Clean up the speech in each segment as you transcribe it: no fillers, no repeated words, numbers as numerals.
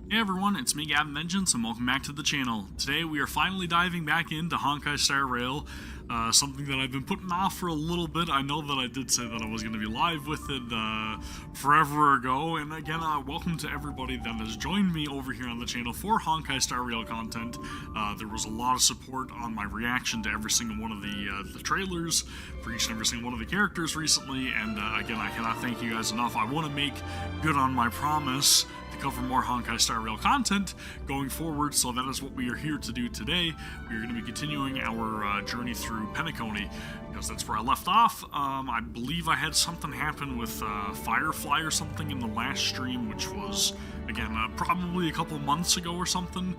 Hey everyone, it's me Gavin Vengeance and welcome back to the channel. Today we are finally diving back into Honkai Star Rail, something that I've been putting off for a little bit. I know that I did say that I was going to be live with it forever ago, and again, welcome to everybody that has joined me over here on the channel for Honkai Star Rail content. There was a lot of support on my reaction to every single one of the trailers for each and every single one of the characters recently, and again, I cannot thank you guys enough. I want to make good on my promise to cover more Honkai Star Rail content going forward, so that is what we are here to do today. We are going to be continuing our journey through Penacony, because that's where I left off. I believe I had something happen with Firefly or something in the last stream, which was, again, probably a couple months ago or something.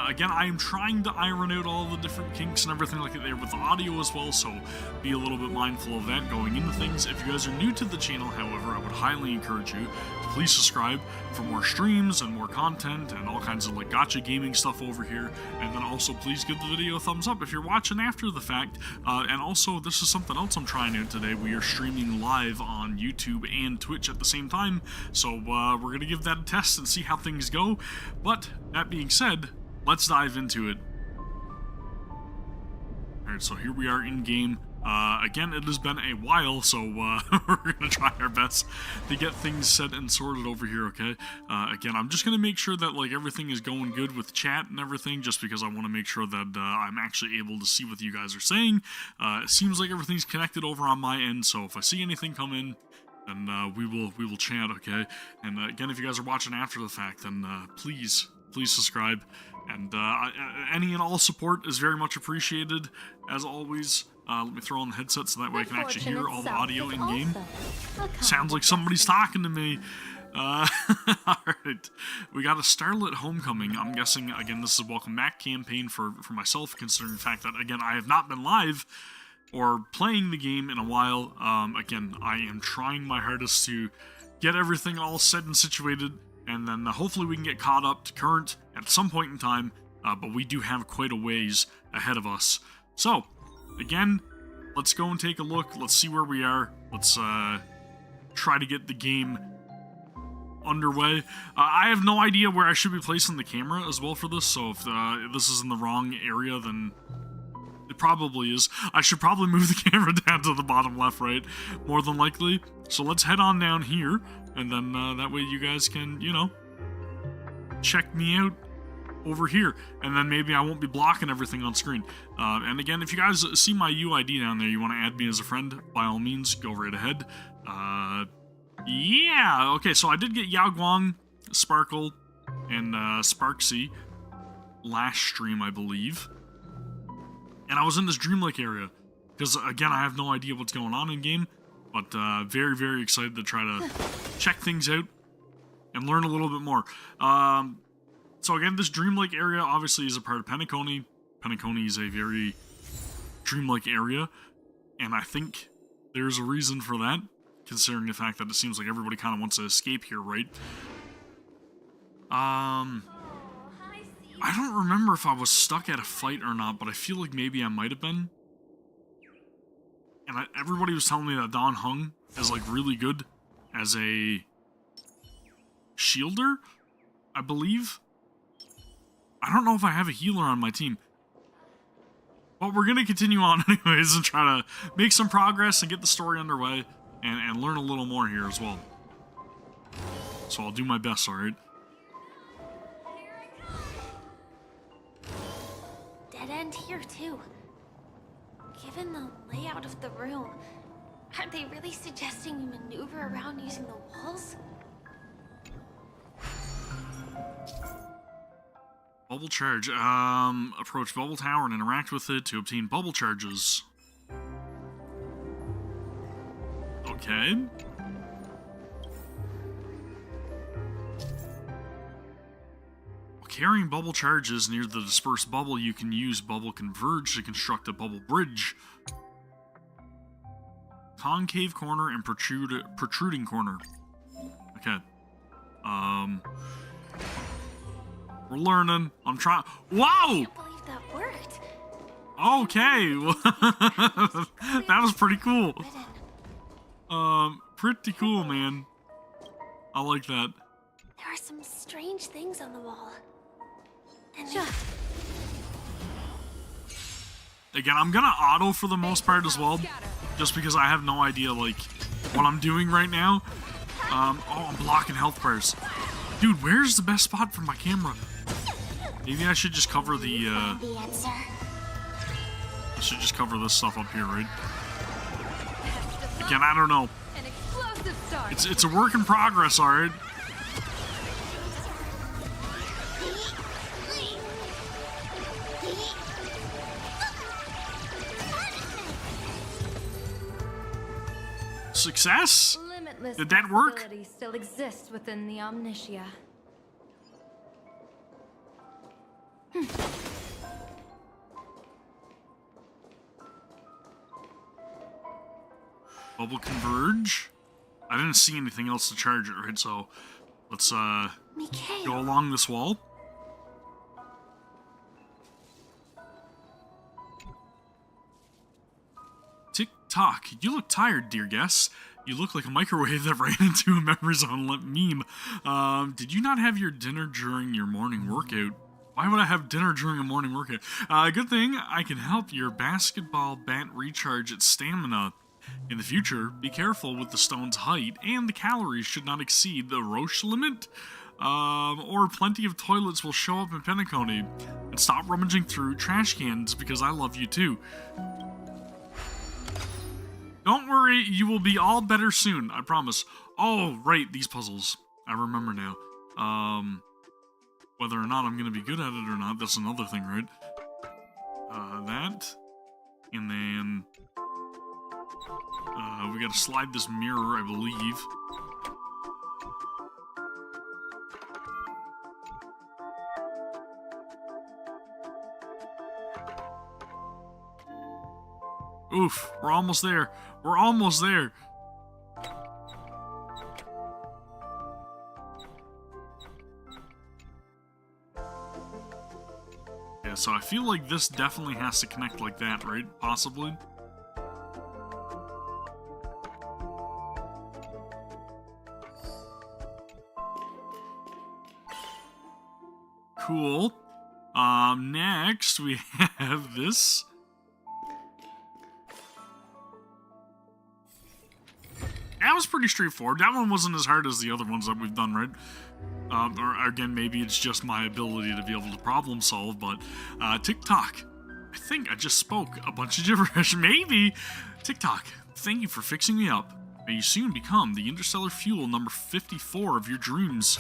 Again, I am trying to iron out all the different kinks and everything like that there with the audio as well, so be a little bit mindful of that going into things. If you guys are new to the channel, however, I would highly encourage you to please subscribe for more streams and more content and all kinds of like gacha gaming stuff over here, and then also please give the video a thumbs up if you're watching after the fact. And also, this is something else I'm trying out today. We are streaming live on YouTube and Twitch at the same time, so we're gonna give that a test and see how things go. But that being said, let's dive into it. Alright, so here we are in game. Again, it has been a while, so we're gonna try our best to get things set and sorted over here, okay? Again, I'm just gonna make sure that like everything is going good with chat and everything, just because I want to make sure that I'm actually able to see what you guys are saying. It seems like everything's connected over on my end, so if I see anything come in, then we will chat, okay? And again, if you guys are watching after the fact, then please subscribe, and any and all support is very much appreciated, as always. Let me throw on the headset so that way I can actually hear all the audio in-game. Sounds like somebody's talking to me. Alright, we got a Starlit Homecoming. I'm guessing, again, this is a welcome back campaign for myself, considering the fact that, again, I have not been live or playing the game in a while. Again, I am trying my hardest to get everything all set and situated, and then hopefully we can get caught up to current at some point in time, but we do have quite a ways ahead of us. So, again, let's go and take a look. Let's see where we are. Let's try to get the game underway. I have no idea where I should be placing the camera as well for this, so if this is in the wrong area, then it probably is. I should probably move the camera down to the bottom left, right? More than likely. So let's head on down here, and then that way you guys can, you know, check me out over here, and then maybe I won't be blocking everything on screen. And again, if you guys see my UID down there, you want to add me as a friend, by all means, go right ahead. Yeah, okay, so I did get Yao Guang, Sparkle, and Sparksy last stream, I believe. And I was in this dreamlike area, because again, I have no idea what's going on in game, but very, very excited to try to check things out and learn a little bit more. So again, this dreamlike area obviously is a part of Penacony. Penacony is a very dreamlike area, and I think there's a reason for that, considering the fact that it seems like everybody kind of wants to escape here, right? I don't remember if I was stuck at a fight or not, but I feel like maybe I might have been. And everybody was telling me that Don Hung is like really good as a shielder, I believe. I don't know if I have a healer on my team. But we're going to continue on anyways and try to make some progress and get the story underway and learn a little more here as well. So I'll do my best, alright? Dead end here too. Given the layout of the room, are they really suggesting we maneuver around using the walls? Bubble charge. Approach Bubble Tower and interact with it to obtain bubble charges. Okay. While carrying bubble charges near the dispersed bubble, you can use Bubble Converge to construct a bubble bridge. Concave corner and protruding corner. Okay. We're learning. I'm trying. Wow! I can't believe that worked. Okay. That was pretty cool. Pretty cool, man. I like that. There are some strange things on the wall. And Again, I'm gonna auto for the most part as well, just because I have no idea, like, what I'm doing right now. Oh, I'm blocking health bars. Dude, where's the best spot for my camera? Maybe I should just cover the, I should just cover this stuff up here, right? Again, I don't know. It's a work in progress, alright? Success? Limitless Did that work? possibilities still exist within the Omnitia. Bubble converge. I didn't see anything else to charge it, right? So let's go along this wall. Tick tock. You look tired, dear guest. You look like a microwave that ran into a memory zone meme. Did you not have your dinner during your morning workout? Why would I have dinner during a morning workout? Good thing I can help your basketball bat recharge its stamina. In the future, be careful with the stone's height, and the calories should not exceed the Roche limit. Or plenty of toilets will show up in Penacony. And stop rummaging through trash cans, because I love you too. Don't worry, you will be all better soon, I promise. Oh, right, these puzzles. I remember now. Whether or not I'm gonna be good at it or not, that's another thing, right? That. And then... we gotta slide this mirror, I believe. Oof, we're almost there. We're almost there. Yeah, so I feel like this definitely has to connect like that, right? Possibly. Cool. Next we have this. That was pretty straightforward. That one wasn't as hard as the other ones that we've done, right? Or again, maybe it's just my ability to be able to problem solve, but TikTok. I think I just spoke a bunch of gibberish. Maybe. TikTok, thank you for fixing me up. May you soon become the interstellar fuel number 54 of your dreams.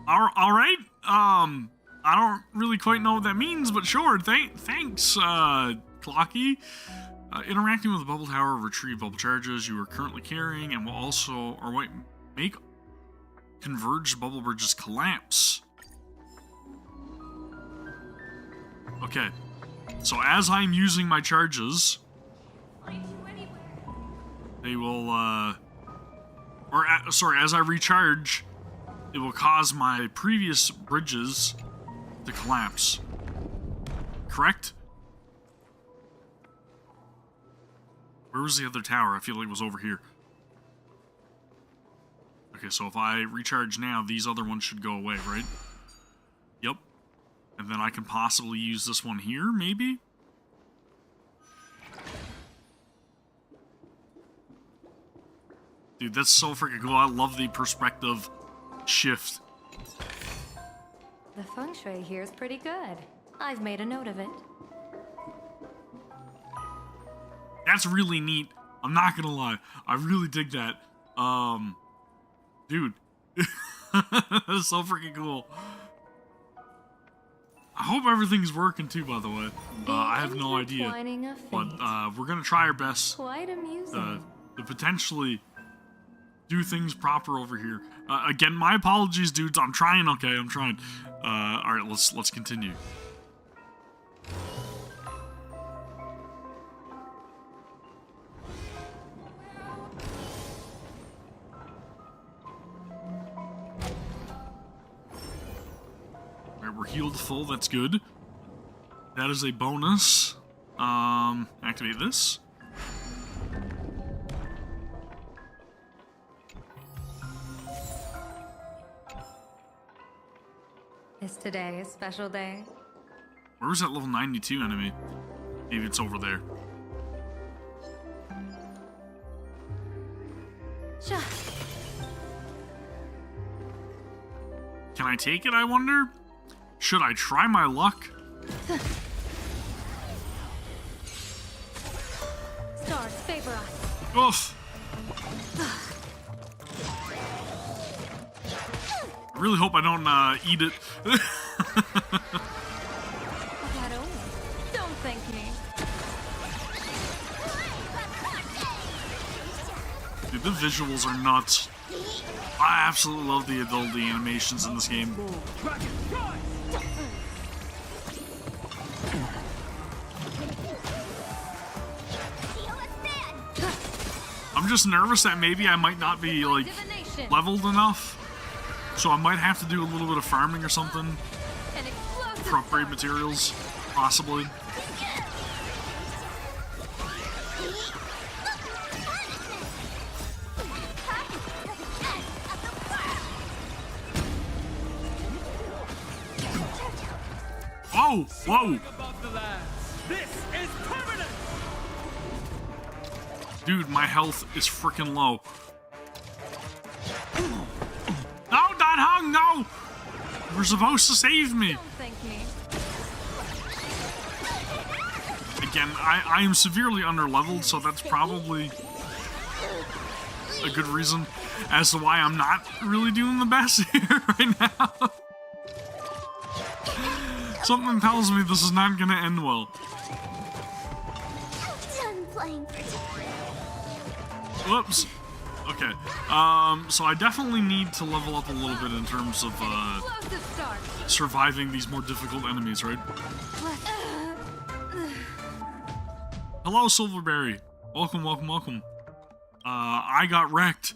Alright, I don't really quite know what that means, but sure, thanks, Clocky. Interacting with the bubble tower, retrieve bubble charges you are currently carrying, and will also, or wait, make converged bubble bridges collapse. Okay, so as I'm using my charges, they will, sorry, as I recharge, it will cause my previous bridges to collapse. Correct? Where was the other tower? I feel like it was over here. Okay, so if I recharge now, these other ones should go away, right? Yep. And then I can possibly use this one here, maybe? Dude, that's so freaking cool. I love the perspective shift. The feng shui here is pretty good. I've made a note of it. That's really neat. I'm not gonna lie. I really dig that. Dude. That's so freaking cool. I hope everything's working too, by the way. I have no idea. But we're gonna try our best Quite amusing. to potentially do things proper over here. Again, my apologies, dudes. I'm trying, okay? I'm trying. Alright, let's continue. Alright, we're healed full, that's good. That is a bonus. Activate this. Is today a special day? Where's that level 92 enemy? Maybe it's over there. Sure. Can I take it, I wonder? Should I try my luck? Stars favor us. Oof. I really hope I don't eat it. Don't thank me. Dude, the visuals are nuts. I absolutely love the animations in this game. I'm just nervous that maybe I might not be like leveled enough, so I might have to do a little bit of farming or something for upgrade materials, possibly. Whoa! Whoa! Dude, my health is freaking low. No, Don Hung, no! You were supposed to save me. Don't thank me. Again, I am severely underleveled, so that's probably a good reason as to why I'm not really doing the best here right now. Something tells me this is not gonna end well. Done playing. Whoops. Okay. So I definitely need to level up a little bit in terms of surviving these more difficult enemies, right? Hello, Silverberry. Welcome, welcome, welcome. I got wrecked.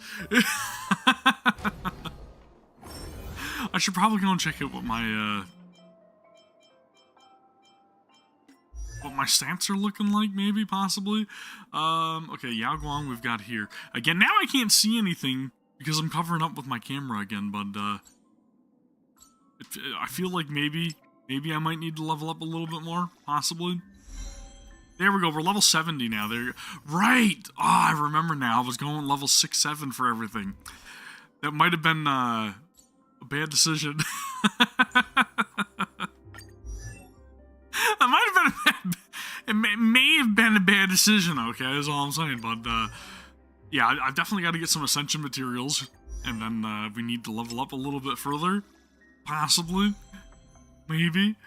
I should probably go and check out what my stats are looking like, maybe, possibly. Okay, Yao Guang we've got here. Again, now I can't see anything because I'm covering up with my camera again, but I feel like maybe I might need to level up a little bit more, possibly. There we go, we're level 70 now. There, right! Oh, I remember now. I was going level 6, 7 for everything. That might have been a bad decision. That might have been it may have been a bad decision, okay, is all I'm saying, but, yeah, I've definitely got to get some Ascension materials, and then, we need to level up a little bit further, possibly, maybe.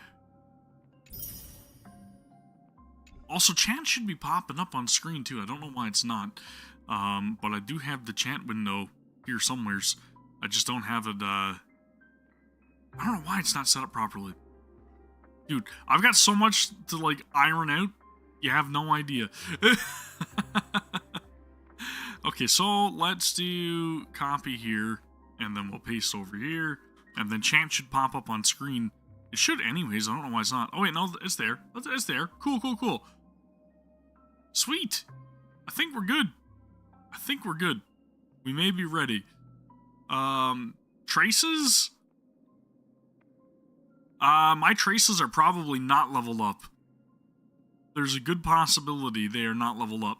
Also, chat should be popping up on screen, too. I don't know why it's not, but I do have the chat window here somewheres. I just don't have it, I don't know why it's not set up properly. Dude, I've got so much to, like, iron out, you have no idea. Okay, so let's do copy here, and then we'll paste over here, and then chat should pop up on screen. It should anyways, I don't know why it's not. Oh wait, no, it's there. It's there. Cool, cool, cool. Sweet. I think we're good. I think we're good. We may be ready. Traces? My traces are probably not leveled up. There's a good possibility they are not leveled up.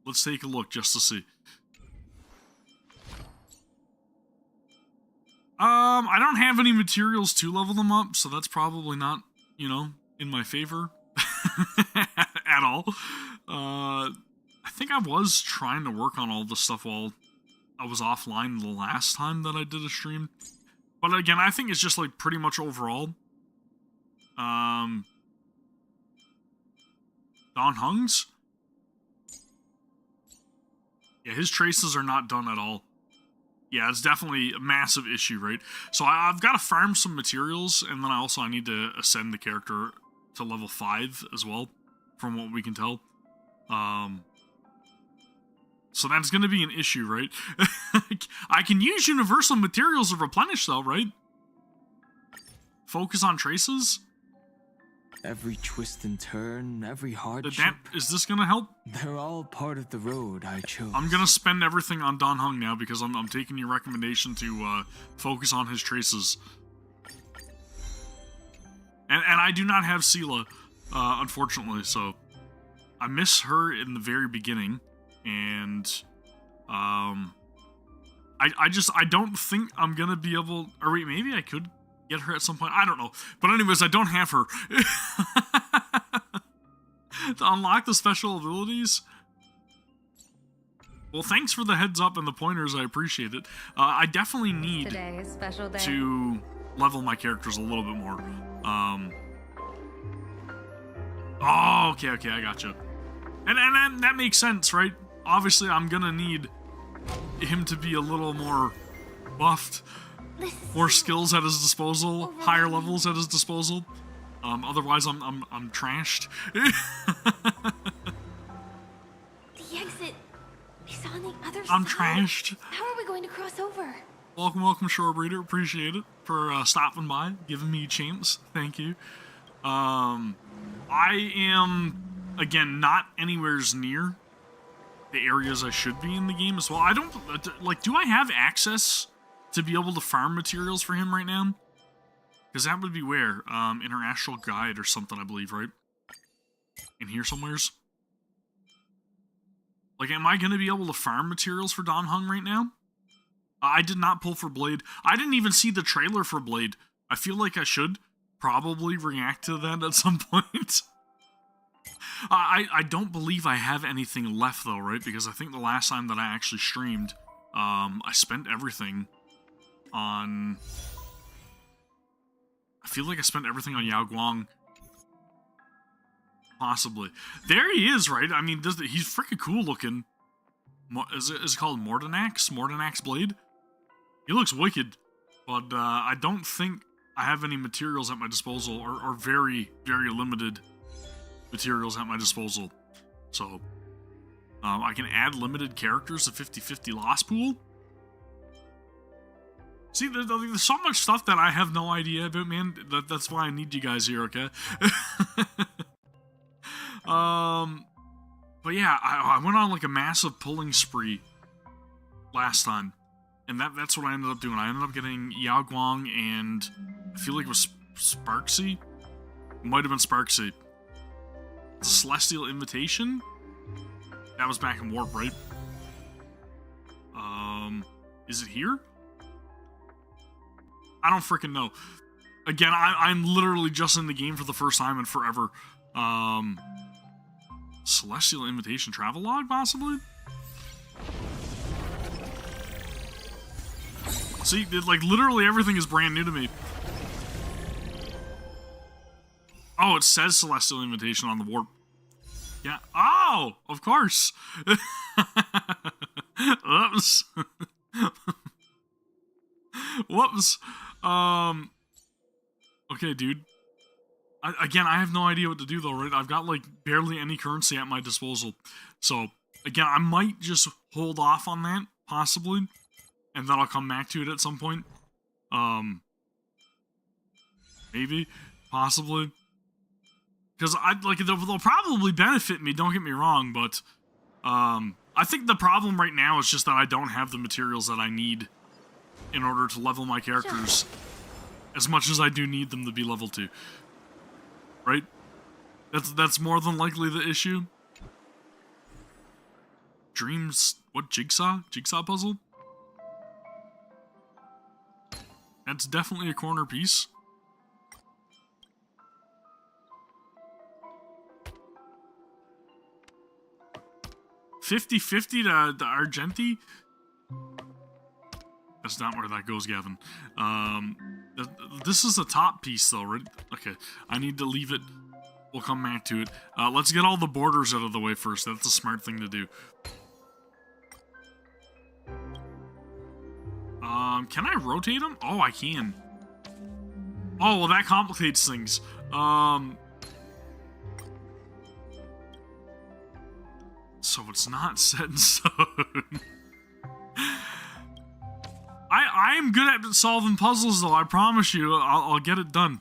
Let's take a look just to see. I don't have any materials to level them up, so that's probably not, you know, in my favor at all. I think I was trying to work on all this stuff while I was offline the last time that I did a stream. But again, I think it's just like pretty much overall. Don Hung's? Yeah, his traces are not done at all. Yeah, it's definitely a massive issue, right? So I've got to farm some materials, and then I need to ascend the character to level 5 as well, from what we can tell. So that's going to be an issue, right? I can use universal materials to replenish, though, right? Focus on traces? Every twist and turn, every hardship. Is this going to help? They're all part of the road I chose. I'm going to spend everything on Don Hung now because I'm taking your recommendation to focus on his traces. And I do not have Sela, unfortunately, so I miss her in the very beginning, and I don't think I'm gonna be able, or wait, maybe I could get her at some point, I don't know, but anyways, I don't have her. To unlock the special abilities. Well, thanks for the heads up and the pointers, I appreciate it. I definitely need Today's special day. to level my characters a little bit more. Oh, okay, I gotcha. And that makes sense, right? Obviously, I'm gonna need him to be a little more buffed, more skills at his disposal, higher levels at his disposal. Otherwise, I'm trashed. The exit is on the other side. I'm trashed. How are we going to cross over? Welcome, Shorebreeder. Appreciate it for stopping by, giving me a chance. Thank you. I am, again, not anywhere near the areas I should be in the game as well. I don't, like, do I have access to be able to farm materials for him right now? Because that would be where? In our astral guide or something, I believe, right? In here somewheres? Like, am I going to be able to farm materials for Don Hung right now? I did not pull for Blade. I didn't even see the trailer for Blade. I feel like I should probably react to that at some point. I don't believe I have anything left, though, right? Because I think the last time that I actually streamed, I spent everything on... I feel like I spent everything on Yao Guang. Possibly. There he is, right? I mean, he's freaking cool looking. Is it called Mordanax? Mordanax Blade? He looks wicked. But I don't think I have any materials at my disposal, or very, very limited materials at my disposal. So, I can add limited characters to 50-50 Lost Pool. See, there's so much stuff that I have no idea about, man. That's why I need you guys here, okay? But yeah, I went on like a massive pulling spree last time. And that's what I ended up doing. I ended up getting Yao Guang and I feel like it was Sparksy. It might have been Sparksy. The Celestial Invitation? That was back in Warp, right? Is it here? I don't freaking know. Again, I'm literally just in the game for the first time in forever. Celestial Invitation Travelogue, possibly? See, like, literally everything is brand new to me. Oh, it says Celestial Invitation on the warp. Yeah. Oh, of course. Oops. Whoops. Okay, dude. Again, I have no idea what to do, though, right? I've got, like, barely any currency at my disposal. So, again, I might just hold off on that, possibly. And then I'll come back to it at some point. Maybe. Possibly. Because, they'll probably benefit me, don't get me wrong, but... I think the problem right now is just that I don't have the materials that I need in order to level my characters as much as I do need them to be level 2. Right? That's more than likely the issue. Dreams... What, Jigsaw? Jigsaw puzzle? That's definitely a corner piece. $50-50 to Argenti? That's not where that goes, Gavin. This is the top piece, though, right? Okay, I need to leave it. We'll come back to it. Let's get all the borders out of the way first. That's a smart thing to do. Can I rotate them? Oh, I can. Oh, well, that complicates things. So it's not set in stone. I am good at solving puzzles, though. I promise you, I'll get it done.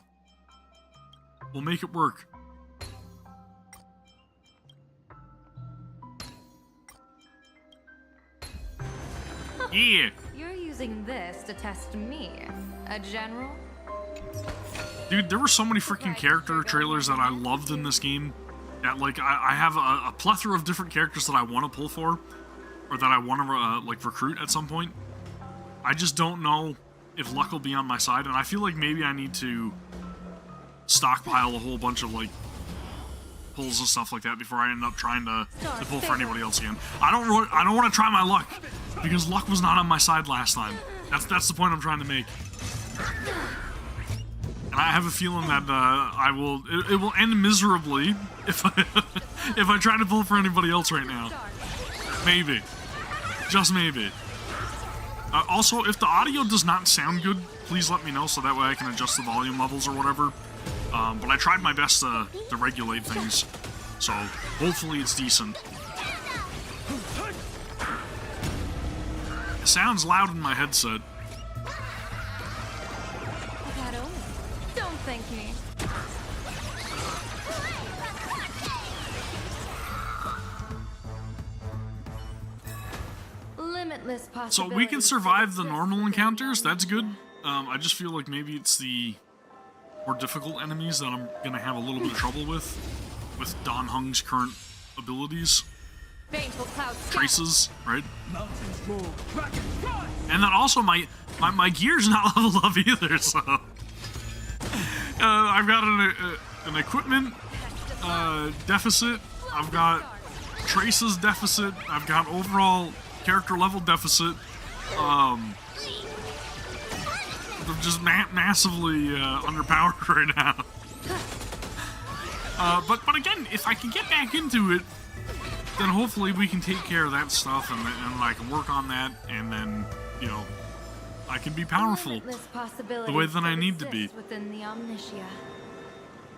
We'll make it work. Yeah. You're using this to test me, a general? Dude, there were so many freaking character trailers that I loved in this game. That, like, I have a plethora of different characters that I want to pull for, or that I want to, like, recruit at some point. I just don't know if luck will be on my side, and I feel like maybe I need to stockpile a whole bunch of, like, pulls and stuff like that before I end up trying to pull for anybody else again. I don't want to try my luck, because luck was not on my side last time. That's the point I'm trying to make. And I have a feeling that it will end miserably if I try to pull for anybody else right now. Maybe. Just maybe. Also, if the audio does not sound good, please let me know so that way I can adjust the volume levels or whatever. But I tried my best to regulate things, so hopefully it's decent. It sounds loud in my headset. Don't thank me. Limitless possibilities. So we can survive the normal encounters, that's good. I just feel like maybe it's the more difficult enemies that I'm gonna have a little bit of trouble with Don Hung's current abilities. Traces, right? And then also my gear's not leveled up either, so I've got an equipment deficit, I've got traces deficit, I've got overall character level deficit. They're just massively underpowered right now. But again, if I can get back into it, then hopefully we can take care of that stuff, and I can work on that, and then, you know, I can be powerful the way that I need to be. Within the Omnitia.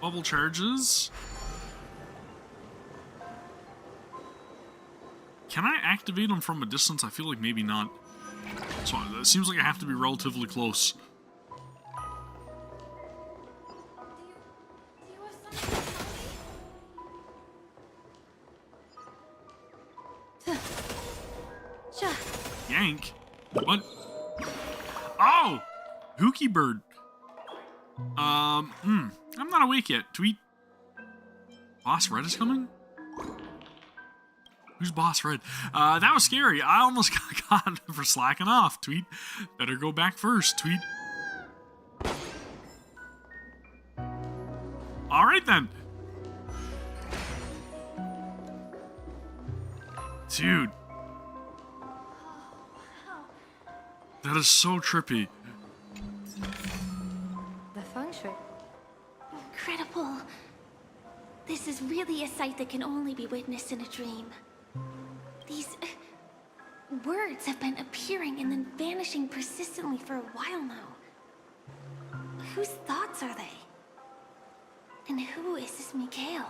Bubble charges. Can I activate them from a distance? I feel like maybe not. So it seems like I have to be relatively close. Yank? What? Oh! Hookie bird. I'm not awake yet. Tweet. Boss Red is coming? Who's Boss Red? That was scary. I almost got caught for slacking off. Tweet. Better go back first. Tweet. Alright then. Dude. That is so trippy. The feng shui. Incredible. This is really a sight that can only be witnessed in a dream. These words have been appearing and then vanishing persistently for a while now. Whose thoughts are they? And who is this Mikhail?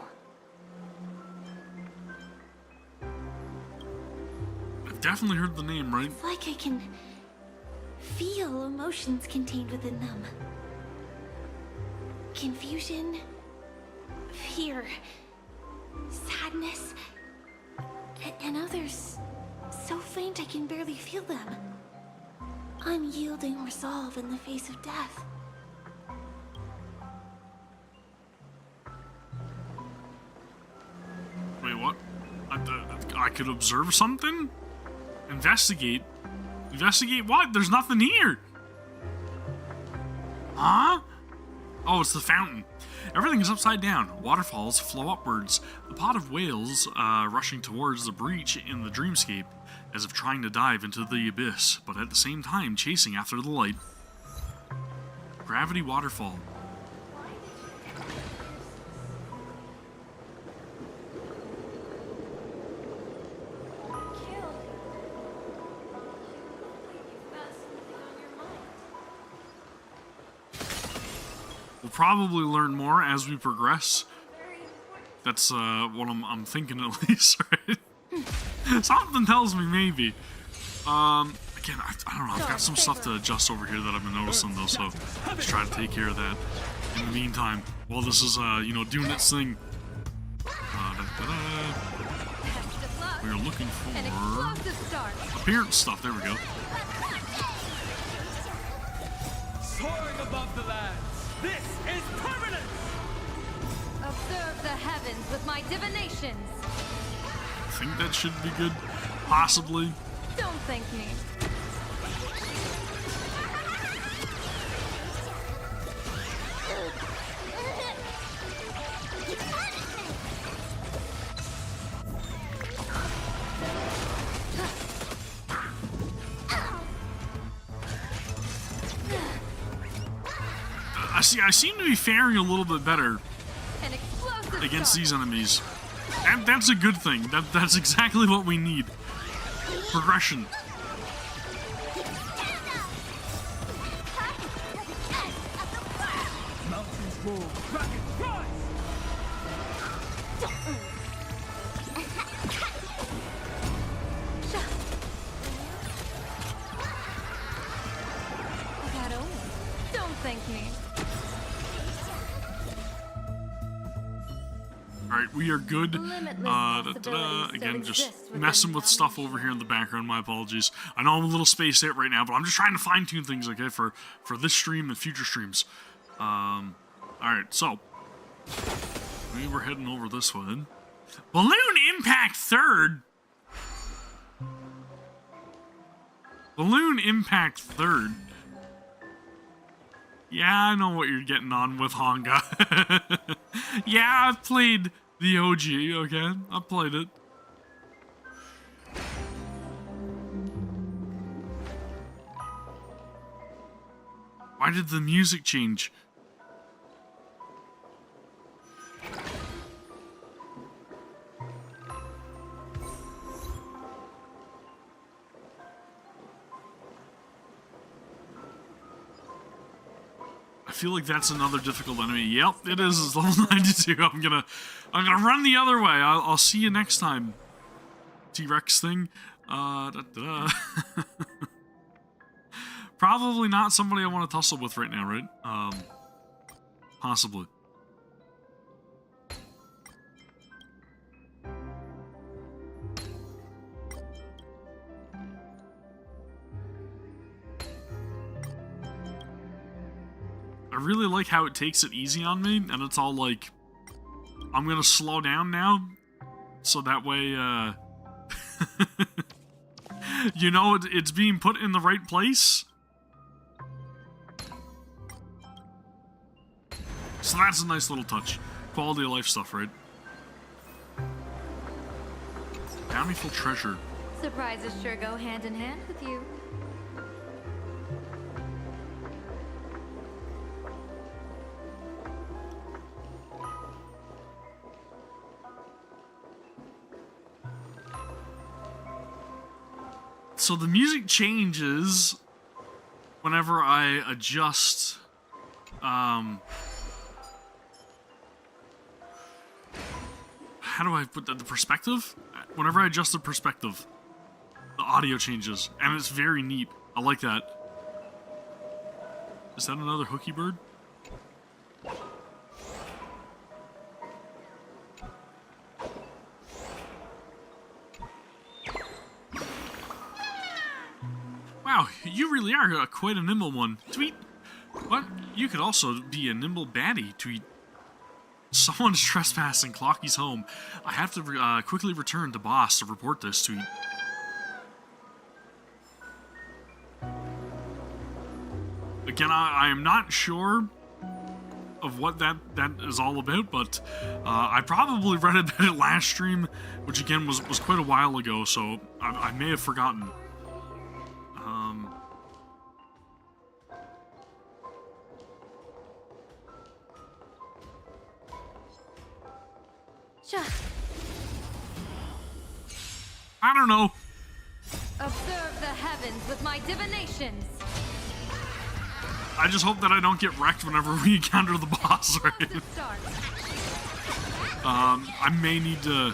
I've definitely heard the name, right? It's like I can feel emotions contained within them. Confusion, fear, sadness, and others so faint I can barely feel them. Unyielding resolve in the face of death. Wait, what? I could observe something? Investigate? Investigate what? There's nothing here! Huh? Oh, it's the fountain. Everything is upside down. Waterfalls flow upwards. The pot of whales rushing towards the breach in the dreamscape, as if trying to dive into the abyss, but at the same time chasing after the light. Gravity waterfall. We'll probably learn more as we progress. That's what I'm thinking at least, right? Something tells me maybe. Again, I don't know, I've got some stuff to adjust over here that I've been noticing though, so let's try to take care of that in the meantime, while this is, you know, doing its thing. We're looking for appearance stuff, there we go. Soaring above the lands, This is permanent! Observe the heavens with my divinations. I think that should be good. Possibly. Don't thank me. I seem to be faring a little bit better An explosive against start. these enemies. And that's a good thing. That's exactly what we need. Progression. Mountains roll, dragon rise! That only. Don't thank me. Alright, we are good. Limitless Again, possibilities just still exist messing within with stuff foundation. over here in the background. My apologies. I know I'm a little spaced out right now, but I'm just trying to fine-tune things, okay, for this stream and future streams. Alright, so we were heading over this way. Balloon Impact third. Balloon Impact third. Yeah, I know what you're getting on with Honkai. Yeah, I've played the OG, okay? I've played it. Why did the music change? I feel like that's another difficult enemy. Yep, it is. It's level 92. I'm gonna run the other way. I'll see you next time. T-Rex thing. Probably not somebody I want to tussle with right now, right? Possibly. I really like how it takes it easy on me, and it's all like, I'm gonna slow down now, so that way, you know, it's being put in the right place. So that's a nice little touch. Quality of life stuff, right? Bountiful treasure. Surprises sure go hand in hand with you. So the music changes whenever I adjust, how do I put that? The perspective? Whenever I adjust the perspective, the audio changes, and it's very neat. I like that. Is that another hooky bird? Wow, you really are quite a nimble one. Tweet. What? You could also be a nimble baddie. Tweet. Someone's trespassing Clocky's home. I have to quickly return to boss to report this. Tweet. Again, I am not sure of what that is all about, but I probably read about it last stream, which again was quite a while ago, so I may have forgotten. I don't know. Observe the heavens with my divinations. I just hope that I don't get wrecked whenever we encounter the boss, right? To start. I may need to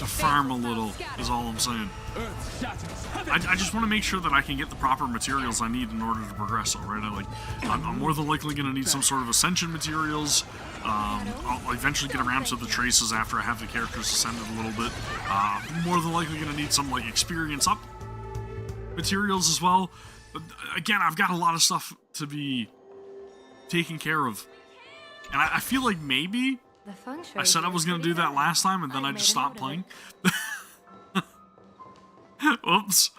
farm a little, is all I'm saying. Earth shatters, heaven I just want to make sure that I can get the proper materials I need in order to progress, alright? I'm more than likely going to need some sort of ascension materials. I'll eventually get around to the traces after I have the characters ascended a little bit. I'm more than likely going to need some, like, experience up materials as well. But again, I've got a lot of stuff to be taken care of. And I feel like maybe The feng shui I said I was going to do that last time, and then I just stopped playing. Oops.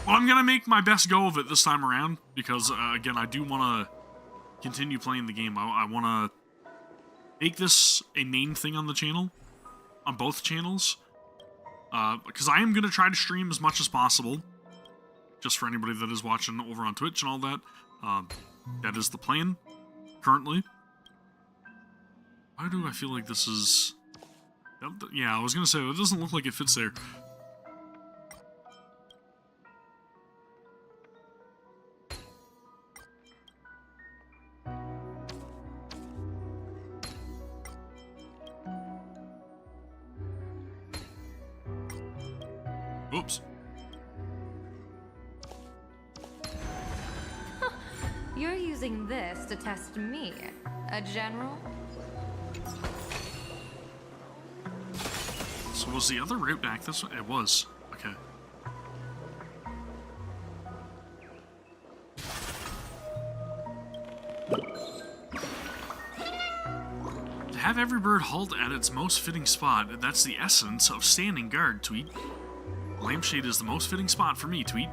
Well, I'm going to make my best go of it this time around, because, again, I do want to continue playing the game. I want to make this a main thing on the channel, on both channels, because I am going to try to stream as much as possible, just for anybody that is watching over on Twitch and all that. That is the plan, currently. Why do I feel like this is... Yeah, I was going to say, it doesn't look like it fits there. Oops. You're using this to test me, a general? So was the other route back this way? It was. Okay. To have every bird halt at its most fitting spot, that's the essence of standing guard, Tweet. Lampshade is the most fitting spot for me, Tweet.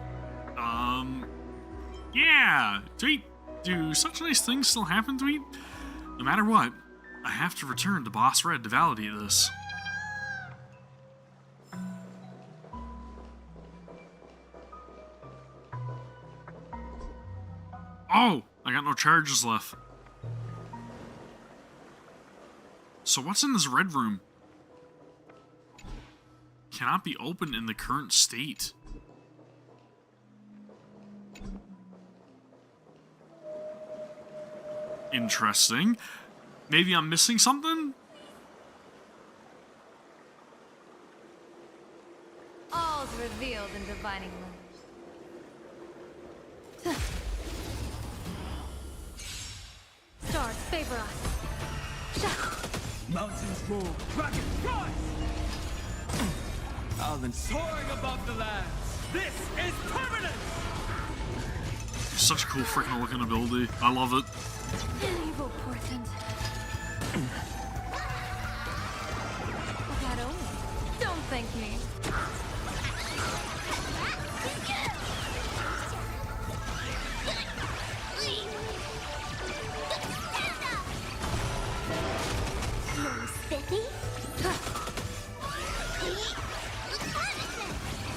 Yeah! Tweet! Do such nice things still happen, Tweet? No matter what, I have to return to Boss Red to validate this. Oh! I got no charges left. So what's in this red room? Cannot be opened in the current state. Interesting. Maybe I'm missing something? All's revealed in divining light. Stars favor us. Mountains roar, dragons rise! Soaring above the lands, this is permanent! Such a cool freaking looking ability. I love it. An evil portent. That only. Don't thank me.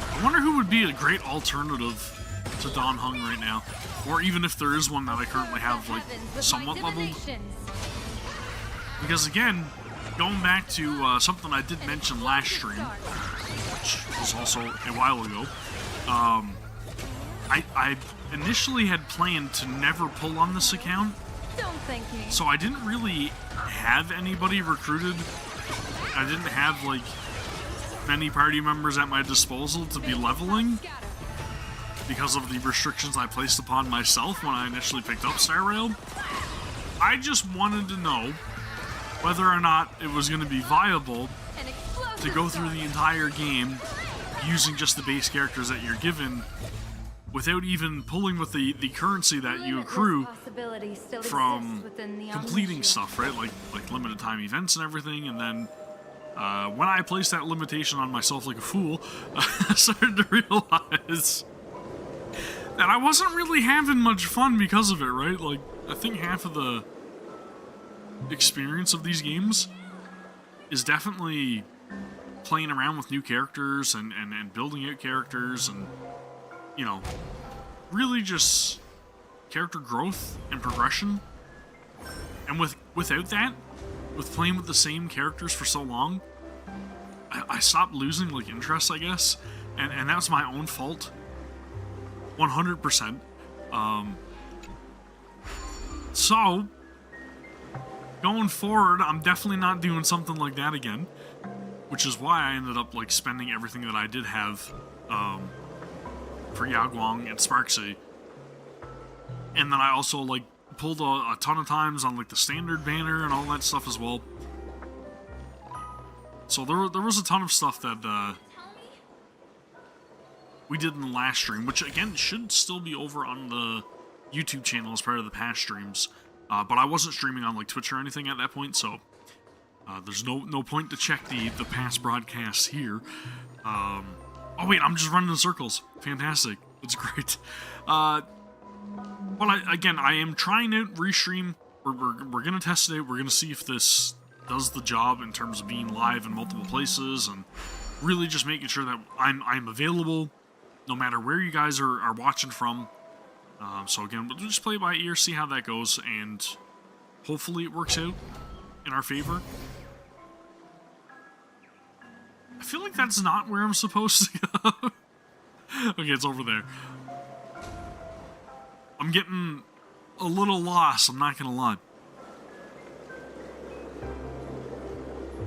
I wonder who would be a great alternative to Don Hung right now. Or even if there is one that I currently have, like, somewhat leveled. Because again, going back to something I did mention last stream, which was also a while ago, I initially had planned to never pull on this account. Don't thank me. So I didn't really have anybody recruited. I didn't have, like, many party members at my disposal to be leveling because of the restrictions I placed upon myself when I initially picked up Star Rail. I just wanted to know whether or not it was going to be viable to go through the entire game using just the base characters that you're given without even pulling with the currency that you accrue from completing stuff, right? Like limited time events and everything. And then when I placed that limitation on myself like a fool, I started to realize that I wasn't really having much fun because of it, right? Like, I think half of the experience of these games is definitely playing around with new characters and building out characters and, you know, really just character growth and progression. And without that, with playing with the same characters for so long, I stopped losing, like, interest, I guess. And that's my own fault. 100%. So, going forward, I'm definitely not doing something like that again. Which is why I ended up, like, spending everything that I did have for Yagwang and Sparksy. And then I also, like, pulled a ton of times on, like, the standard banner and all that stuff as well. So there was a ton of stuff that we did in the last stream, which again should still be over on the YouTube channel as part of the past streams. But I wasn't streaming on like Twitch or anything at that point, so there's no point to check the past broadcasts here. Oh wait, I'm just running in circles. Fantastic. That's great. But I am trying to restream. We're gonna test it. We're gonna see if this does the job in terms of being live in multiple places, and really just making sure that I'm available no matter where you guys are watching from. So again, we'll just play by ear, see how that goes, and hopefully it works out in our favor. I feel like that's not where I'm supposed to go. Okay, it's over there. I'm getting a little lost, I'm not gonna lie.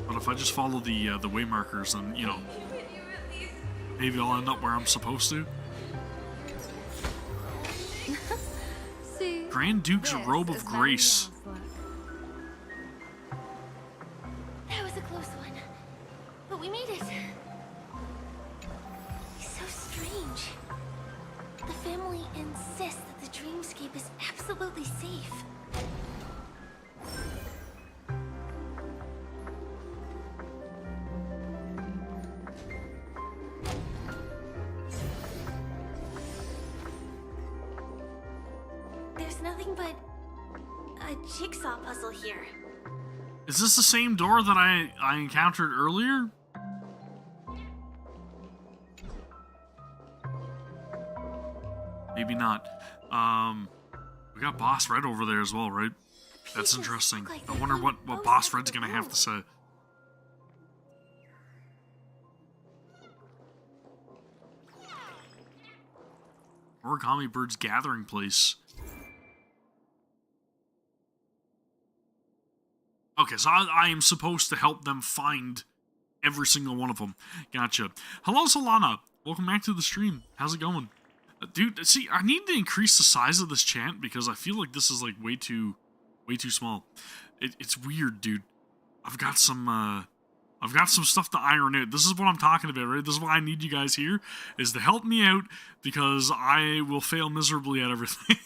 But if I just follow the way markers, then, you know, maybe I'll end up where I'm supposed to. See, Grand Duke's this Robe is of how Grace. emails look. That was a close one. But we made it. So strange. The family insists that the dreamscape is absolutely safe. There's nothing but a jigsaw puzzle here. Is this the same door that I encountered earlier? Maybe not. We got Boss Red over there as well, right? That's interesting. I wonder what Boss Red's gonna have to say. Origami Bird's gathering place. Okay, so I am supposed to help them find every single one of them. Gotcha. Hello, Solana. Welcome back to the stream. How's it going? Dude, see, I need to increase the size of this chat because I feel like this is like way too small. It's weird, dude. I've got some stuff to iron out. This is what I'm talking about, right? This is why I need you guys here, is to help me out, because I will fail miserably at everything.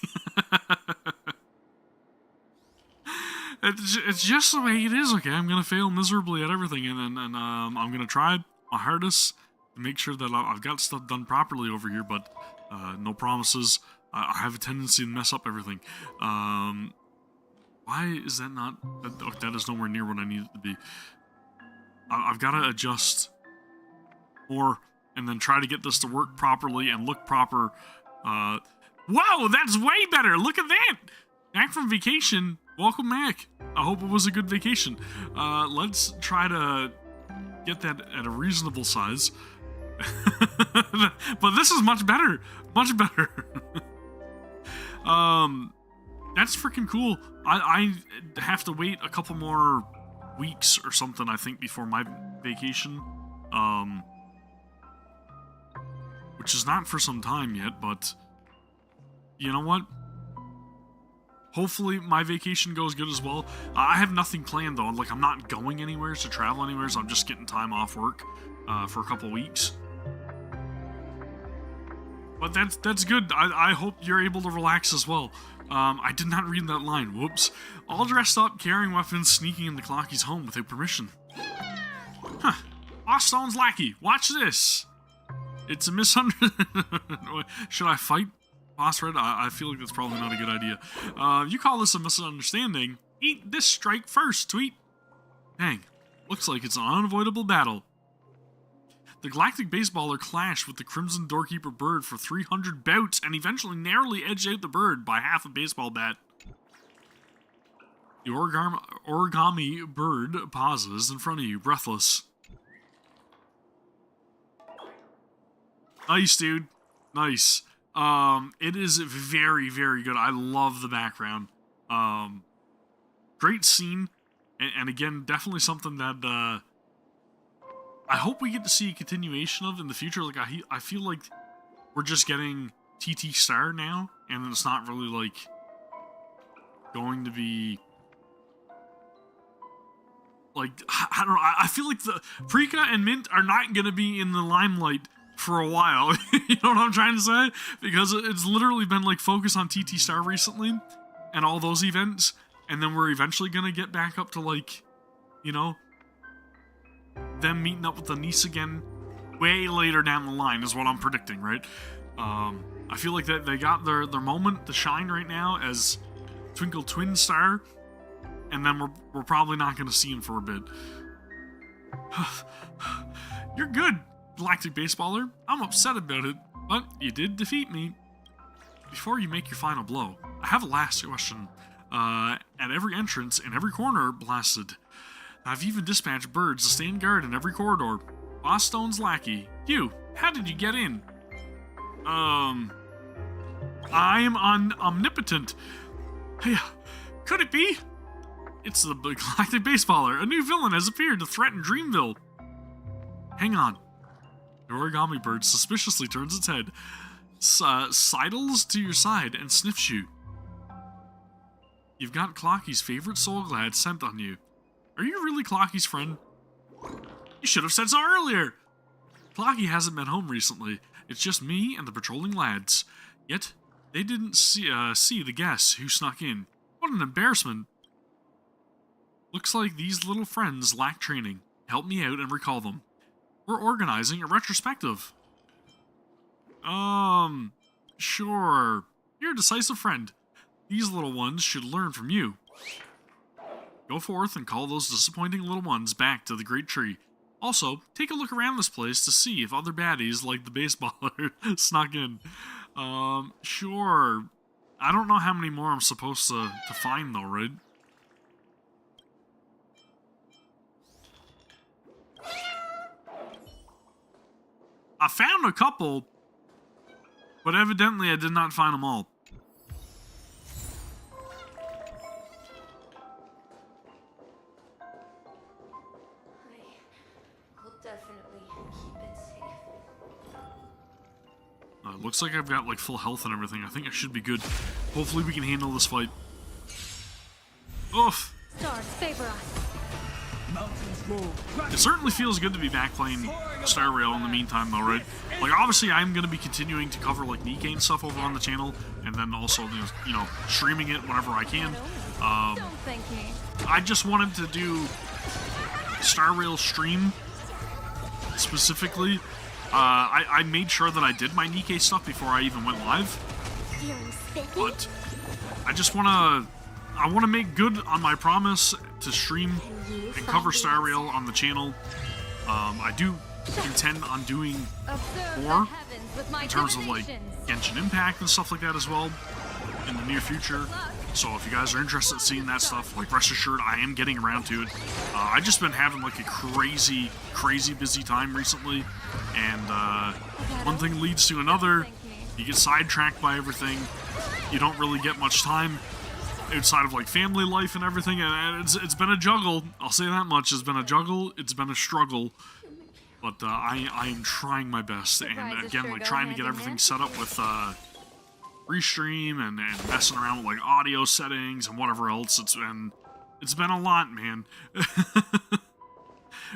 It's just the way it is, okay? I'm gonna fail miserably at everything, and I'm gonna try my hardest to make sure that I've got stuff done properly over here, but no promises. I have a tendency to mess up everything. Why is that not... that is nowhere near what I need it to be. I've got to adjust more and then try to get this to work properly and look proper. Whoa, that's way better! Look at that! Back from vacation. Welcome back. I hope it was a good vacation. Let's try to get that at a reasonable size. But this is much better. Much better. That's freaking cool. I have to wait a couple more weeks or something, I think, before my vacation. Which is not for some time yet, but you know what? Hopefully my vacation goes good as well. I have nothing planned though. Like, I'm not going anywhere to travel anywhere, so I'm just getting time off work for a couple weeks. But that's good. I hope you're able to relax as well. I did not read that line. Whoops. All dressed up, carrying weapons, sneaking into Clocky's home without permission. Huh. Stone's lackey. Watch this. It's a misunderstanding. Should I fight Boss Red? I feel like that's probably not a good idea. You call this a misunderstanding? Eat this strike first, tweet. Dang. Looks like it's an unavoidable battle. The Galactic Baseballer clashed with the Crimson Doorkeeper Bird for 300 bouts and eventually narrowly edged out the bird by half a baseball bat. The origami bird pauses in front of you, breathless. Nice, dude. Nice. It is very, very good. I love the background. Great scene. And again, definitely something that, I hope we get to see a continuation of in the future. Like, I feel like we're just getting TT Star now, and it's not really, like, going to be... Like, I don't know, I feel like the Prika and Mint are not going to be in the limelight for a while. You know what I'm trying to say? Because it's literally been like focused on TT Star recently and all those events, and then we're eventually gonna get back up to like, you know, them meeting up with the niece again way later down the line is what I'm predicting, right? I feel like that they got their moment to shine right now as Twinkle Twin Star, and then we're probably not gonna see him for a bit. You're good, Galactic Baseballer. I'm upset about it, but you did defeat me. Before you make your final blow, I have a last question. At every entrance and every corner blasted. I've even dispatched birds to stand guard in every corridor. Boss Stone's lackey. You, how did you get in? I am omnipotent. Hey, could it be? It's the Galactic Baseballer. A new villain has appeared to threaten Dreamville. Hang on. The origami bird suspiciously turns its head, sidles to your side, and sniffs you. You've got Clocky's favorite Soul Glad scent on you. Are you really Clocky's friend? You should have said so earlier! Clocky hasn't been home recently. It's just me and the patrolling lads. Yet, they didn't see the guests who snuck in. What an embarrassment. Looks like these little friends lack training. Help me out and recall them. We're organizing a retrospective. Sure. You're a decisive friend. These little ones should learn from you. Go forth and call those disappointing little ones back to the great tree. Also, take a look around this place to see if other baddies like the baseballer snuck in. Sure. I don't know how many more I'm supposed to find though, right? I found a couple, but evidently I did not find them all. Looks like I've got like full health and everything. I think I should be good. Hopefully we can handle this fight. Oof. Stars favor us. It certainly feels good to be back playing Star Rail in the meantime though, right? Like obviously I'm going to be continuing to cover like Nikkei and stuff over on the channel, and then also, you know, streaming it whenever I can. Don't thank me. I just wanted to do Star Rail stream specifically. I made sure that I did my Nikkei stuff before I even went live. But I just want to make good on my promise to stream and cover Star Rail on the channel. I do intend on doing more in terms of like Genshin Impact and stuff like that as well in the near future. So if you guys are interested in seeing that stuff, like rest assured I am getting around to it. I've just been having like a crazy busy time recently, and one thing leads to another. You get sidetracked by everything. You don't really get much time outside of like family life and everything, and it's been a juggle. I'll say that much. It's been a juggle. It's been a struggle, but I am trying my best. And again, like trying to get everything set up with Restream and messing around with like audio settings and whatever else. It's been a lot, man.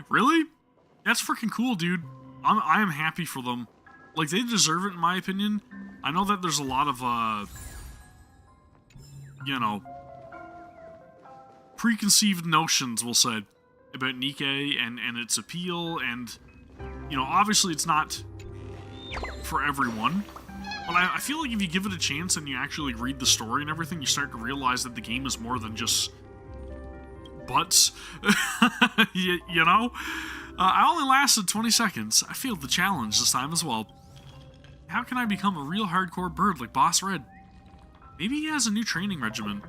Really? That's freaking cool, dude. I am happy for them. Like, they deserve it in my opinion. I know that there's a lot of you know, preconceived notions, we'll say, about Nikkei and its appeal, and you know, obviously it's not for everyone. But I feel like if you give it a chance and you actually read the story and everything, you start to realize that the game is more than just butts. you know? I only lasted 20 seconds. I failed the challenge this time as well. How can I become a real hardcore bird like Boss Red? Maybe he has a new training regimen.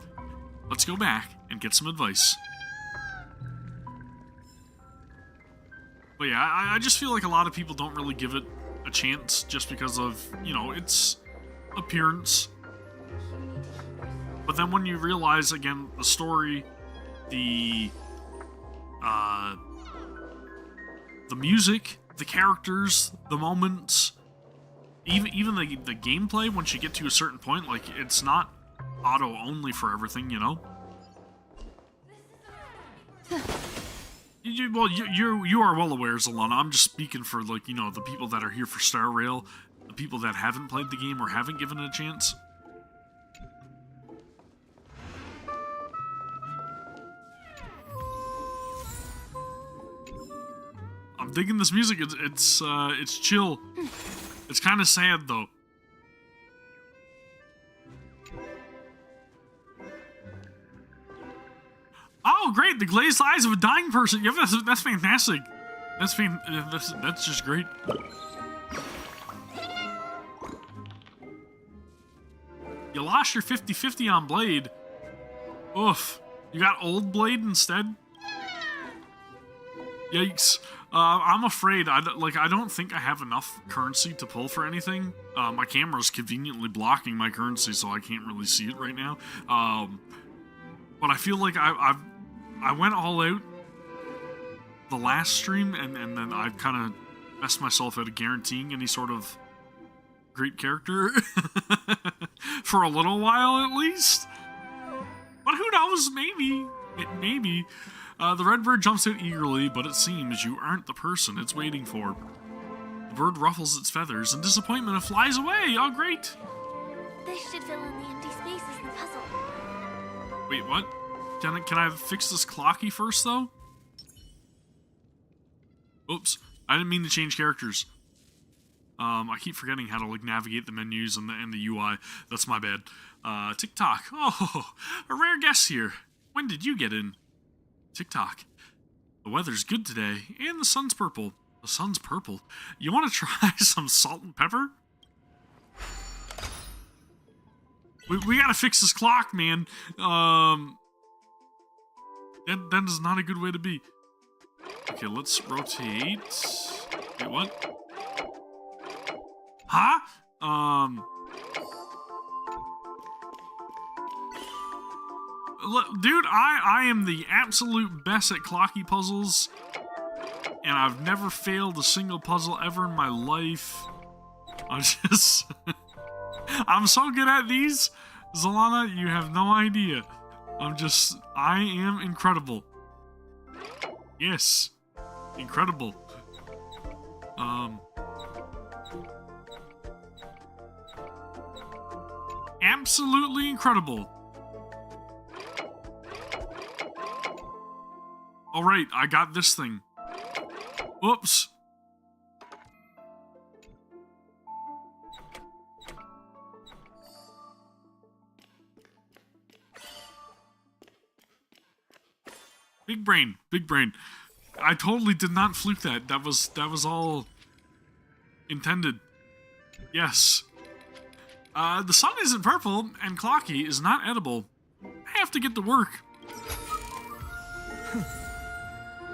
Let's go back and get some advice. But yeah, I just feel like a lot of people don't really give it a chance just because of, you know, its appearance. But then when you realize, again, the story, the music, the characters, the moments, even the gameplay, once you get to a certain point, like, it's not auto only for everything, you know? You are well aware, Zalana. I'm just speaking for, like, you know, the people that are here for Star Rail, the people that haven't played the game or haven't given it a chance. I'm digging this music. It's chill. It's kind of sad though. Oh, great! The glazed eyes of a dying person. Yeah, that's fantastic. That's just great. You lost your 50-50 on Blade. Oof. You got old Blade instead? Yikes. I'm afraid, I don't think I have enough currency to pull for anything. My camera's conveniently blocking my currency, so I can't really see it right now. But I feel like I went all out the last stream, and then I kind of messed myself out of guaranteeing any sort of great character for a little while at least. But who knows? Maybe. The red bird jumps out eagerly, but it seems you aren't the person it's waiting for. The bird ruffles its feathers in disappointment and flies away. Oh, great! This should fill in the empty spaces in the puzzle. Wait, what? Can I fix this clocky first, though? Oops. I didn't mean to change characters. I keep forgetting how to, like, navigate the menus and the UI. That's my bad. TikTok. Oh, a rare guest here. When did you get in? TikTok. The weather's good today, and the sun's purple. The sun's purple. You want to try some salt and pepper? We gotta fix this clock, man. That is not a good way to be. Okay, let's rotate. Wait, what? Huh? Look, dude, I am the absolute best at clocky puzzles, and I've never failed a single puzzle ever in my life. I'm so good at these, Zalana, you have no idea. I am incredible. Yes, incredible. Absolutely incredible. Alright, I got this thing. Whoops. Big brain, big brain. I totally did not fluke that. That was all intended. Yes. The sun isn't purple, and clocky is not edible. I have to get to work.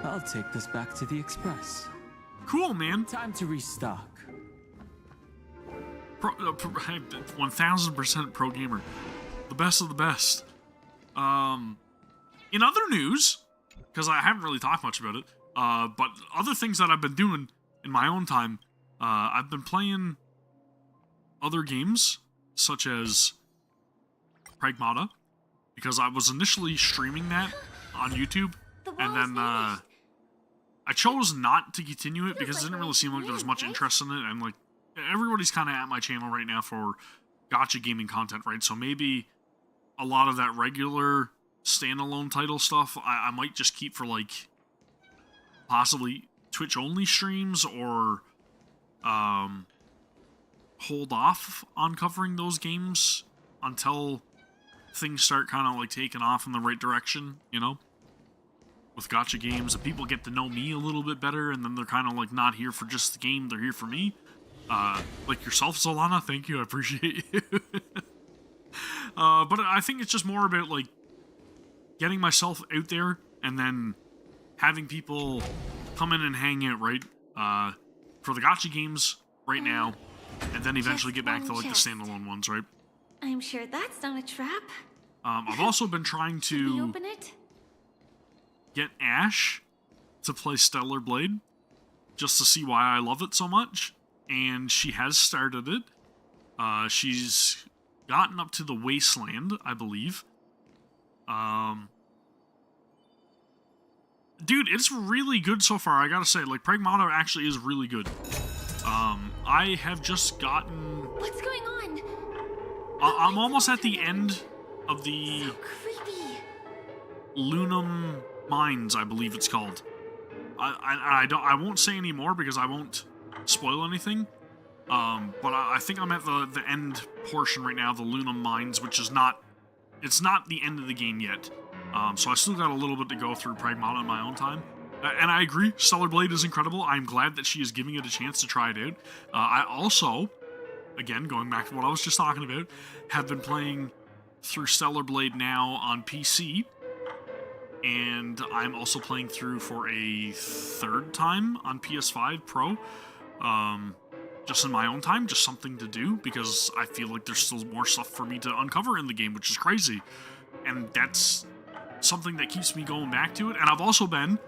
I'll take this back to the express. Cool, man. Time to restock. 1000% pro gamer. The best of the best. In other news, because I haven't really talked much about it, but other things that I've been doing in my own time, I've been playing other games, such as Pragmata, because I was initially streaming that on YouTube, and then I chose not to continue it because it didn't really seem like there was much interest in it, and like everybody's kind of at my channel right now for gacha gaming content, right? So maybe a lot of that regular standalone title stuff I might just keep for like possibly Twitch only streams, or hold off on covering those games until things start kind of like taking off in the right direction, you know? With gacha games, and people get to know me a little bit better, and then they're kind of like not here for just the game, they're here for me. Like yourself, Solana, thank you, I appreciate you. But I think it's just more about like getting myself out there, and then having people come in and hang out, right? For the gacha games right now, and then eventually get back to like the standalone ones, right? I'm sure that's not a trap. I've also been trying Can we to open it? get Ash to play Stellar Blade, just to see why I love it so much, and she has started it. She's gotten up to the Wasteland, I believe. Dude, it's really good so far, I gotta say. Like, Pragmata actually is really good. I have just gotten... What's going on? I'm almost at the end of the So creepy. Lunum Mines, I believe it's called. I won't say any more because I won't spoil anything. But I think I'm at the end portion right now, the Lunum Mines, which is not... It's not the end of the game yet. So I still got a little bit to go through Pragmata in my own time. And I agree, Stellar Blade is incredible. I'm glad that she is giving it a chance to try it out. I also, again, going back to what I was just talking about, have been playing through Stellar Blade now on PC. And I'm also playing through for a third time on PS5 Pro. Just in my own time, just something to do, because I feel like there's still more stuff for me to uncover in the game, which is crazy. And that's something that keeps me going back to it. And I've also been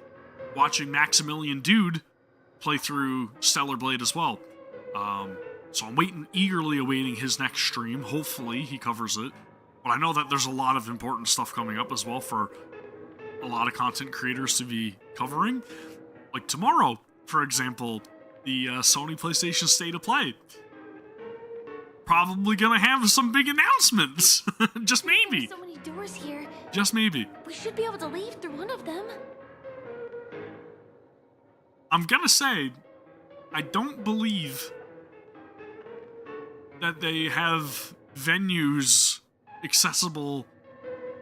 watching Maximilian Dude play through Stellar Blade as well. So I'm eagerly awaiting his next stream. Hopefully he covers it. But I know that there's a lot of important stuff coming up as well for a lot of content creators to be covering. Like tomorrow, for example, the Sony PlayStation State of Play. Probably gonna have some big announcements. Just maybe. So many doors here. Just maybe. We should be able to leave through one of them. I'm gonna say, I don't believe that they have venues accessible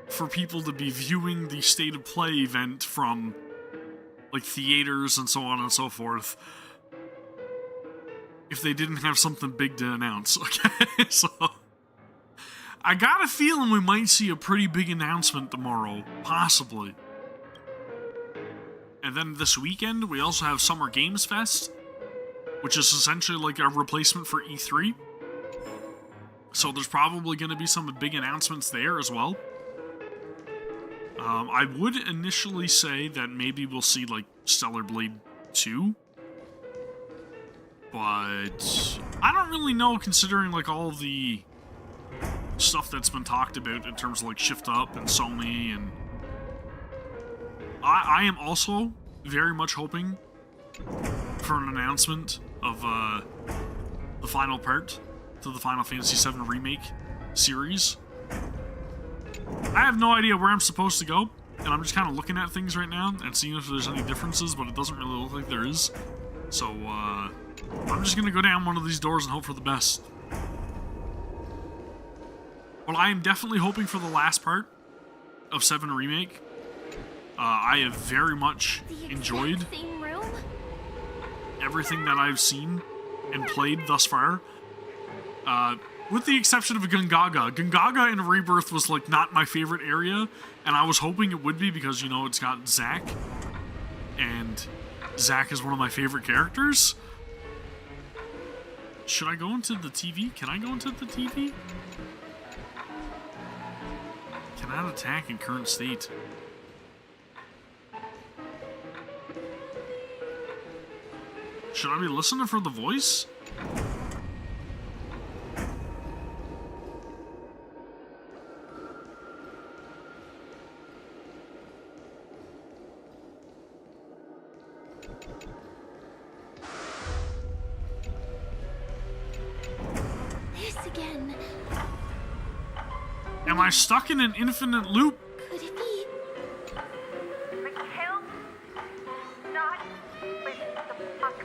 for people to be viewing the State of Play event from, like, theaters and so on and so forth, if they didn't have something big to announce, okay? So, I got a feeling we might see a pretty big announcement tomorrow, possibly. And then this weekend, we also have Summer Games Fest, which is essentially like a replacement for E3. So there's probably going to be some big announcements there as well. I would initially say that maybe we'll see, like, Stellar Blade 2. But I don't really know, considering, like, all of the stuff that's been talked about in terms of, like, Shift Up and Sony, and I am also very much hoping for an announcement of the final part to the Final Fantasy VII Remake series. I have no idea where I'm supposed to go, and I'm just kind of looking at things right now and seeing if there's any differences, but it doesn't really look like there is. So, I'm just going to go down one of these doors and hope for the best. But I am definitely hoping for the last part of 7 Remake. I have very much enjoyed Same room? everything that I've seen and played thus far. With the exception of Gungaga. Gungaga in Rebirth was, like, not my favorite area, and I was hoping it would be because, you know, it's got Zack, and Zack is one of my favorite characters. Should I go into the TV? Can I go into the TV? Cannot attack in current state. Should I be listening for the voice? This again. Am I stuck in an infinite loop? Could it be? Mikhail? Not with the fuck.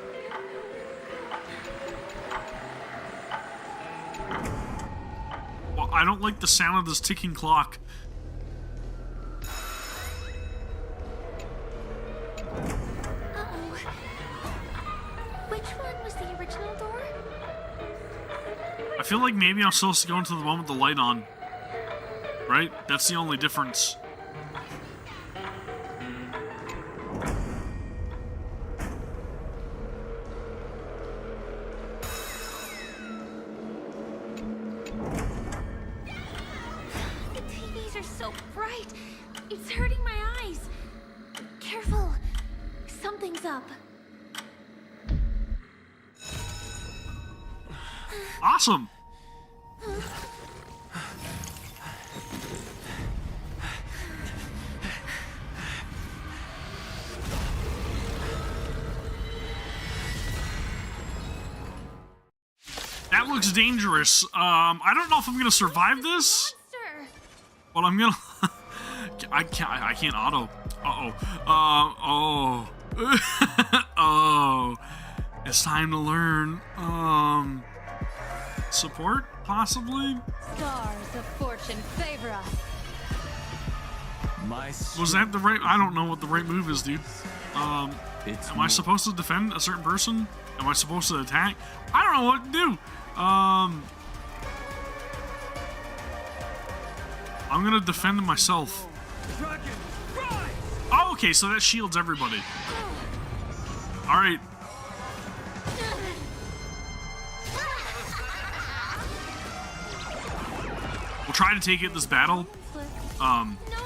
Well, I don't like the sound of this ticking clock. Uh-oh. Which one was the original door? I feel like maybe I'm supposed to go into the one with the light on. Right? That's the only difference. The TVs are so bright. It's hurting my eyes. Careful. Something's up. Awesome! looks dangerous. I don't know if I'm gonna survive this, Monster! but I'm gonna. I can't auto. Oh. Oh. It's time to learn. Support, possibly? Stars of fortune favor us. Was that the right? I don't know what the right move is, dude. Am It's I supposed to defend a certain person? Am I supposed to attack? I don't know what to do. I'm gonna defend myself. Dragon, rise! Oh, okay, so that shields everybody. All right. We'll try to take it this battle. No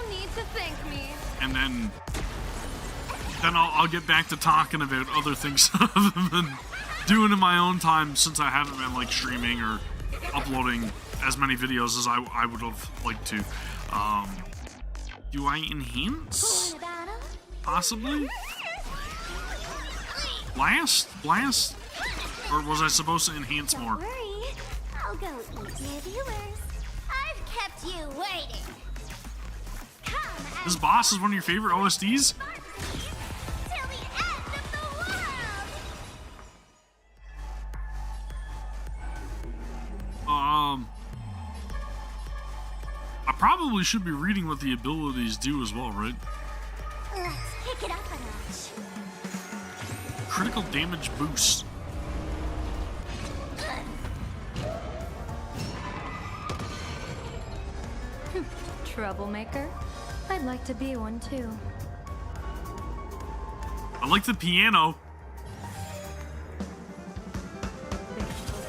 need to thank me. And then I'll get back to talking about other things other than doing in my own time, since I haven't been like streaming or uploading as many videos as I would have liked to. Do I enhance? Possibly? Blast? Or was I supposed to enhance more? Don't worry, I'll go eat your viewers. I've kept you waiting. Come and This boss is one of your favorite OSDs? till the end of the world. I probably should be reading what the abilities do as well, right? Let's kick it up a notch. Critical damage boost. Troublemaker? I'd like to be one too. I like the piano.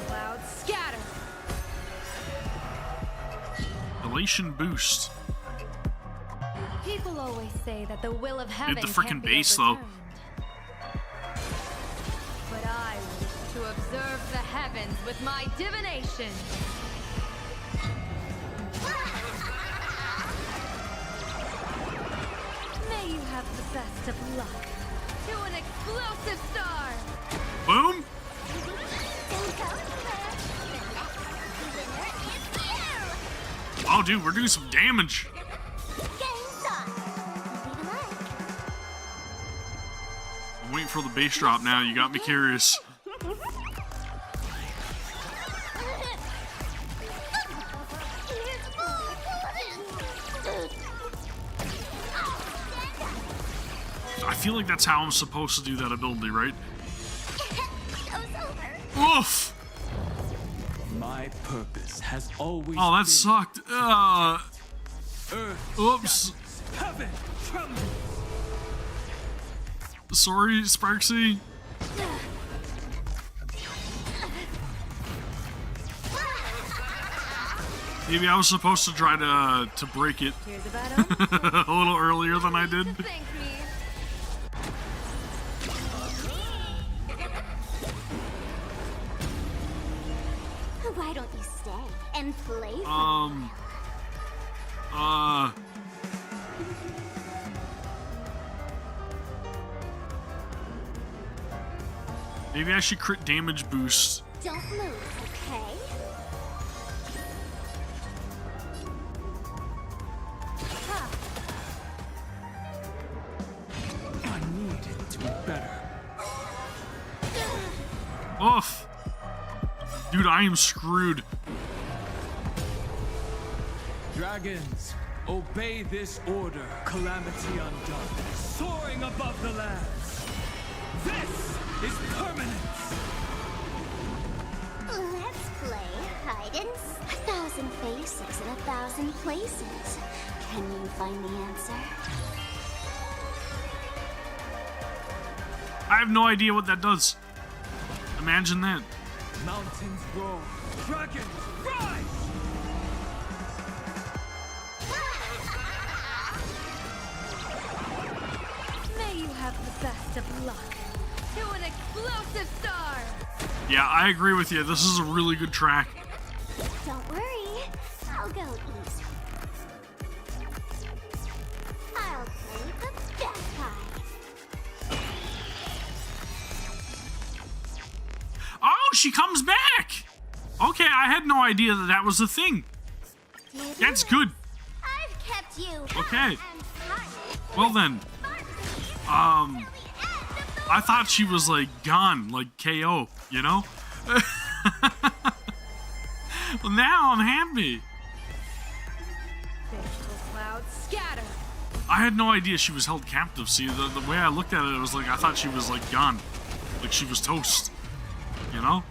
Clouds scatter. Elation boost. People always say that the will of heaven Hit the can't frickin' be bass, though. overturned. But I wish to observe the heavens with my divination. May you have the best of luck. To an explosive star. Boom. Don't go anywhere. The winner is you. Oh, dude, we're doing some damage. Game's on. Leave a like. I'm waiting for the bass drop now. You got me curious. I feel like that's how I'm supposed to do that ability, right? Oof! My purpose has always Oh, that been sucked. Earth. Oops. Heaven trembles! Sorry, Sparksy. Maybe I was supposed to try to break it Here's a battle. a little earlier than I did. To thank me. Why don't you stay and play? Maybe I should crit damage boost. Don't move, okay? I needed to be better. Oof. Dude, I am screwed. Dragons, obey this order. Calamity undone. Soaring above the lands! This is permanence! Let's play hide and 1,000 faces in 1,000 places. Can you find the answer? I have no idea what that does. Imagine that. Mountains roar. Dragons, rise! May you have the best of luck. To an explosive star. Yeah, I agree with you. This is a really good track. Don't worry, I'll go easy. I'll play the best part. Oh, she comes back! Okay, I had no idea that that was a thing. That's good. I've kept you. Okay. Well then, I thought she was like gone, like KO, you know? Well, now I'm happy. Vengeful clouds scatter. I had no idea she was held captive. See, the way I looked at it, it was like I thought she was like gone, like she was toast, you know?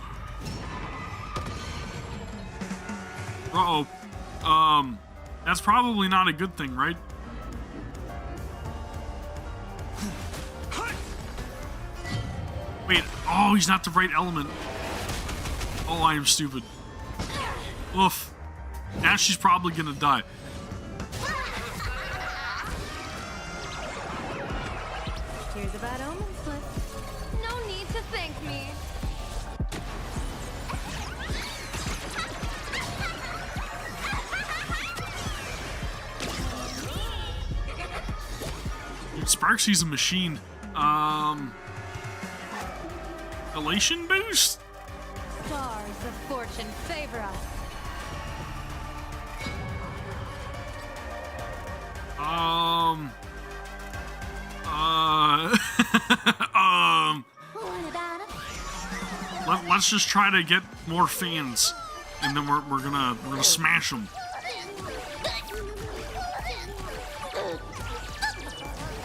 Uh-oh. That's probably not a good thing, right? Wait, oh, he's not the right element. Oh, I am stupid. Oof. Now she's probably gonna die. Here's a bad omen slip. No need to thank me. Sparksy's a machine. Elation boost? Stars of fortune favor us. What about it? Let's just try to get more fans, and then we're gonna smash them.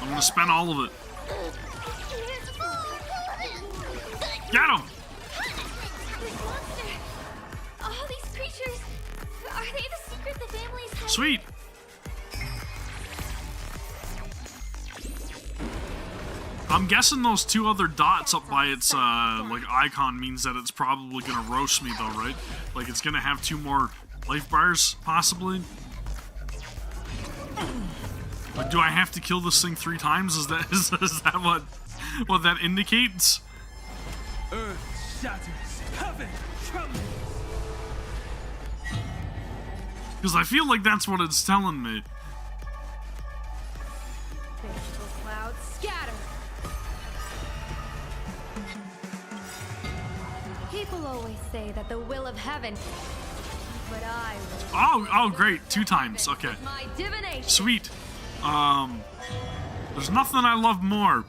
I'm gonna spend all of it. Get him! All these creatures, are they the secret the families have? Sweet. I'm guessing those two other dots up by its like icon means that it's probably gonna roast me though, right? Like it's gonna have 2 more life bars, possibly. But do I have to kill this thing 3 times? Is that what that indicates? Earth shatters, heaven trembles. Because I feel like that's what it's telling me. Vengeful clouds scatter. People always say that the will of heaven, but I will. Oh, great. 2 times. Okay. My divination. Sweet. There's nothing I love more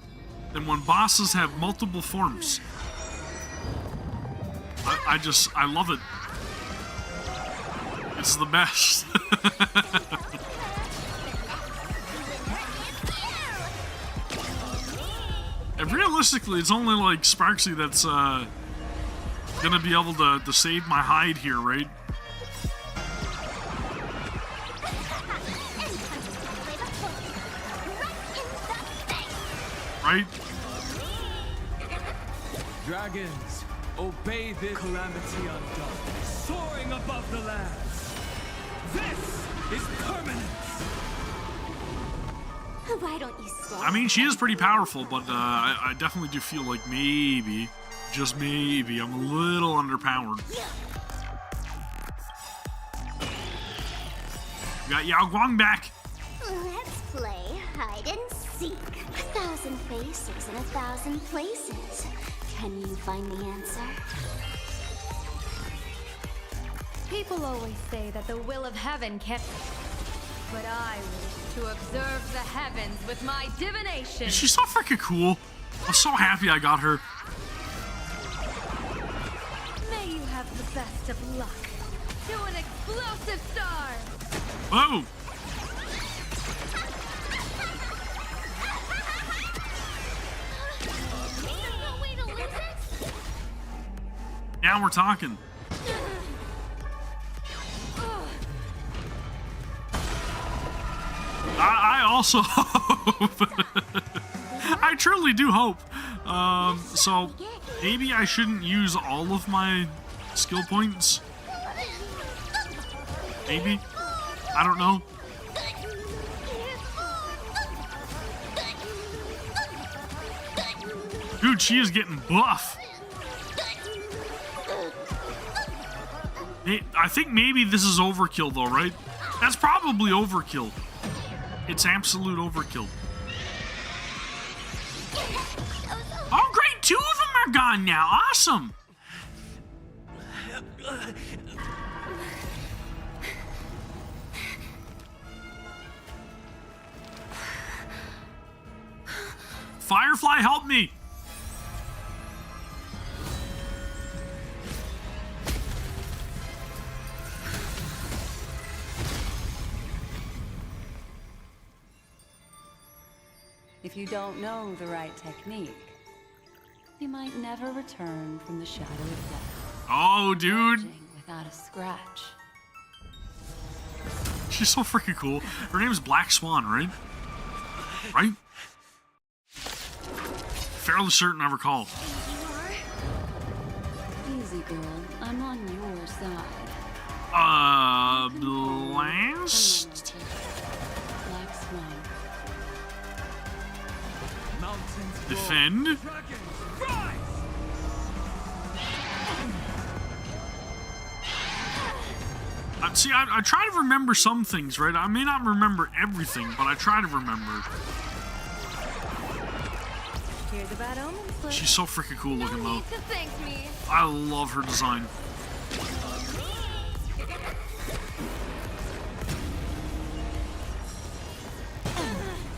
than when bosses have multiple forms. I love it. It's the best. And realistically, it's only like Sparksy that's gonna be able to save my hide here, right? Right? Dragons, obey this calamity undone, soaring above the lands. This is permanence. Why don't you stay? I mean, she is pretty powerful, but I definitely do feel like maybe, just maybe, I'm a little underpowered. We got Yao Guang back. Let's play hide and seek. 1,000 faces in 1,000 places. Can you find the answer? People always say that the will of heaven can't. But I wish to observe the heavens with my divination. She's so freaking cool. I'm so happy I got her. May you have the best of luck. To an explosive star. Whoa! There's no way to lose it? Now we're talking. I also hope. I truly do hope. So maybe I shouldn't use all of my skill points. Maybe. I don't know. Dude, she is getting buff. I think maybe this is overkill though, right? That's probably overkill. It's absolute overkill. Oh, great! 2 of them are gone now. Awesome. Firefly, help me! If you don't know the right technique, you might never return from the shadow of death. Oh, dude. Without a scratch. She's so freaking cool. Her name is Black Swan, right? Right? Fairly certain I recall. Easy, girl. I'm on your side. Blast? Black Swan. Mountains roar. Defend? Dragons rise! See, I try to remember some things, right? I may not remember everything, but I try to remember. Here's a bad omen slip. She's so freaking cool looking, No though. need to thank me. I love her design.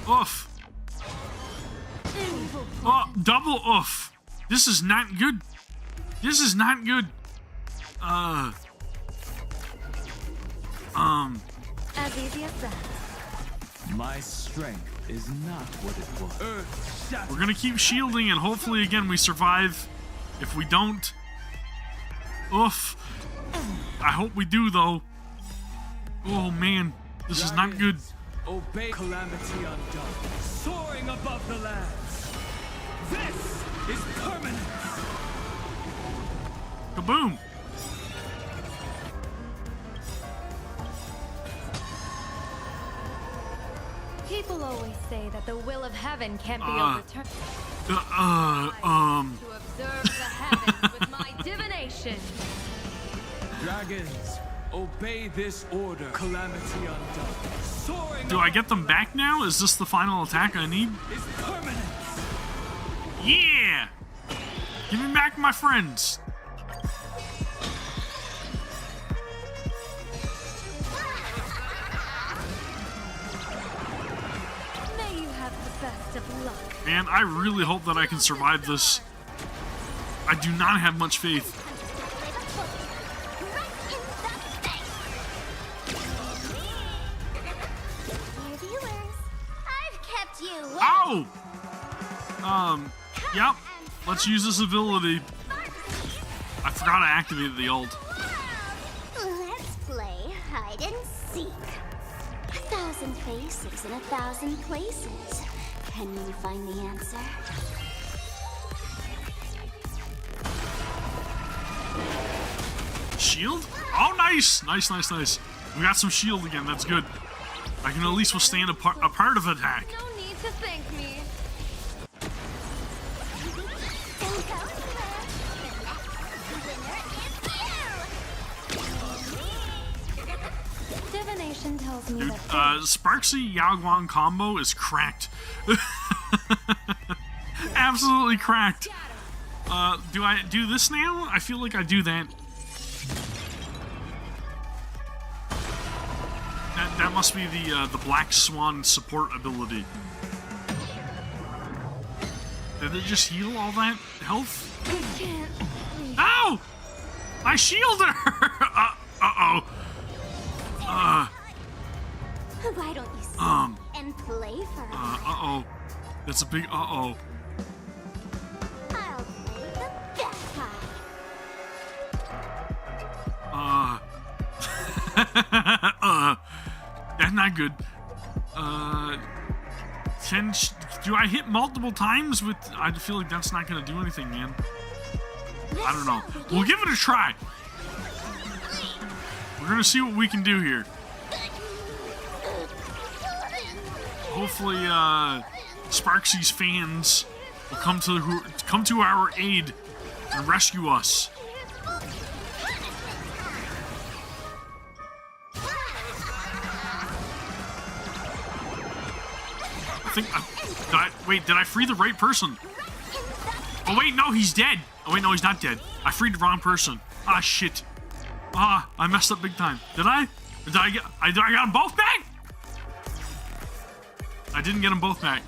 Oof. Oh, double oof. This is not good. This is not good. As easy as that. My strength is not what it was. Earth shatters. We're gonna keep shielding and hopefully again we survive. If we don't, oof. I hope we do though. Oh man, this is not good. Obey calamity undone, soaring above the lands. This is permanent. Kaboom. People always say that the will of heaven can't be overturned. Uh, To observe the heavens with my divination. Dragons, obey this order. Calamity undone, soaring. Do I get them back now? Is this the final attack I need? Is permanent. Yeah! Give me back my friends. May you have the best of luck. Man, I really hope that I can survive this. I do not have much faith. Dear viewers, I've kept you. Ow! Yep. Let's use this ability. I forgot I activated the ult. Let's play hide and seek. 1,000 faces in 1,000 places. Can you find the answer? Shield? Oh, nice! Nice, nice, nice. We got some shield again. That's good. I can at least withstand a part of attack. No need to thank me. Don't go anywhere. The next winner is you. Divination tells me Dude, that Sparksy Yaguang combo is cracked. Absolutely cracked. Do I do this now? I feel like I do that. That must be the Black Swan support ability. Did it just heal all that health? No! I shield her! Uh-oh. Why don't you sit and play for a while? Uh-oh. That's a big uh-oh. I'll play the best part. That's not good. Do I hit multiple times with... I feel like that's not gonna do anything, man. I don't know. We'll give it a try. We're gonna see what we can do here. Hopefully, Sparksy's fans will come to our aid and rescue us. Did I free the right person? Oh wait, no, he's dead. Oh wait, no, he's not dead. I freed the wrong person. Ah, shit. Ah, I messed up big time. Did I? Did I got them both back? I didn't get them both back.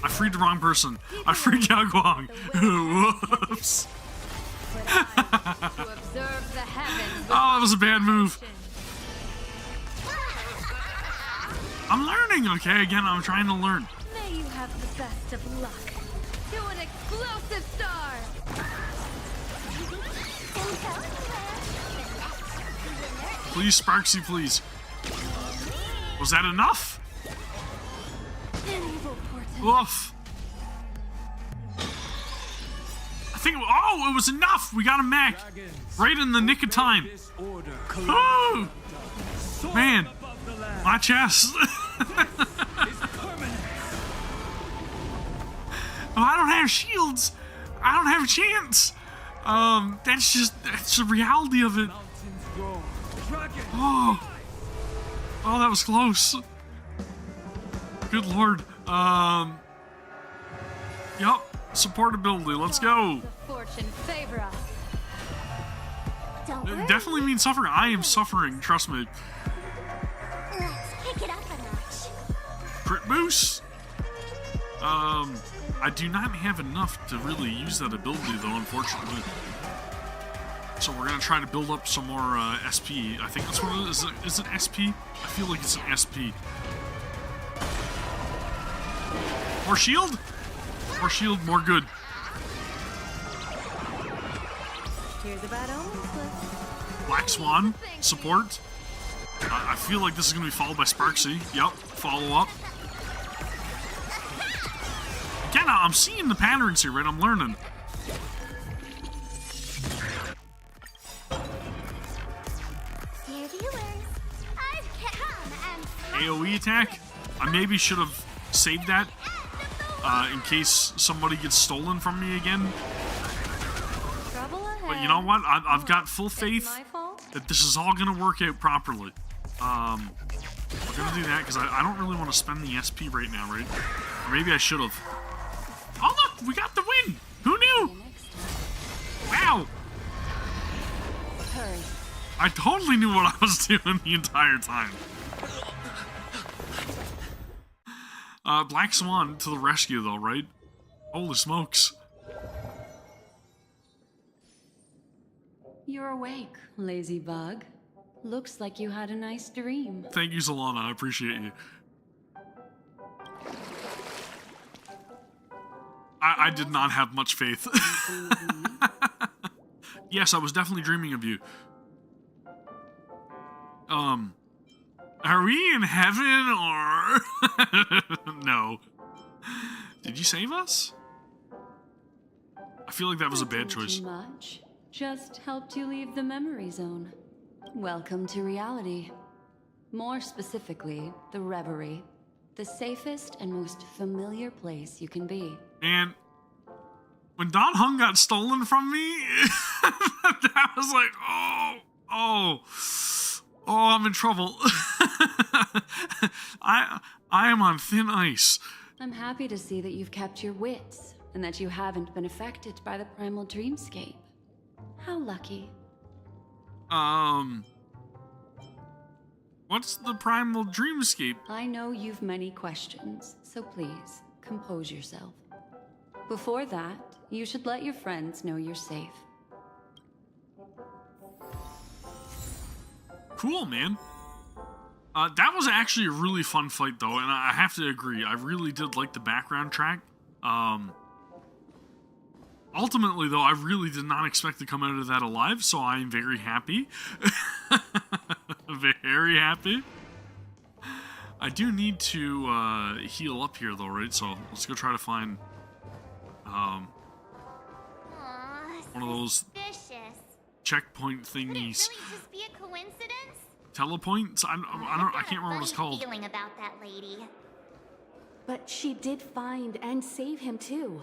I freed the wrong person. I freed Yaguang. Whoops. Oh, that was a bad move. I'm learning, okay? Again, I'm trying to learn. May you have the best of luck. To an explosive star. Please, Sparksy, please. Was that enough? Oof. I think, oh, it was enough. We got him back. Right in the nick of time. Oh, man. My chest. Oh, I don't have shields. I don't have a chance. That's the reality of it. Oh, that was close. Good lord. Yup. Support ability. Let's go. It definitely means suffering. I am suffering. Trust me. Let's kick it up a notch. Crit boost. I do not have enough to really use that ability though, unfortunately. So we're gonna try to build up some more SP. I think that's what it is. Is it SP? I feel like it's an SP. More shield? More shield, more good. Here's a bad omen slip. Black Swan, support. I feel like this is gonna be followed by Sparksy. Yep, follow up. Again, I'm seeing the patterns here, right? I'm learning. Dear viewers, I've come and AoE attack. I maybe should have saved that in case somebody gets stolen from me again. But you know what? I've got full faith that this is all going to work out properly. We're going to do that because I don't really want to spend the SP right now, right? Or maybe I should have. Oh, look! We got the win! Who knew? Wow! I totally knew what I was doing the entire time. Black Swan to the rescue, though, right? Holy smokes. You're awake, lazy bug. Looks like you had a nice dream. Thank you, Solana. I appreciate you. I did not have much faith. Yes, I was definitely dreaming of you. Are we in heaven or... No. Did you save us? I feel like that was a bad choice. Too much. Just helped you leave the memory zone. Welcome to reality. More specifically, the Reverie. The safest and most familiar place you can be. And when Don Hung got stolen from me, that was like, oh, I'm in trouble. I am on thin ice. I'm happy to see that you've kept your wits and that you haven't been affected by the primal dreamscape. How lucky. What's the primal dreamscape? I know you've many questions, so please, compose yourself. Before that, you should let your friends know you're safe. Cool, man. That was actually a really fun fight, though, and I have to agree. I really did like the background track. Ultimately, though, I really did not expect to come out of that alive, so I am very happy. Very happy. I do need to heal up here, though, right? So let's go try to find one of those checkpoint thingies. Could it really just be a coincidence? Telepoints? I can't remember what it's called. Feeling about that lady. But she did find and save him too.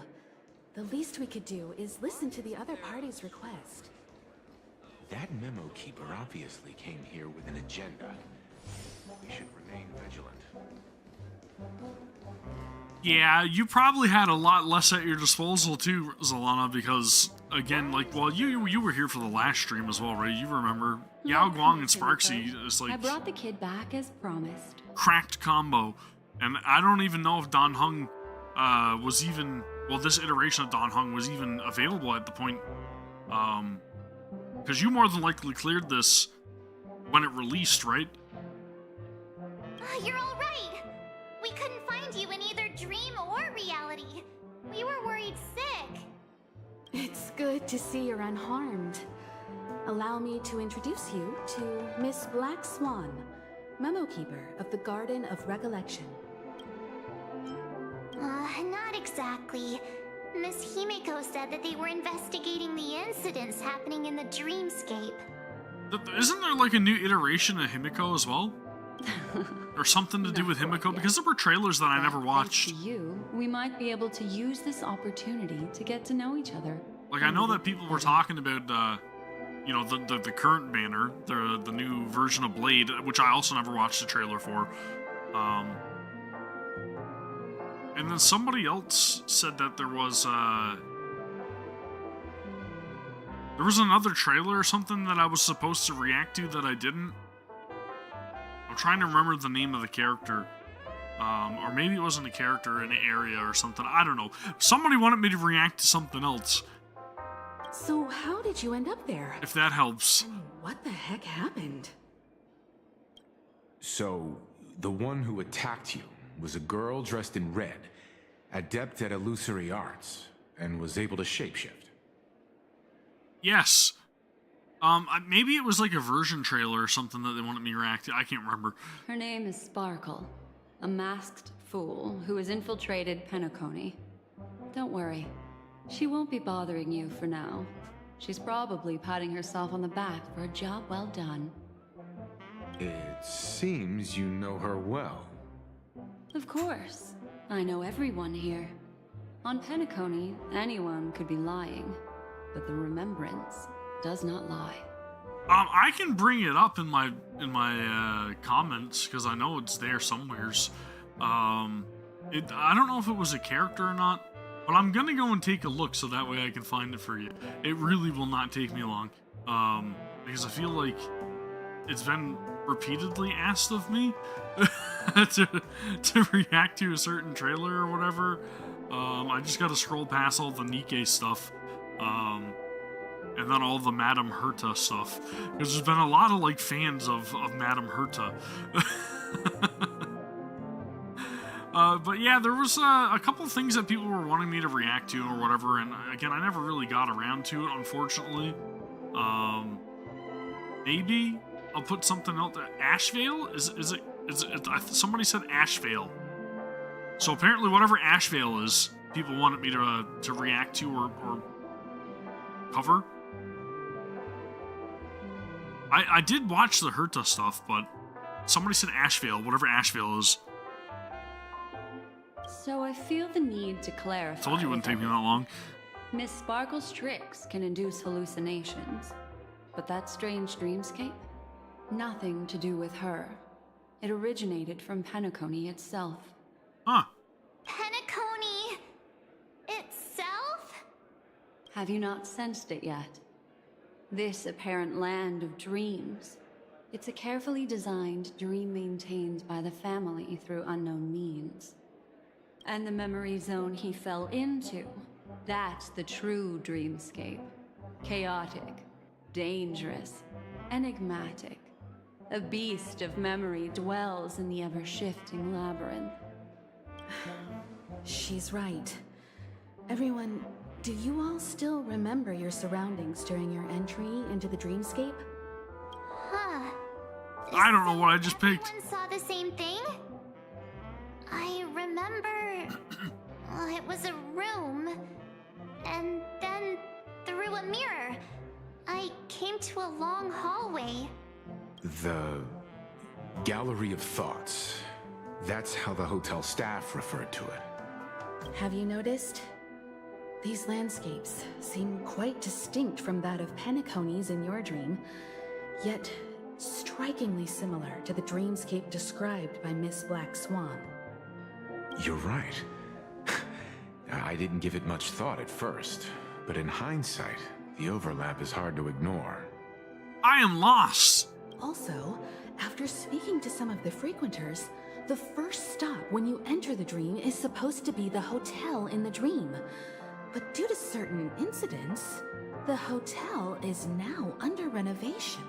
The least we could do is listen to the other party's request. That memo keeper obviously came here with an agenda. We should remain vigilant. Yeah, you probably had a lot less at your disposal too, Zalana, because again, like, well, you were here for the last stream as well, right? You remember Yao Look, Guang and Mr. Sparksy Nico, is I like brought the kid back as promised. cracked combo, and I don't even know if Dan Heng was even, well, this iteration of Dan Heng was even available at the point, because you more than likely cleared this when it released, right? You're all right. We couldn't find you in either dream or reality. We were worried sick. It's good to see you're unharmed. Allow me to introduce you to Miss Black Swan, Memo Keeper of the Garden of Recollection. Not exactly. Miss Himeko said that they were investigating the incidents happening in the dreamscape. Isn't there like a new iteration of Himiko as well? Or something to do with Himiko? Because there were trailers that I never watched. Thanks to you, we might be able to use this opportunity to get to know each other. Like, I know that people were talking about, you know, the current banner, the new version of Blade, which I also never watched the trailer for. And then somebody else said that there was another trailer or something that I was supposed to react to that I didn't. I'm trying to remember the name of the character. Or maybe it wasn't a character in an area or something. I don't know. Somebody wanted me to react to something else. So how did you end up there? If that helps. What the heck happened? So, the one who attacked you was a girl dressed in red, adept at illusory arts, and was able to shapeshift. Yes. Maybe it was like a version trailer or something that they wanted me to react to. I can't remember. Her name is Sparkle, a masked fool who has infiltrated Penacony. Don't worry, she won't be bothering you for now. She's probably patting herself on the back for a job well done. It seems you know her well. Of course, I know everyone here. On Penacony, anyone could be lying, but the remembrance does not lie. I can bring it up in my comments because I know it's there somewheres. I don't know if it was a character or not, but I'm gonna go and take a look so that way I can find it for you. It really will not take me long, because I feel like it's been repeatedly asked of me to react to a certain trailer or whatever. I just gotta scroll past all the Nikkei stuff. And then all the Madame Herta stuff. Because there's been a lot of, like, fans of Madame Herta. But yeah, there was a couple things that people were wanting me to react to or whatever, and again, I never really got around to it, unfortunately. Maybe I'll put something else. Ashvale? Is it somebody said Ashvale. So apparently whatever Ashvale is, people wanted me to react to or cover. I did watch the Herta stuff, but somebody said Ashvale, whatever Ashvale is. So I feel the need to clarify. Told you it wouldn't take me that long. Miss Sparkle's tricks can induce hallucinations, but that strange dreamscape? Nothing to do with her. It originated from Penacony itself. Huh. Penacony itself? Have you not sensed it yet? This apparent land of dreams. It's a carefully designed dream maintained by the family through unknown means. And the memory zone he fell into, that's the true dreamscape. Chaotic, dangerous, enigmatic. A beast of memory dwells in the ever-shifting labyrinth. She's right. Everyone, do you all still remember your surroundings during your entry into the dreamscape? Huh. I don't know what I just picked. Everyone saw the same thing? I remember... it was a room. And then, through a mirror, I came to a long hallway. The Gallery of Thoughts. That's how the hotel staff referred to it. Have you noticed? These landscapes seem quite distinct from that of Penacony's in your dream, yet strikingly similar to the dreamscape described by Miss Black Swan. You're right. I didn't give it much thought at first, but in hindsight, the overlap is hard to ignore. I am lost. Also, after speaking to some of the frequenters, the first stop when you enter the dream is supposed to be the hotel in the dream. But due to certain incidents, the hotel is now under renovation.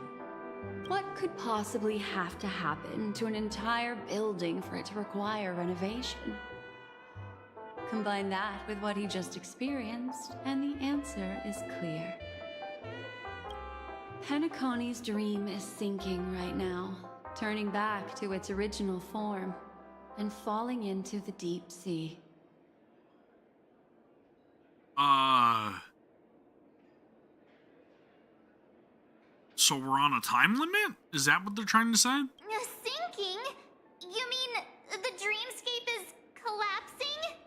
What could possibly have to happen to an entire building for it to require renovation? Combine that with what he just experienced, and the answer is clear. Penacony's dream is sinking right now, turning back to its original form, and falling into the deep sea. So we're on a time limit? Is that what they're trying to say? Sinking? You mean the dreamscape is collapsing?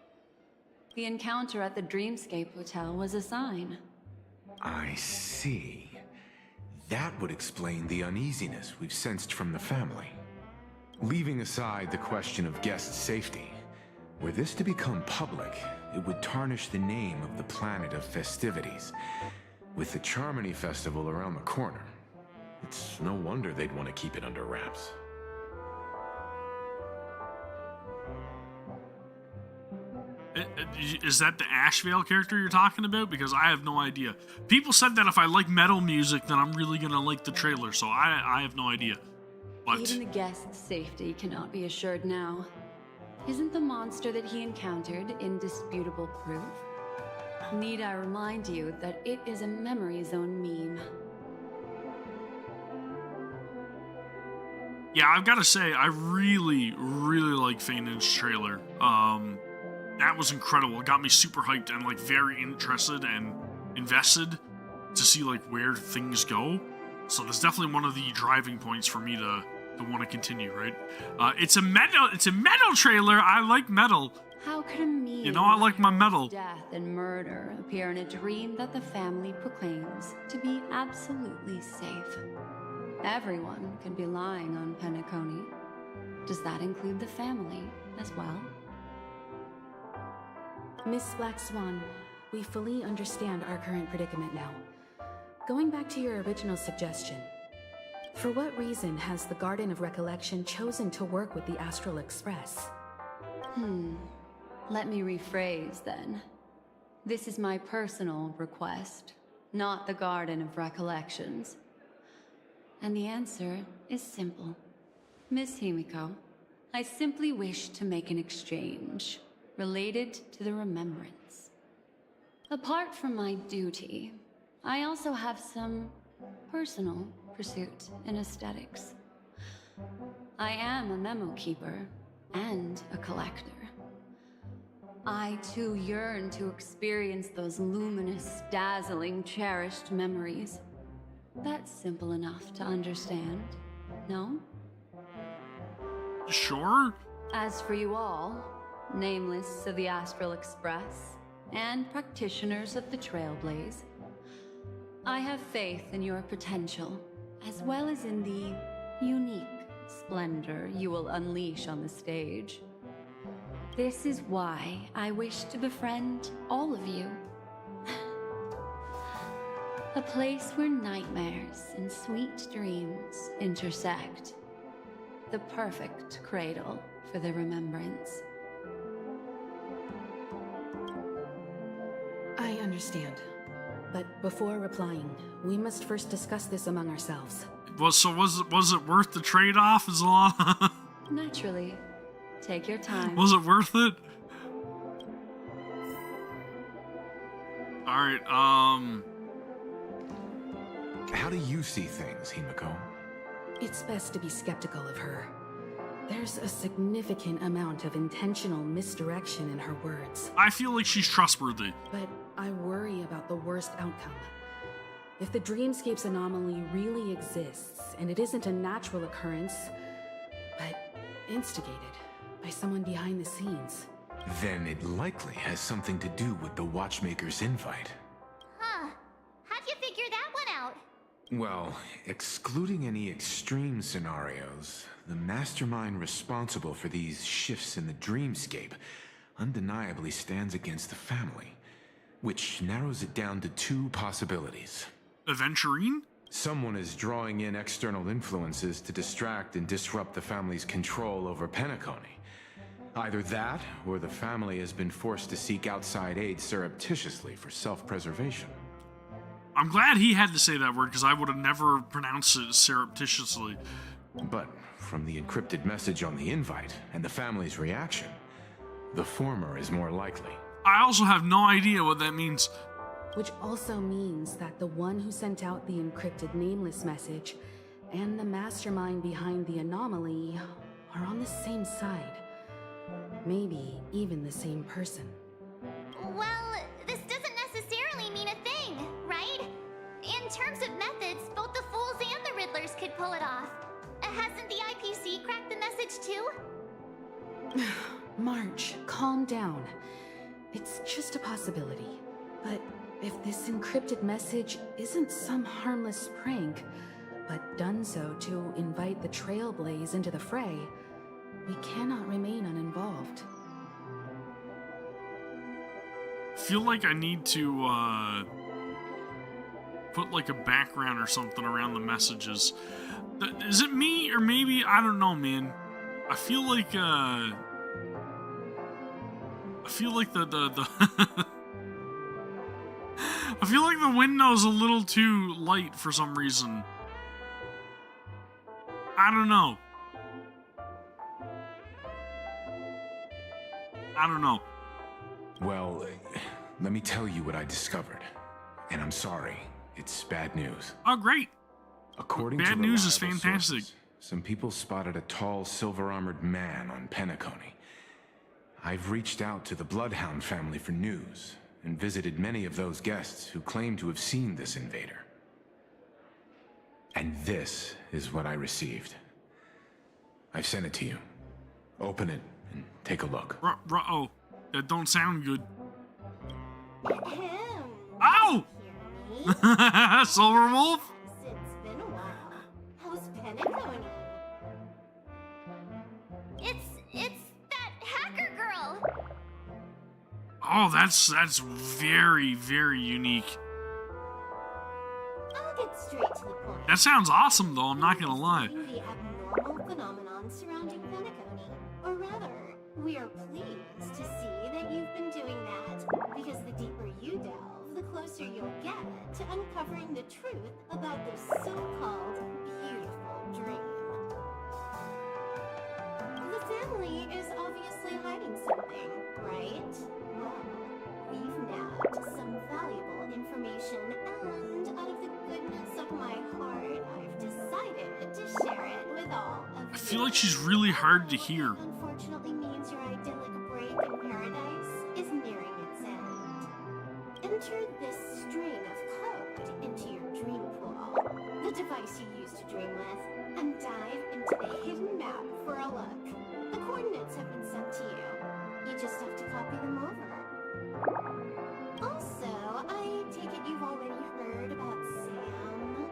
The encounter at the Dreamscape Hotel was a sign. I see. That would explain the uneasiness we've sensed from the family. Leaving aside the question of guest safety, were this to become public, it would tarnish the name of the planet of festivities. With the Charmony Festival around the corner, it's no wonder they'd want to keep it under wraps. Is that the Ashvale character you're talking about? Because I have no idea. People said that if I like metal music, then I'm really gonna like the trailer, so I have no idea. But Even the guest's safety cannot be assured now. Isn't the monster that he encountered indisputable proof? Need I remind you that it is a memory zone meme? yeah, I've gotta say, I really, really like Feynman's trailer. That was incredible. It got me super hyped and like very interested and invested to see like where things go. So that's definitely one of the driving points for me to want to continue, right? It's a metal trailer. I like metal. How could a meme You know, I like my metal. death and murder appear in a dream that the family proclaims to be absolutely safe? Everyone could be lying on Penacony. Does that include the family as well? Miss Black Swan, we fully understand our current predicament now. Going back to your original suggestion, for what reason has the Garden of Recollection chosen to work with the Astral Express? Let me rephrase then. This is my personal request, not the Garden of Recollections. And the answer is simple. Miss Himiko, I simply wish to make an exchange related to the remembrance. Apart from my duty, I also have some personal pursuit in aesthetics. I am a memo keeper and a collector. I too yearn to experience those luminous, dazzling, cherished memories. That's simple enough to understand, no? Sure. As for you all, nameless of the Astral Express, and practitioners of the Trailblaze, I have faith in your potential, as well as in the unique splendor you will unleash on the stage. This is why I wish to befriend all of you. A place where nightmares and sweet dreams intersect. The perfect cradle for the remembrance. I understand. But before replying, we must first discuss this among ourselves. Was it worth the trade-off as long? Naturally. Take your time. Was it worth it? Alright, How do you see things, Himiko? It's best to be skeptical of her. There's a significant amount of intentional misdirection in her words. I feel like she's trustworthy. But I worry about the worst outcome. If the dreamscape's anomaly really exists, and it isn't a natural occurrence, but instigated by someone behind the scenes, Then it likely has something to do with the Watchmaker's invite. Huh. How'd you figure that one out? Well, excluding any extreme scenarios, the mastermind responsible for these shifts in the dreamscape undeniably stands against the family, which narrows it down to two possibilities. Aventurine? Someone is drawing in external influences to distract and disrupt the family's control over Penacony. Either that, or the family has been forced to seek outside aid surreptitiously for self-preservation. I'm glad he had to say that word, because I would have never pronounced it surreptitiously. But from the encrypted message on the invite and the family's reaction, the former is more likely. I also have no idea what that means. Which also means that the one who sent out the encrypted nameless message and the mastermind behind the anomaly are on the same side. Maybe even the same person. Well, this doesn't necessarily mean a thing, right? In terms of methods, both the Fools and the Riddlers could pull it off. Hasn't the IPC cracked the message too? March, calm down. It's just a possibility. But if this encrypted message isn't some harmless prank, but done so to invite the Trailblaze into the fray, we cannot remain uninvolved. I feel like I need to put like a background or something around the messages. Is it me, or maybe, I don't know, man. I feel like the I feel like the window's a little too light for some reason. I don't know. Well, let me tell you what I discovered. And I'm sorry, it's bad news. Oh, great. According to bad news is reliable fantastic. sources, some people spotted a tall, silver-armored man on Penacony. I've reached out to the Bloodhound family for news, and visited many of those guests who claim to have seen this invader. And this is what I received. I've sent it to you. Open it and take a look. Oh, that don't sound good. Ahem. Ow! Hear me? Silver Wolf? It's been a while. How's Penacony? It's that hacker girl. Oh, that's very, very unique. I'll get straight to the point. That sounds awesome, though. I'm not gonna lie. The abnormal phenomenon surrounding Penacony. Or rather, we are pleased to see that you've been doing that, because the deeper you delve, the closer you'll get to uncovering the truth about this so-called beautiful dream. The family is obviously hiding something, right? Well, we've nabbed some valuable information, and out of the goodness of my heart, I've decided to share it with all of you. I feel like she's really hard to hear. Unfortunately means your idyllic break in paradise is nearing its end. Enter this string of code into your dream pool, the device you use to dream with, and dive into the hidden map for a look. The coordinates have been sent to you. You just have to copy them over. Also, I take it you've already heard about Sam.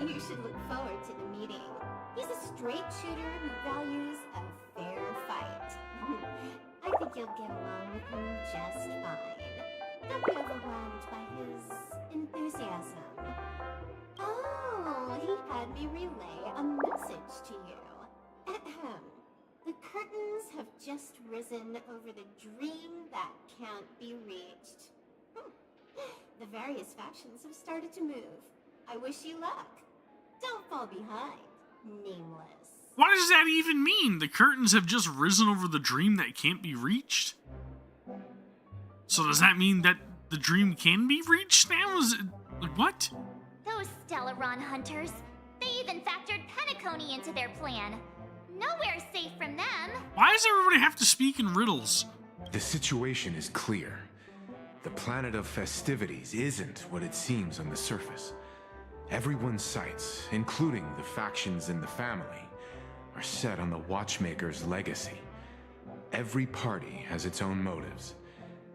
You should look forward to the meeting. He's a straight shooter who values a fair fight. I think you'll get along with him just fine. Don't be overwhelmed by his enthusiasm. Oh, he had me relay a message to you. Ahem. The curtains have just risen over the dream that can't be reached. The various factions have started to move. I wish you luck. Don't fall behind, nameless. What does that even mean? The curtains have just risen over the dream that can't be reached? So does that mean that the dream can be reached now? Is it, like, what? Those Stellaron hunters. They even factored Penacony into their plan. Nowhere's safe from them. Why does everybody have to speak in riddles? The situation is clear. The planet of festivities isn't what it seems on the surface. Everyone's sights, including the factions in the family, are set on the Watchmaker's legacy. Every party has its own motives,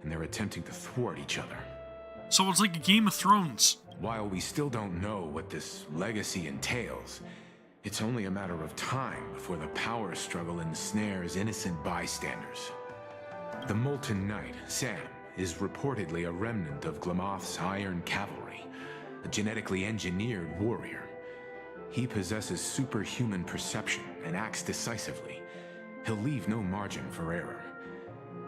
and they're attempting to thwart each other. So it's like a Game of Thrones. While we still don't know what this legacy entails, it's only a matter of time before the power struggle ensnares innocent bystanders. The Molten Knight, Sam, is reportedly a remnant of Glamoth's Iron Cavalry, a genetically engineered warrior. He possesses superhuman perception and acts decisively. He'll leave no margin for error.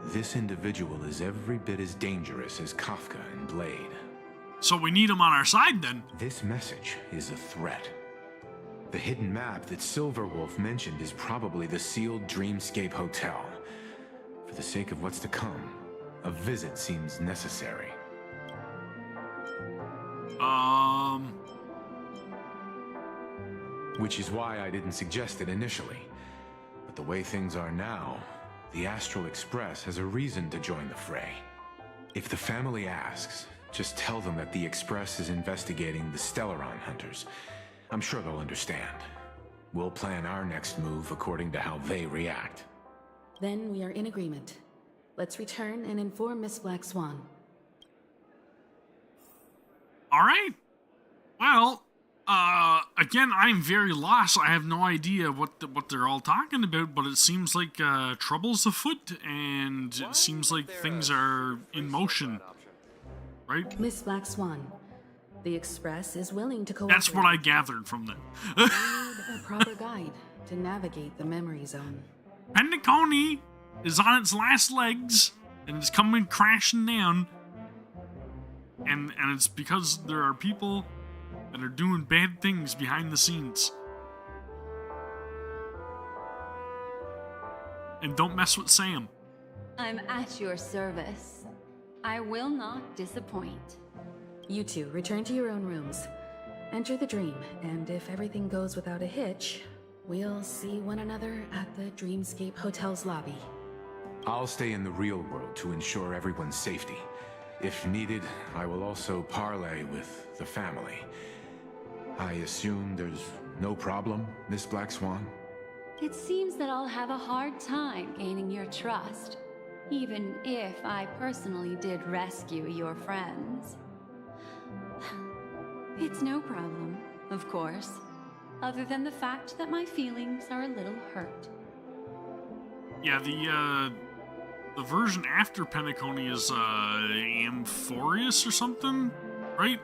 This individual is every bit as dangerous as Kafka and Blade. So we need him on our side then. This message is a threat. The hidden map that Silverwolf mentioned is probably the sealed Dreamscape Hotel. For the sake of what's to come, a visit seems necessary. Which is why I didn't suggest it initially. But the way things are now, the Astral Express has a reason to join the fray. If the family asks, just tell them that the Express is investigating the Stellaron hunters. I'm sure they'll understand. We'll plan our next move according to how they react. Then we are in agreement. Let's return and inform Miss Black Swan. All right. Well, again, I'm very lost. I have no idea what they're all talking about, but it seems like trouble's afoot, and it seems like things are in motion. Right? Miss Black Swan, the Express is willing to cooperate. That's what I gathered from them. We need a proper guide to navigate the memory zone. Penacony is on its last legs, and it's coming crashing down. And it's because there are people that are doing bad things behind the scenes. And don't mess with Sam. I'm at your service. I will not disappoint. You two, return to your own rooms. Enter the dream, and if everything goes without a hitch, we'll see one another at the Dreamscape Hotel's lobby. I'll stay in the real world to ensure everyone's safety. If needed, I will also parley with the family. I assume there's no problem, Miss Black Swan? It seems that I'll have a hard time gaining your trust, even if I personally did rescue your friends. It's no problem, of course, other than the fact that my feelings are a little hurt. Yeah, the version after Penacony is Amphorius or something, right?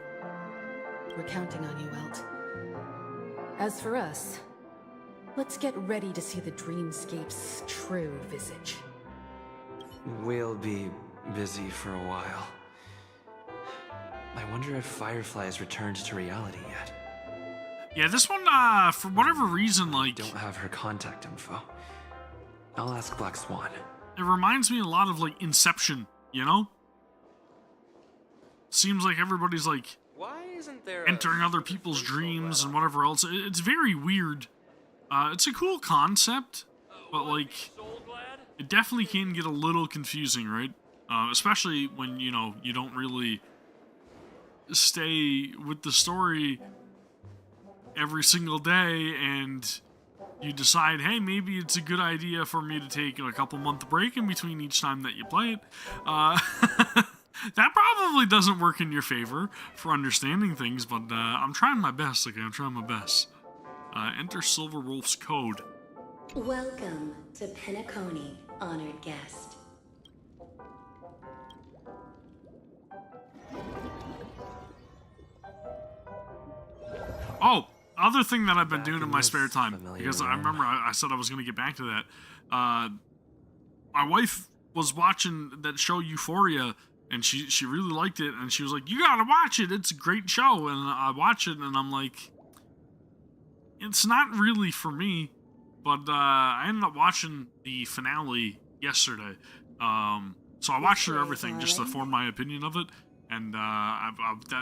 We're counting on you, Welt. As for us, let's get ready to see the Dreamscape's true visage. We'll be busy for a while. I wonder if Firefly's returned to reality yet. Yeah, this one, for whatever reason, like... Don't have her contact info. I'll ask Black Swan. It reminds me a lot of, like, Inception, you know? Seems like everybody's, like, Why isn't there entering other people's dreams and whatever else. It's very weird. It's a cool concept, but, like, it definitely can get a little confusing, right? Especially when, you know, you don't really stay with the story every single day, and you decide, hey, maybe it's a good idea for me to take a couple-month break in between each time that you play it. That probably doesn't work in your favor for understanding things, but I'm trying my best, okay? I'm trying my best. Enter Silverwolf's code. Welcome to Penacony, honored guest. Oh, other thing that I've been doing in my spare time, because I remember I said I was going to get back to that. My wife was watching that show Euphoria, and she really liked it, and she was like, you gotta watch it, it's a great show. And I watch it, and I'm like, it's not really for me, but I ended up watching the finale yesterday. So I watched through everything just to form my opinion of it. And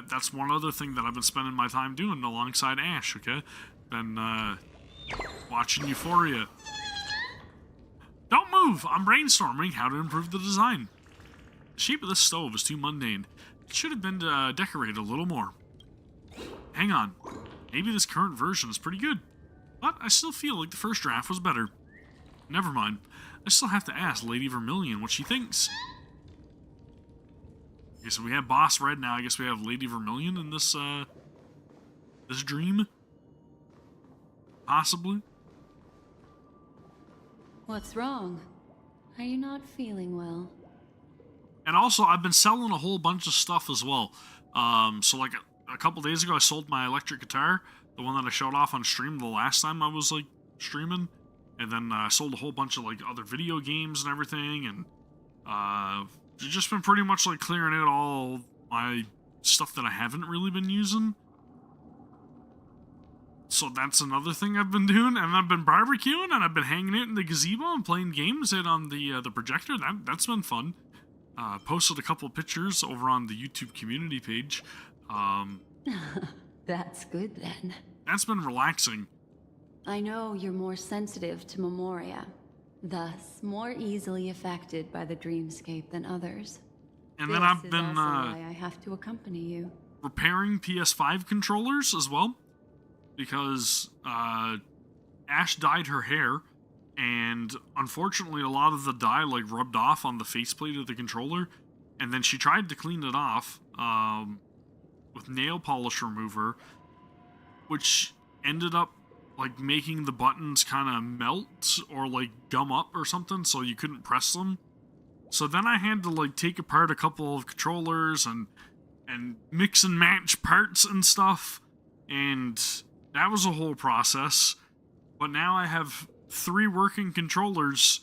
that's one other thing that I've been spending my time doing alongside Ash, okay? Been watching Euphoria. Don't move! I'm brainstorming how to improve the design. The shape of this stove is too mundane. It should have been decorated a little more. Hang on. Maybe this current version is pretty good. But I still feel like the first draft was better. Never mind. I still have to ask Lady Vermilion what she thinks. Okay, so we have Boss Red now. I guess we have Lady Vermilion in this, this dream? Possibly? What's wrong? Are you not feeling well? And also, I've been selling a whole bunch of stuff as well. So like a couple days ago, I sold my electric guitar, the one that I showed off on stream the last time I was like streaming, and then I sold a whole bunch of like other video games and everything, and just been pretty much like clearing out all my stuff that I haven't really been using. So that's another thing I've been doing, and I've been barbecuing, and I've been hanging out in the gazebo and playing games out on the projector. That's been fun. Posted a couple pictures over on the YouTube community page. That's good then. That's been relaxing. I know you're more sensitive to Memoria, thus more easily affected by the dreamscape than others. And then I've been also why I have to accompany you. Repairing PS5 controllers as well, because Ash dyed her hair, and unfortunately a lot of the dye like rubbed off on the faceplate of the controller, and then she tried to clean it off with nail polish remover, which ended up like making the buttons kind of melt or like gum up or something, so you couldn't press them. So then I had to like take apart a couple of controllers and mix and match parts and stuff, and that was a whole process. But now I have 3 working controllers,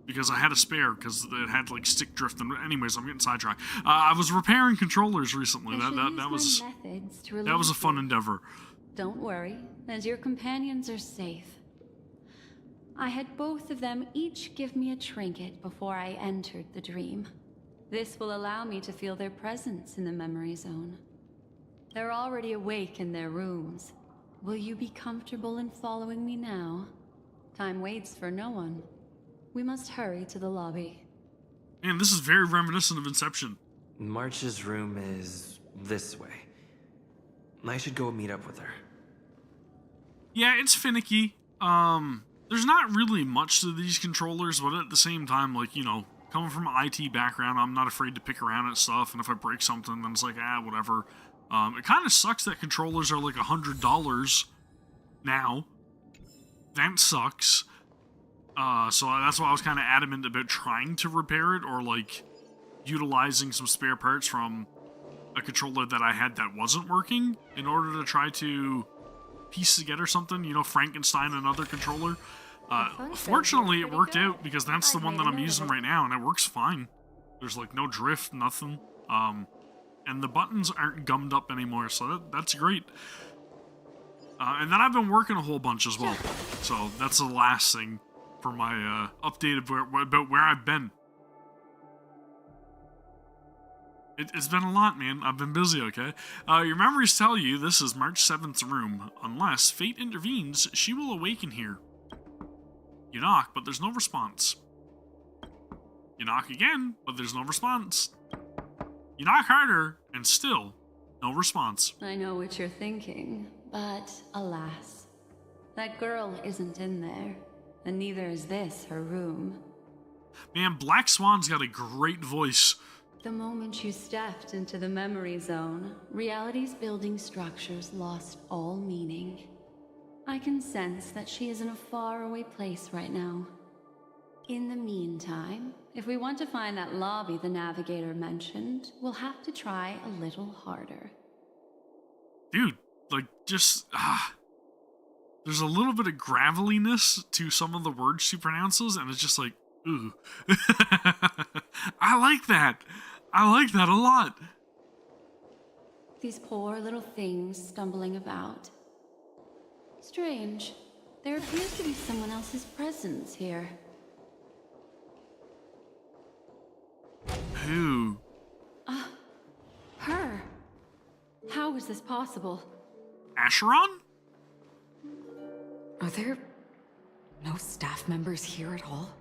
because I had a spare, because it had like stick drift. And anyways, I'm getting sidetracked. I was repairing controllers recently. That was a fun endeavor. Don't worry, as your companions are safe. I had both of them each give me a trinket before I entered the dream. This will allow me to feel their presence in the memory zone. They're already awake in their rooms. Will you be comfortable in following me now? Time waits for no one. We must hurry to the lobby. Man, this is very reminiscent of Inception. March's room is this way. I should go meet up with her. Yeah, it's finicky. There's not really much to these controllers, but at the same time, like, you know, coming from an IT background, I'm not afraid to pick around at stuff, and if I break something, then it's like, whatever. It kind of sucks that controllers are like $100 now. That sucks. So that's why I was kind of adamant about trying to repair it, or like utilizing some spare parts from a controller that I had that wasn't working in order to try to piece together something, you know, Frankenstein another controller. Fortunately, it worked out, because that's the one that I'm using right now, and it works fine. There's like no drift, nothing. And the buttons aren't gummed up anymore, so that's great. And then I've been working a whole bunch as well. So that's the last thing for my update about where I've been. It's been a lot, man. I've been busy, okay? Your memories tell you this is March 7th's room. Unless fate intervenes, she will awaken here. You knock, but there's no response. You knock again, but there's no response. You knock harder, and still, no response. I know what you're thinking, but alas, that girl isn't in there, and neither is this her room. Man, Black Swan's got a great voice. The moment you stepped into the memory zone, reality's building structures lost all meaning. I can sense that she is in a faraway place right now. In the meantime, if we want to find that lobby the navigator mentioned, we'll have to try a little harder. Dude, like, just, there's a little bit of graveliness to some of the words she pronounces, and it's just like, ooh. I like that. I like that a lot. These poor little things stumbling about. Strange. There appears to be someone else's presence here. Who? Her. How is this possible? Acheron? Are there no staff members here at all?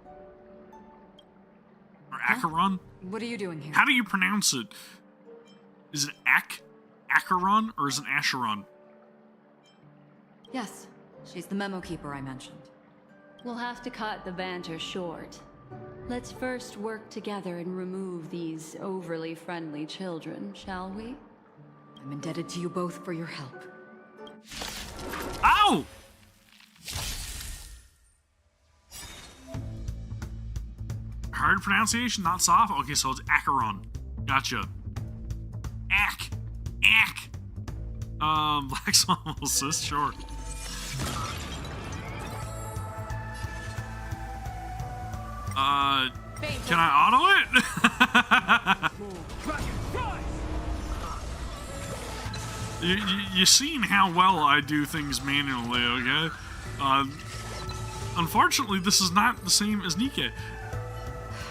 Or Acheron? What are you doing here? How do you pronounce it? Is it Acheron, or is it Acheron? Yes, she's the memo keeper I mentioned. We'll have to cut the banter short. Let's first work together and remove these overly friendly children, shall we? I'm indebted to you both for your help. Ow! Hard pronunciation, not soft? Okay, so it's Acheron. Gotcha. Ack. Black Swan will assist, sure. Can I auto it? You seen how well I do things manually, okay? Unfortunately, this is not the same as Nikke.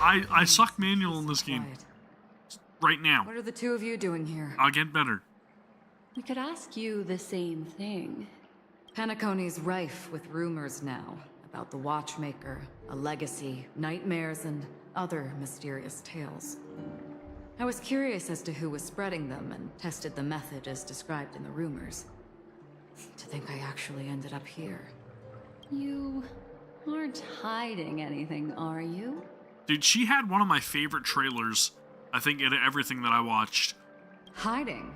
I suck manual in this game. Right now. What are the two of you doing here? I'll get better. We could ask you the same thing. Penacony's rife with rumors now about the Watchmaker, a legacy, nightmares, and other mysterious tales. I was curious as to who was spreading them and tested the method as described in the rumors. To think I actually ended up here. You aren't hiding anything, are you? Dude, she had one of my favorite trailers, I think, in everything that I watched. Hiding?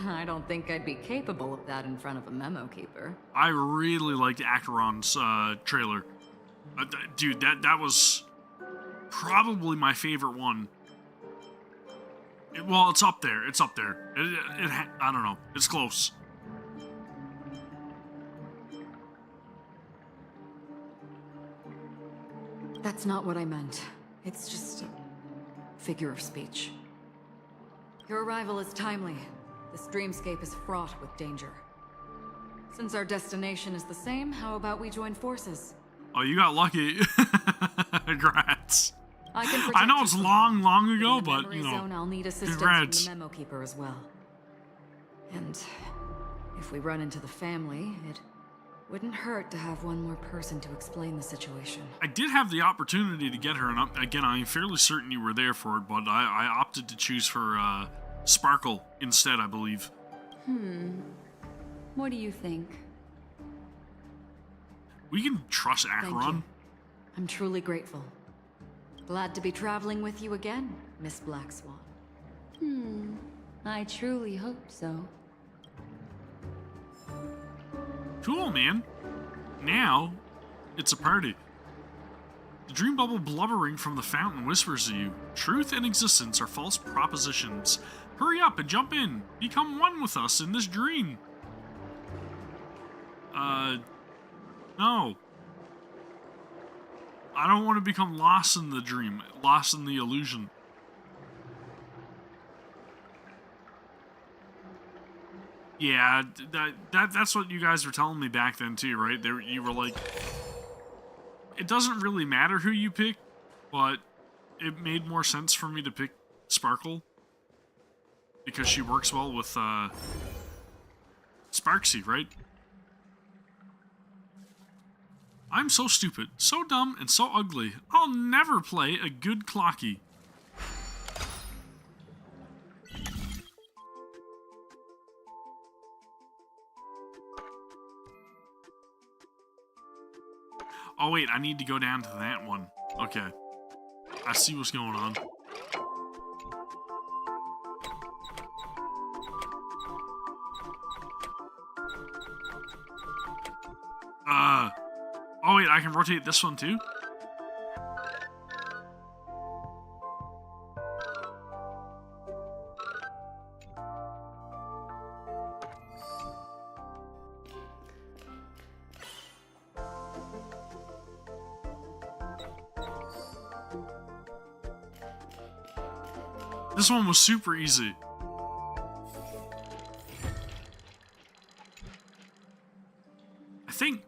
I don't think I'd be capable of that in front of a memo keeper. I really liked Acheron's trailer. Dude, that was probably my favorite one. Well, it's up there. It's up there. I don't know. It's close. That's not what I meant. It's just a figure of speech. Your arrival is timely. This dreamscape is fraught with danger. Since our destination is the same, how about we join forces? Oh, you got lucky. Congrats. I know it's long ago, but, you know, zone, I'll need assistance congrats. from the memo keeper as well. And if we run into the family, it wouldn't hurt to have one more person to explain the situation. I did have the opportunity to get her, and again, I'm fairly certain you were there for it, but I opted to choose for Sparkle instead, I believe. What do you think? We can trust Thank Acheron. you. I'm truly grateful. Glad to be traveling with you again, Miss Black Swan. I truly hope so. Cool, man. Now, it's a party. The dream bubble blubbering from the fountain whispers to you. Truth and existence are false propositions. Hurry up and jump in. Become one with us in this dream. No. I don't want to become lost in the dream, lost in the illusion. Yeah, that's what you guys were telling me back then too, right? You were like, it doesn't really matter who you pick, but it made more sense for me to pick Sparkle because she works well with Sparksy, right? I'm so stupid, so dumb, and so ugly. I'll never play a good Clocky. Oh wait, I need to go down to that one. Okay. I see what's going on. Oh wait, I can rotate this one too? This one was super easy. I think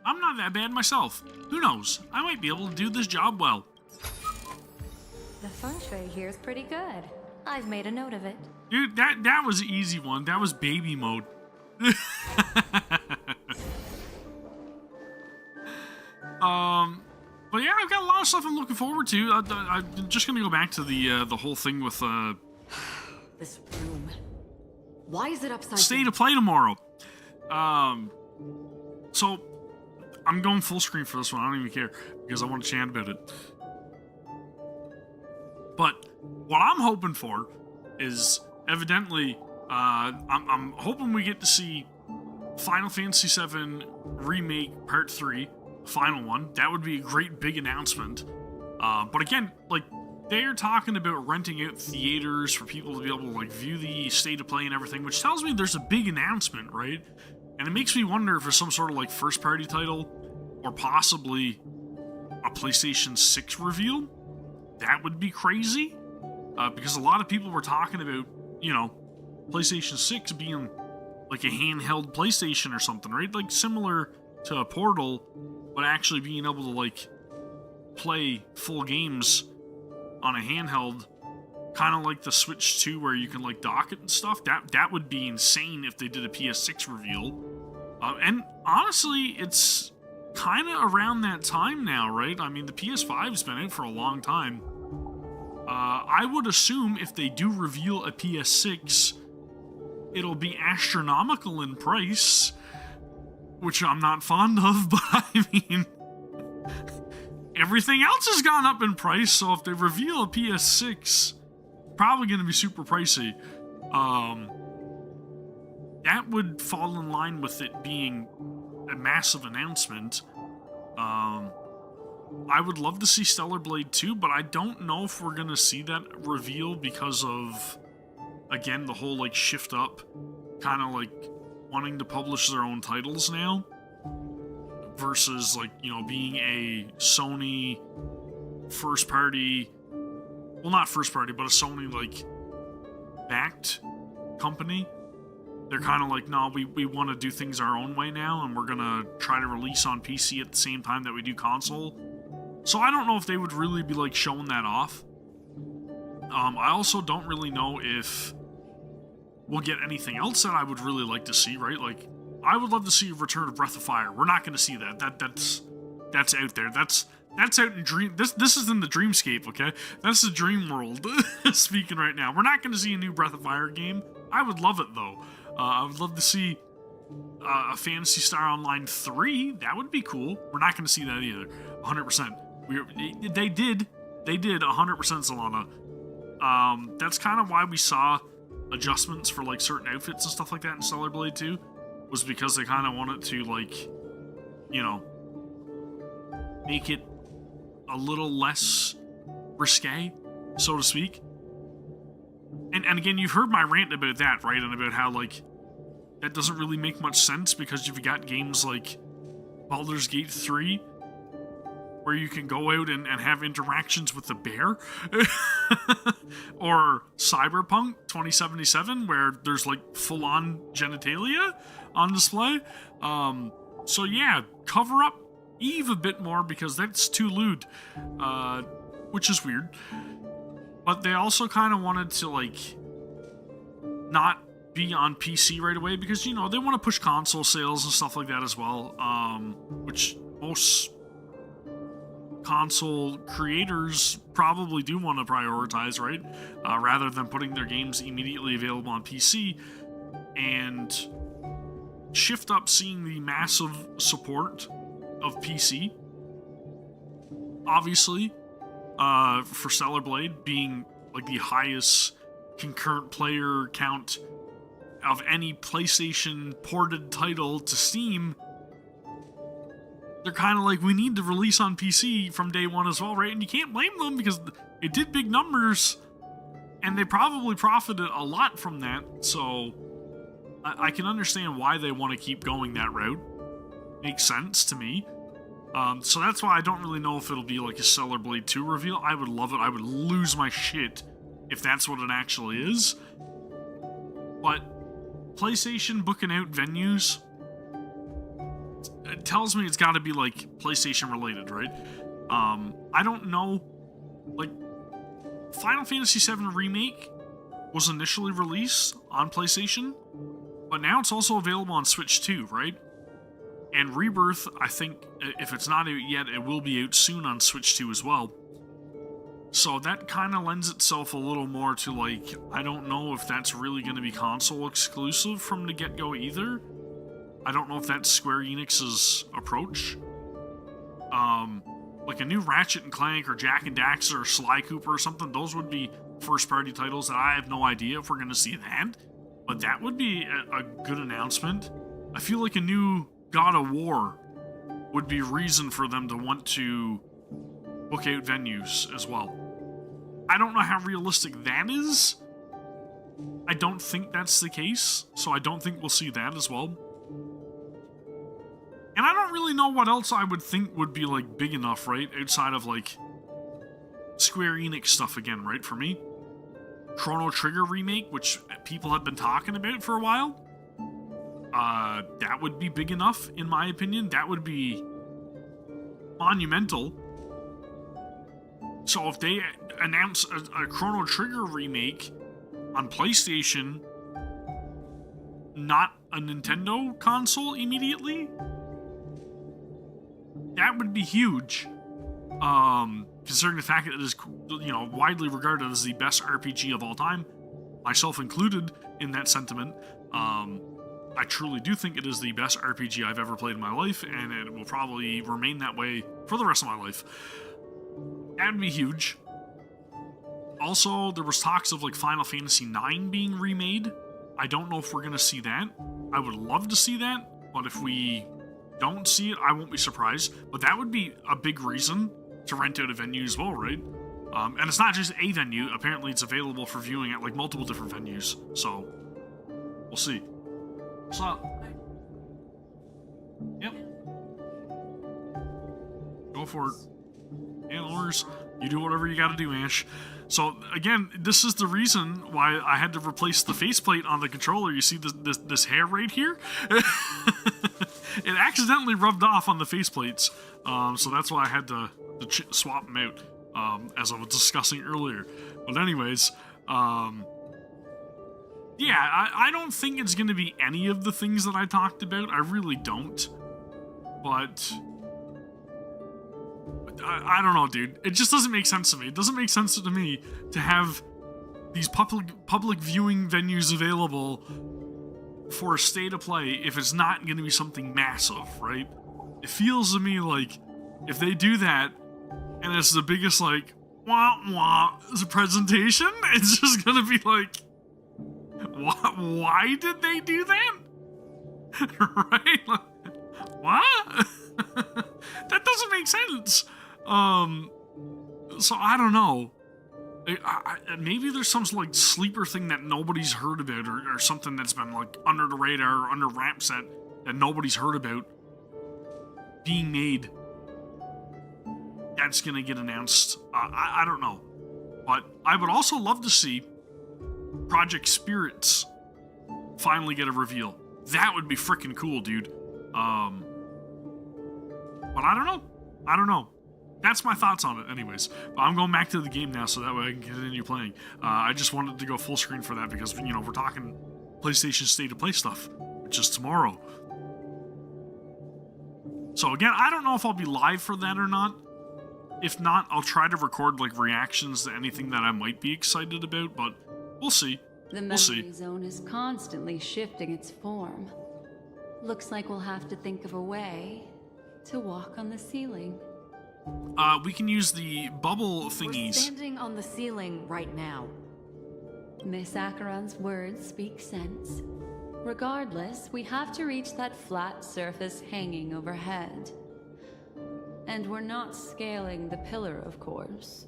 I'm not that bad myself. Who knows? I might be able to do this job well. The feng shui here is pretty good. I've made a note of it. Dude, that was an easy one. That was baby mode. But yeah, I've got a lot of stuff I'm looking forward to. I'm just gonna go back to the whole thing with This room. Why is it upside State down? of Play tomorrow. So I'm going full screen for this one. I don't even care because I want to chat about it. But what I'm hoping for is evidently, I'm hoping we get to see Final Fantasy VII Remake Part 3, final one. That would be a great big announcement. But again, like, they're talking about renting out theaters for people to be able to, like, view the state of play and everything, which tells me there's a big announcement, right? And it makes me wonder if it's some sort of, like, first-party title, or possibly a PlayStation 6 reveal. That would be crazy. Because a lot of people were talking about, you know, PlayStation 6 being like a handheld PlayStation or something, right? Like similar to a Portal, but actually being able to like play full games on a handheld, kind of like the Switch 2 where you can like dock it and stuff. That would be insane if they did a PS6 reveal. And honestly, it's kind of around that time now, right? I mean, the PS5's been out for a long time. I would assume if they do reveal a PS6, it'll be astronomical in price, which I'm not fond of, but I mean, everything else has gone up in price, so if they reveal a PS6, probably going to be super pricey. That would fall in line with it being a massive announcement. I would love to see Stellar Blade 2, but I don't know if we're going to see that reveal because of, again, the whole, like, shift up, kind of, like, wanting to publish their own titles now, versus, like, you know, being a Sony first-party, well, not first-party, but a Sony, like, backed company. They're kind of like, no, we want to do things our own way now, and we're going to try to release on PC at the same time that we do console. So I don't know if they would really be, like, showing that off. I also don't really know if we'll get anything else that I would really like to see, right? Like, I would love to see a Return of Breath of Fire. We're not going to see that. That's out there. That's out in dream. This is in the dreamscape, okay? That's the dream world speaking right now. We're not going to see a new Breath of Fire game. I would love it, though. I would love to see a Phantasy Star Online 3. That would be cool. We're not going to see that either. 100%. They did 100% Solana. That's kind of why we saw adjustments for like certain outfits and stuff like that in Stellar Blade 2, was because they kind of wanted to, like, you know, make it a little less risque, so to speak. And again, you've heard my rant about that, right? And about how, like, that doesn't really make much sense because you've got games like Baldur's Gate 3 where you can go out and have interactions with the bear. Or Cyberpunk 2077 where there's like full-on genitalia on display. So yeah, cover up Eve a bit more because that's too lewd, which is weird. But they also kind of wanted to, like, not be on PC right away because, you know, they want to push console sales and stuff like that as well, which most console creators probably do want to prioritize, right? Rather than putting their games immediately available on PC. And shift up seeing the massive support of PC. Obviously, for Stellar Blade being like the highest concurrent player count of any PlayStation ported title to Steam, they're kind of like, we need to release on PC from day one as well, right? And you can't blame them because it did big numbers and they probably profited a lot from that. So I can understand why they want to keep going that route. Makes sense to me. So that's why I don't really know if it'll be like a Stellar Blade 2 reveal. I would love it. I would lose my shit if that's what it actually is. But PlayStation booking out venues, it tells me it's got to be like PlayStation related, right? I don't know. Like, Final Fantasy VII Remake was initially released on PlayStation, but now it's also available on Switch 2, right? And Rebirth, I think, if it's not out yet, it will be out soon on Switch 2 as well. So that kind of lends itself a little more to, like, I don't know if that's really going to be console exclusive from the get-go either. I don't know if that's Square Enix's approach. like a new Ratchet and Clank or Jack and Daxter or Sly Cooper or something, those would be first-party titles that I have no idea if we're going to see that. But that would be a good announcement. I feel like a new God of War would be reason for them to want to book out venues as well. I don't know how realistic that is. I don't think that's the case, so I don't think we'll see that as well. And I don't really know what else I would think would be, like, big enough, right? Outside of, like, Square Enix stuff again, right? For me. Chrono Trigger remake, which people have been talking about for a while. That would be big enough, in my opinion. That would be monumental. So if they announce a Chrono Trigger remake on PlayStation, not a Nintendo console immediately, that would be huge. Considering the fact that it is, you know, widely regarded as the best RPG of all time, myself included in that sentiment. I truly do think it is the best RPG I've ever played in my life, and it will probably remain that way for the rest of my life. That would be huge. Also, there was talks of, like, Final Fantasy IX being remade. I don't know if we're going to see that. I would love to see that, but if we don't see it, I won't be surprised. But that would be a big reason to rent out a venue as well, right? And it's not just a venue. Apparently, it's available for viewing at, like, multiple different venues. So, we'll see. So, yep. Go for it. And Lars, you do whatever you gotta do, Ash. So, again, this is the reason why I had to replace the faceplate on the controller. You see this hair right here? It accidentally rubbed off on the faceplates. So that's why I had to swap them out, as I was discussing earlier. But anyways, yeah, I don't think it's going to be any of the things that I talked about. I really don't. But I don't know, dude. It just doesn't make sense to me. It doesn't make sense to me to have these public viewing venues available for a state of play if it's not going to be something massive, right? It feels to me like if they do that and it's the biggest, like, wah as a presentation, it's just going to be like, why did they do that? Right? Like, what? That doesn't make sense. So I don't know. Maybe there's some, like, sleeper thing that nobody's heard about, or something that's been, like, under the radar or under wraps that nobody's heard about being made. That's gonna get announced. I don't know. But I would also love to see Project Spirits finally get a reveal. That would be freaking cool, dude. But I don't know. That's my thoughts on it anyways. But I'm going back to the game now so that way I can continue playing. I just wanted to go full screen for that because, you know, we're talking PlayStation State of Play stuff, which is tomorrow. So again, I don't know if I'll be live for that or not. If not, I'll try to record, like, reactions to anything that I might be excited about, but we'll see. The memory zone is constantly shifting its form. Looks like we'll have to think of a way to walk on the ceiling. We can use the bubble thingies. We're standing on the ceiling right now. Miss Acheron's words speak sense. Regardless, we have to reach that flat surface hanging overhead. And we're not scaling the pillar, of course.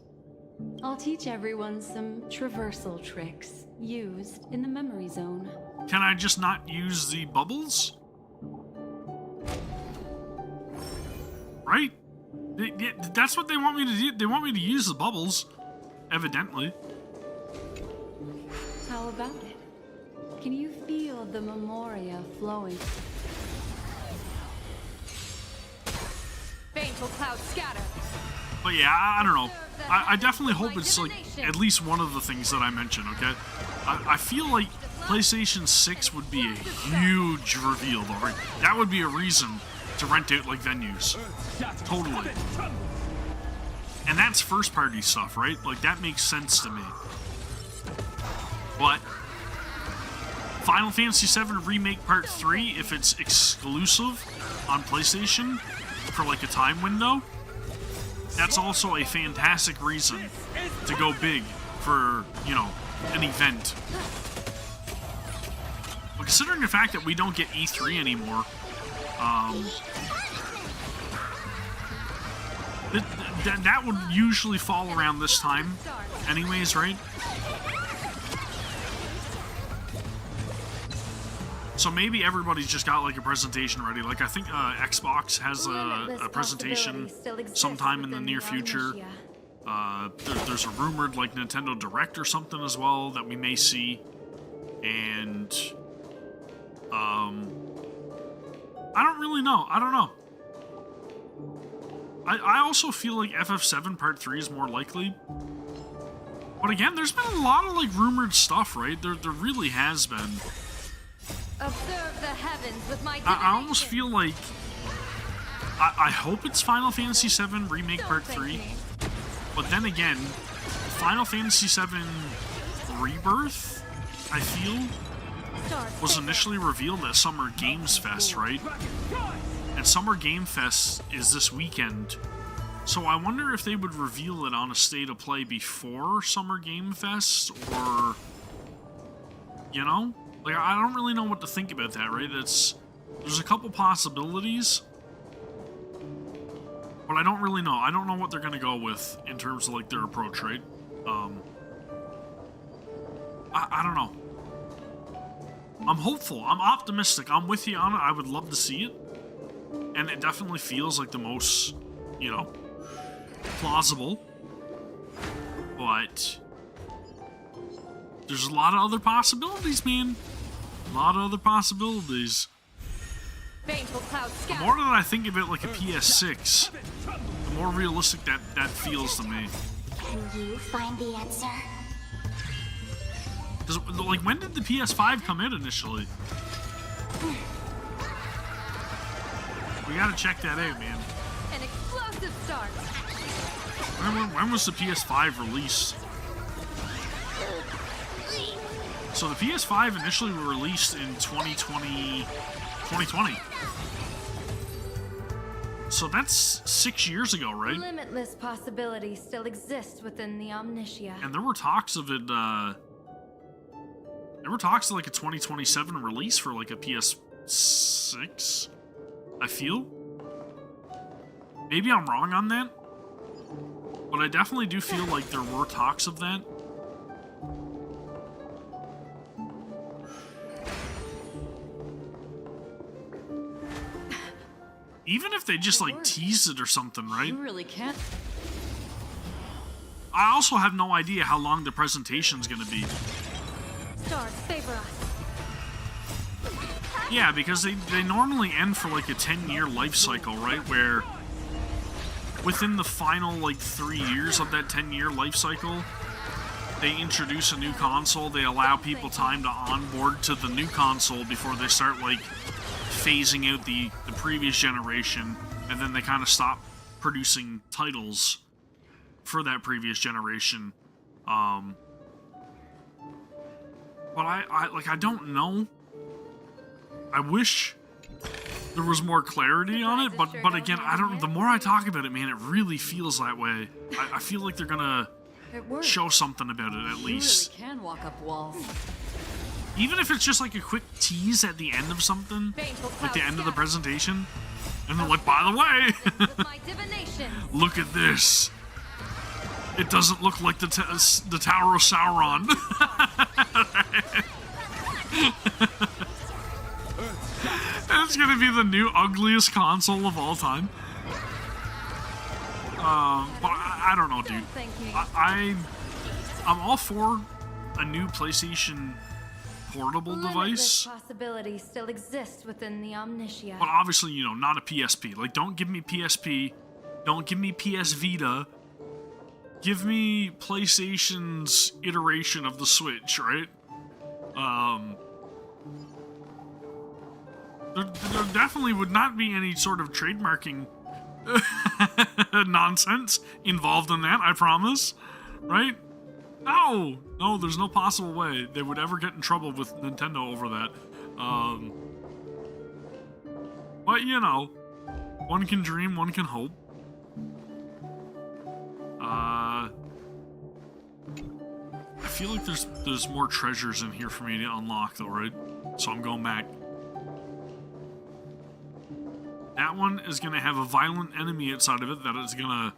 I'll teach everyone some traversal tricks used in the memory zone. Can I just not use the bubbles? Right? That's what they want me to do. They want me to use the bubbles, evidently. How about it? Can you feel the memoria flowing? Baneful clouds scatter. But yeah, I don't know. I definitely hope it's, like, at least one of the things that I mentioned, okay? I feel like PlayStation 6 would be a huge reveal, though, right? That would be a reason to rent out, like, venues. Totally. And that's first-party stuff, right? Like, that makes sense to me. But Final Fantasy VII Remake Part 3, if it's exclusive on PlayStation for, like, a time window, that's also a fantastic reason to go big for, you know, an event. But considering the fact that we don't get E3 anymore, that would usually fall around this time anyways, right? So maybe everybody's just got like a presentation ready. Like I think Xbox has a presentation sometime in the near future. There's a rumored like Nintendo Direct or something as well that we may see. And I don't really know. I don't know. I also feel like FF7 Part 3 is more likely. But again, there's been a lot of like rumored stuff, right? There really has been. Observe the heavens with my I almost feel like I hope it's Final Fantasy VII Remake Part 3. But then again, Final Fantasy VII Rebirth, I feel, was initially revealed at Summer Games Fest, right? And Summer Game Fest is this weekend. So I wonder if they would reveal it on a State of Play before Summer Game Fest, or, you know? Like, I don't really know what to think about that, right? There's a couple possibilities, but I don't really know. I don't know what they're going to go with in terms of, like, their approach, right? I don't know. I'm hopeful. I'm optimistic. I'm with you on it. I would love to see it. And it definitely feels like the most, you know, plausible. But there's a lot of other possibilities, man. A lot of other possibilities. The more that I think of it like a PS6, the more realistic that feels to me. Can you find the answer? Because, like, when did the PS5 come in initially? We gotta check that out, man. An explosive start. When was the PS5 released? So the PS5 initially was released in 2020. So that's 6 years ago, right? Limitless possibilities still exist within the Omnitia. And there were talks of it, there were talks of like a 2027 release for like a PS6, I feel. Maybe I'm wrong on that, but I definitely do feel like there were talks of that. Even if they just like tease it or something, right? You really can't. I also have no idea how long the presentation's gonna be. Stars favor us. Yeah, because they normally end for like a 10-year life cycle, right? Where within the final like 3 years of that 10-year life cycle, they introduce a new console. They allow people time to onboard to the new console before they start like phasing out the previous generation, and then they kind of stop producing titles for that previous generation. But I don't know. I wish there was more clarity on it, but again, I don't. The more I talk about it, man, it really feels that way. I feel like they're gonna show something about it at least. You really can walk up walls. Even if it's just like a quick tease at the end of something, like the end of the presentation, and they're like, by the way, look at this. It doesn't look like the Tower of Sauron. It's gonna be the new ugliest console of all time. But I don't know, dude. I'm all for a new PlayStation Portable device. Possibilities still exist within the Omnitia. But obviously, you know, not a PSP. Like, don't give me PSP. Don't give me PS Vita. Give me PlayStation's iteration of the Switch, right? There definitely would not be any sort of trademarking nonsense involved in that, I promise. Right? No, there's no possible way they would ever get in trouble with Nintendo over that. But, you know, one can dream, one can hope. feel like there's more treasures in here for me to unlock though, right? So I'm going back. That one is going to have a violent enemy outside of it that is going to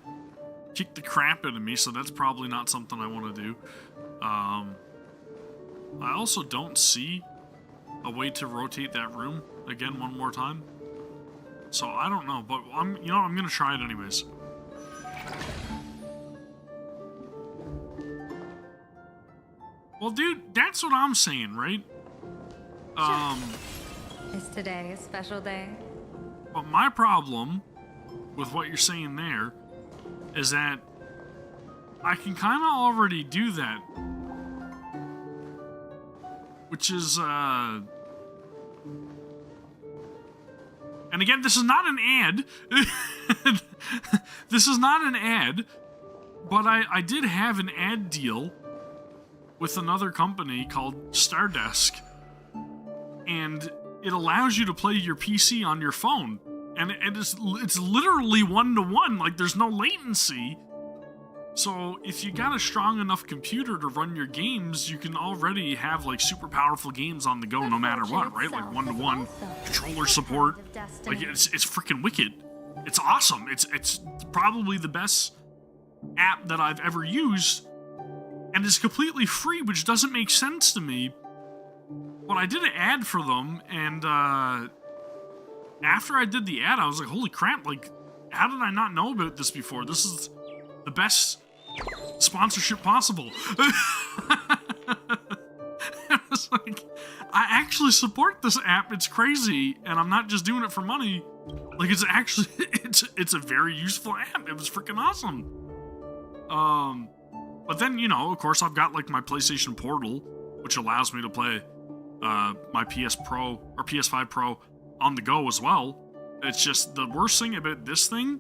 kick the crap out of me, so that's probably not something I want to do. I also don't see a way to rotate that room again one more time. So I don't know, but I'm going to try it anyways. Well, dude, that's what I'm saying, right? Is today a special day? But my problem with what you're saying there is that I can kind of already do that. Which is, and again, this is not an ad. This is not an ad, but I did have an ad deal with another company called Stardesk, and it allows you to play your PC on your phone, and it's literally 1-to-1, like there's no latency. So if you got a strong enough computer to run your games, you can already have like super powerful games on the go no matter what, right? Like 1-to-1 controller support. Like it's freaking wicked. It's awesome. It's probably the best app that I've ever used, and it's completely free, which doesn't make sense to me. But I did an ad for them, and after I did the ad, I was like, holy crap, like, how did I not know about this before? This is the best sponsorship possible. It's like, I actually support this app. It's crazy, and I'm not just doing it for money. Like, it's actually, it's a very useful app. It was freaking awesome. But then, you know, of course, I've got, like, my PlayStation Portal, which allows me to play my PS Pro or PS5 Pro on the go as well. It's just the worst thing about this thing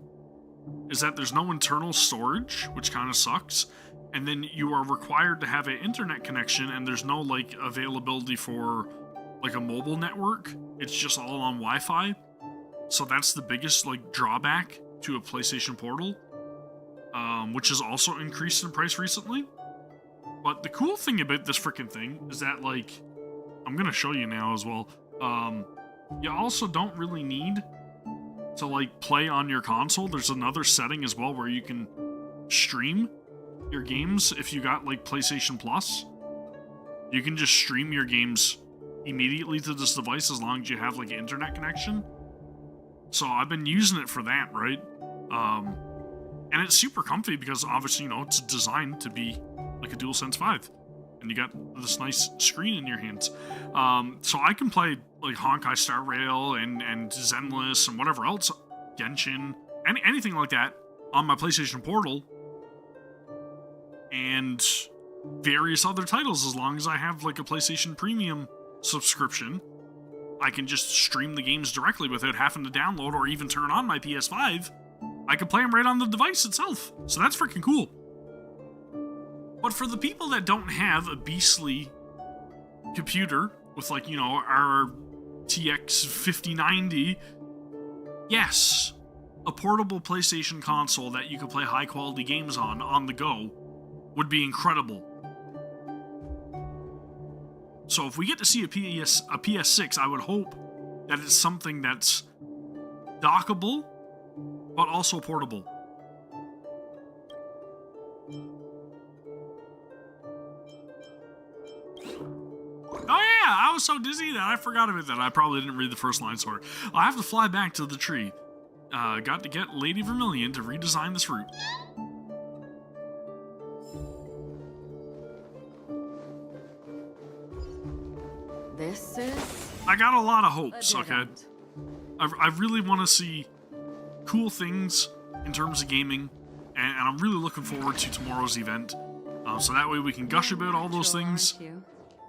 is that there's no internal storage, which kind of sucks. And then you are required to have an internet connection, and there's no like availability for like a mobile network. It's just all on Wi-Fi. So that's the biggest like drawback to a PlayStation Portal, which has also increased in price recently. But the cool thing about this freaking thing is that, like, I'm gonna show you now as well. You also don't really need to like play on your console. There's another setting as well where you can stream your games. If you got like PlayStation Plus, you can just stream your games immediately to this device as long as you have like an internet connection. So I've been using it for that, right? And it's super comfy because obviously, you know, it's designed to be like a DualSense 5. And you got this nice screen in your hands. So I can play like Honkai Star Rail and Zenless and whatever else, Genshin, anything like that on my PlayStation Portal, and various other titles. As long as I have like a PlayStation Premium subscription, I can just stream the games directly without having to download or even turn on my PS5. I can play them right on the device itself. So that's freaking cool. But for the people that don't have a beastly computer with, like, you know, our TX 5090, yes, a portable PlayStation console that you could play high-quality games on the go would be incredible. So if we get to see a PS6, I would hope that it's something that's dockable, but also portable. Oh yeah, I was so dizzy that I forgot about that. I probably didn't read the first line, sorry. I have to fly back to the tree. Got to get Lady Vermilion to redesign this route. This is... I got a lot of hopes, okay? I really want to see cool things in terms of gaming, and I'm really looking forward to tomorrow's event. So that way we can gush about all those things.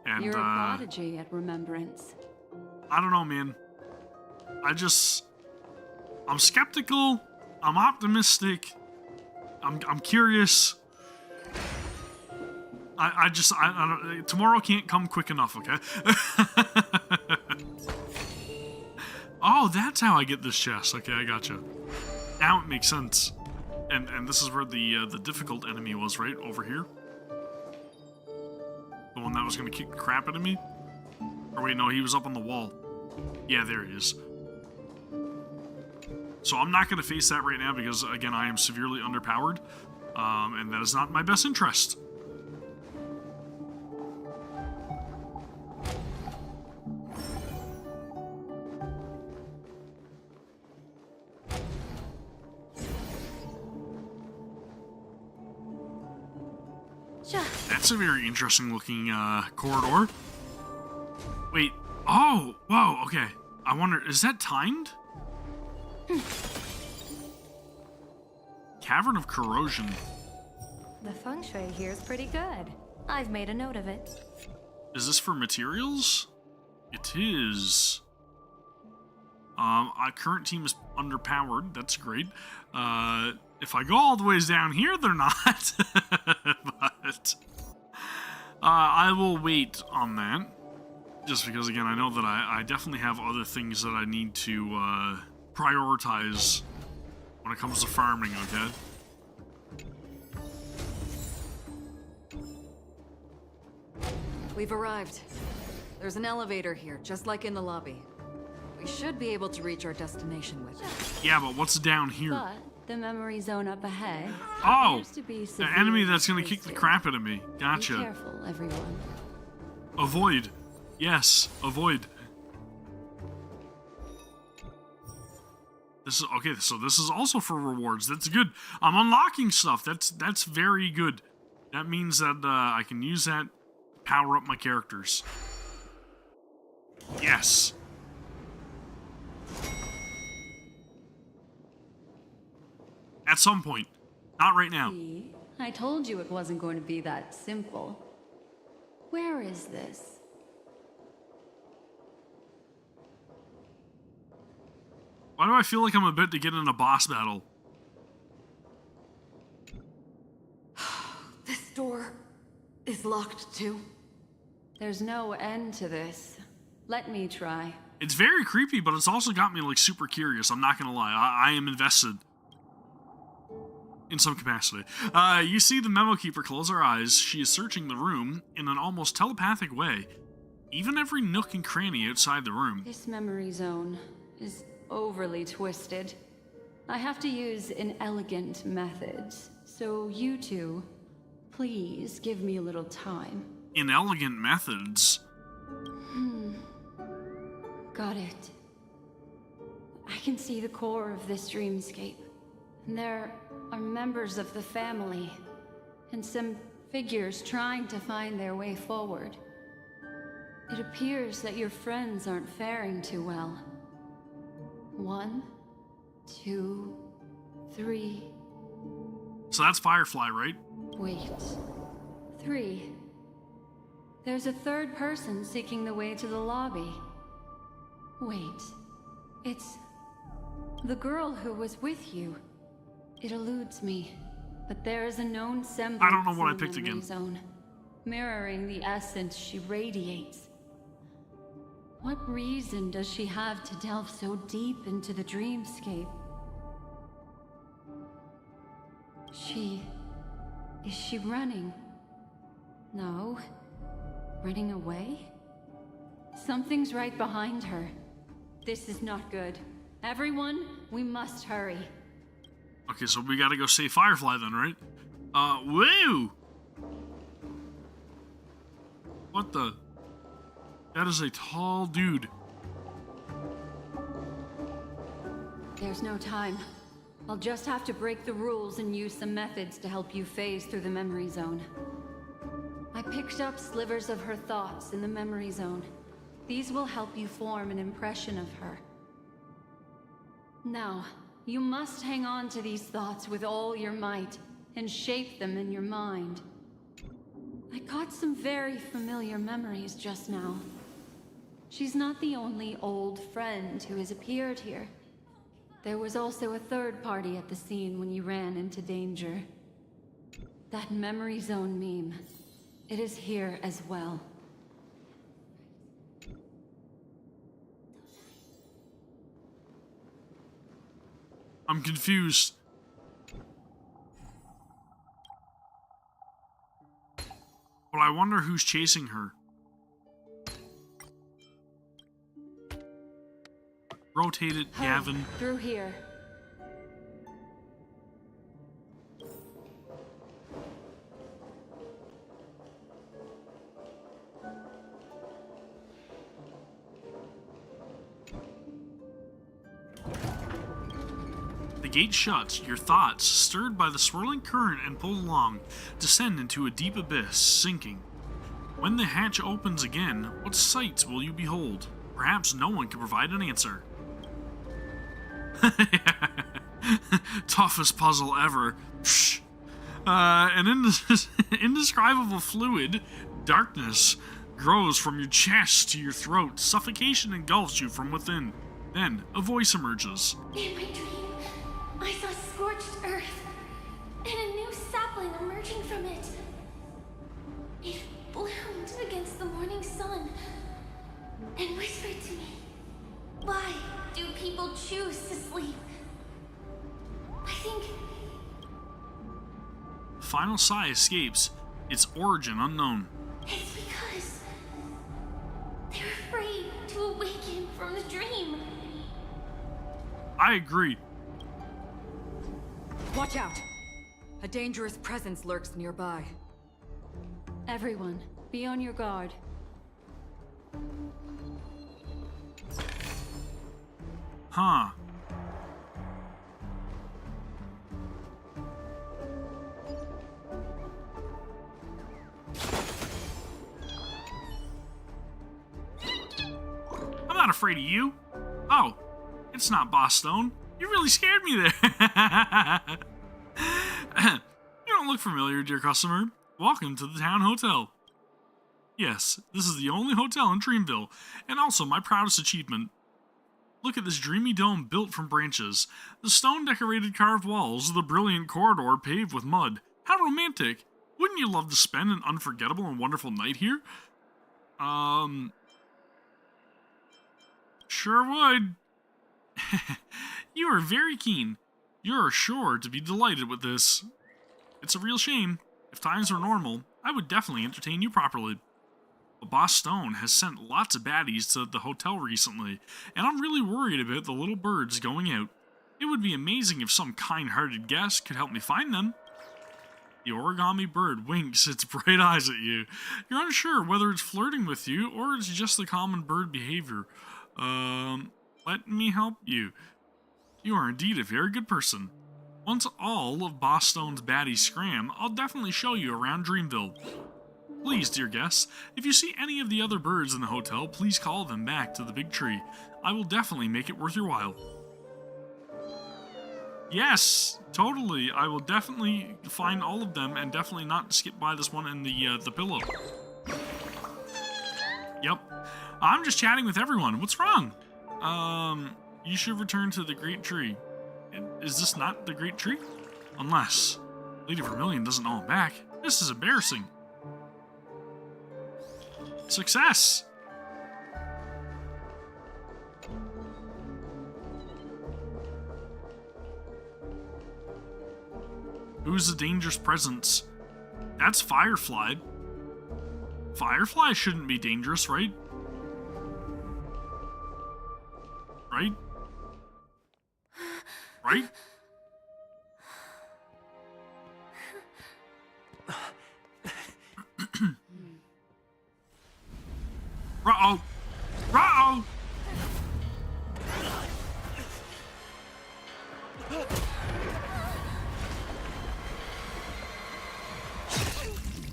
And, you're a prodigy at remembrance. I don't know, man. I'm skeptical. I'm optimistic. I'm curious. I don't, tomorrow can't come quick enough, okay? Oh, that's how I get this chest. Okay, I gotcha. Now it makes sense. And this is where the difficult enemy was, right? Over here. The one that was gonna kick the crap out of me? Or wait, no, he was up on the wall. Yeah, there he is. So I'm not gonna face that right now because, again, I am severely underpowered. And that is not in my best interest. That's a very interesting looking corridor. Wait. Oh, whoa, okay. I wonder, is that timed? Cavern of Corrosion. The feng shui here is pretty good. I've made a note of it. Is this for materials? It is. Our current team is underpowered. That's great. If I go all the ways down here, they're not. But I will wait on that. Just because, again, I know that I definitely have other things that I need to prioritize when it comes to farming, okay? We've arrived. There's an elevator here, just like in the lobby. We should be able to reach our destination with it. Yeah, but what's down here? But the memory zone up ahead Oh! appears to be The enemy that's gonna kick the twisted. crap out of me. Gotcha. Be careful, everyone. Avoid. Yes, avoid. This is okay, so this is also for rewards. That's good. I'm unlocking stuff. That's very good. That means that I can use that to power up my characters. Yes. At some point. Not right now. See? I told you it wasn't going to be that simple. Where is this? Why do I feel like I'm about to get in a boss battle? This door is locked too. There's no end to this. Let me try. It's very creepy, but it's also got me like super curious. I'm not gonna lie. I am invested. In some capacity. You see the memo keeper close her eyes. She is searching the room in an almost telepathic way. Even every nook and cranny outside the room. This memory zone is overly twisted. I have to use inelegant methods. So you two, please give me a little time. Inelegant methods? Got it. I can see the core of this dreamscape. And there are members of the family, and some figures trying to find their way forward. It appears that your friends aren't faring too well. 1, 2, 3. So that's Firefly, right? Wait. 3. There's a third person seeking the way to the lobby. Wait. It's the girl who was with you. It eludes me, but there is a known semblance I don't know what in I the picked memory again. zone, mirroring the essence she radiates. What reason does she have to delve so deep into the dreamscape? Is she running? No. Running away? Something's right behind her. This is not good. Everyone, we must hurry. Okay, so we gotta go save Firefly then, right? Woo! What the? That is a tall dude. There's no time. I'll just have to break the rules and use some methods to help you phase through the memory zone. I picked up slivers of her thoughts in the memory zone. These will help you form an impression of her. Now, you must hang on to these thoughts with all your might and shape them in your mind. I got some very familiar memories just now. She's not the only old friend who has appeared here. There was also a third party at the scene when you ran into danger. That memory zone meme. It is here as well. I'm confused. But I wonder who's chasing her. Rotate it, Gavin. Through here. The gate shuts, your thoughts, stirred by the swirling current and pulled along, descend into a deep abyss, sinking. When the hatch opens again, what sights will you behold? Perhaps no one can provide an answer. Toughest puzzle ever. Psh. An indescribable fluid, darkness, grows from your chest to your throat. Suffocation engulfs you from within. Then, a voice emerges. In my dream, I saw scorched earth and a new sapling emerging from it. It bloomed against the morning sun and whispered to me, "Why do people choose to sleep?" I think... Final sigh escapes, its origin unknown. It's because they're afraid to awaken from the dream. I agree. Watch out! A dangerous presence lurks nearby. Everyone, be on your guard. Huh. I'm not afraid of you. Oh, it's not Boss Stone. You really scared me there. You don't look familiar, dear customer. Welcome to the town hotel. Yes, this is the only hotel in Dreamville, and also my proudest achievement. Look at this dreamy dome built from branches, the stone-decorated carved walls, the brilliant corridor paved with mud. How romantic! Wouldn't you love to spend an unforgettable and wonderful night here? Sure would. You are very keen. You're sure to be delighted with this. It's a real shame. If times were normal, I would definitely entertain you properly. But Boss Stone has sent lots of baddies to the hotel recently, and I'm really worried about the little birds going out. It would be amazing if some kind-hearted guest could help me find them. The origami bird winks its bright eyes at you. You're unsure whether it's flirting with you or it's just the common bird behavior. Let me help you. You are indeed a very good person. Once all of Boss Stone's baddies scram, I'll definitely show you around Dreamville. Please, dear guests, if you see any of the other birds in the hotel, please call them back to the big tree. I will definitely make it worth your while. Yes, totally. I will definitely find all of them and definitely not skip by this one in the pillow. Yep. I'm just chatting with everyone. What's wrong? You should return to the Great Tree. Is this not the Great Tree? Unless Lady Vermilion doesn't know I'm back. This is embarrassing. Success! Who's the dangerous presence? That's Firefly. Firefly shouldn't be dangerous, right? Right? Right? Uh-oh. Uh-oh.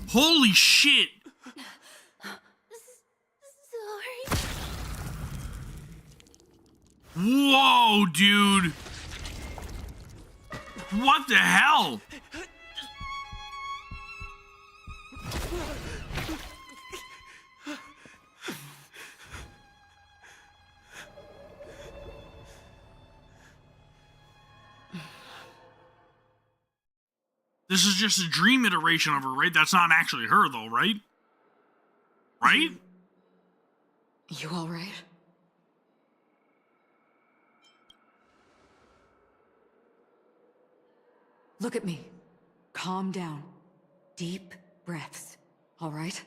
Holy shit! Sorry. Whoa, dude! What the hell? This is just a dream iteration of her, right? That's not actually her, though, right? Right? You alright? Look at me. Calm down. Deep breaths. all right?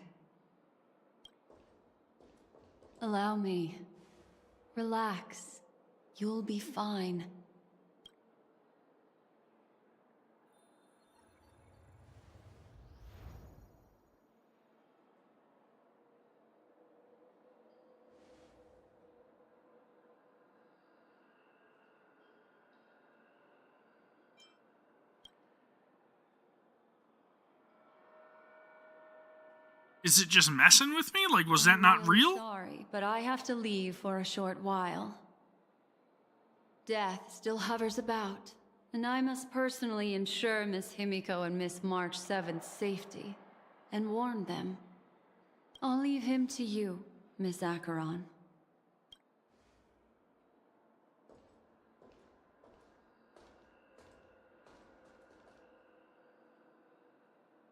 Allow me. Relax. You'll be fine. Is it just messing with me? Like, was that not I'm really real? Sorry, but I have to leave for a short while. Death still hovers about, and I must personally ensure Miss Himiko and Miss March 7th's safety, and warn them. I'll leave him to you, Miss Acheron.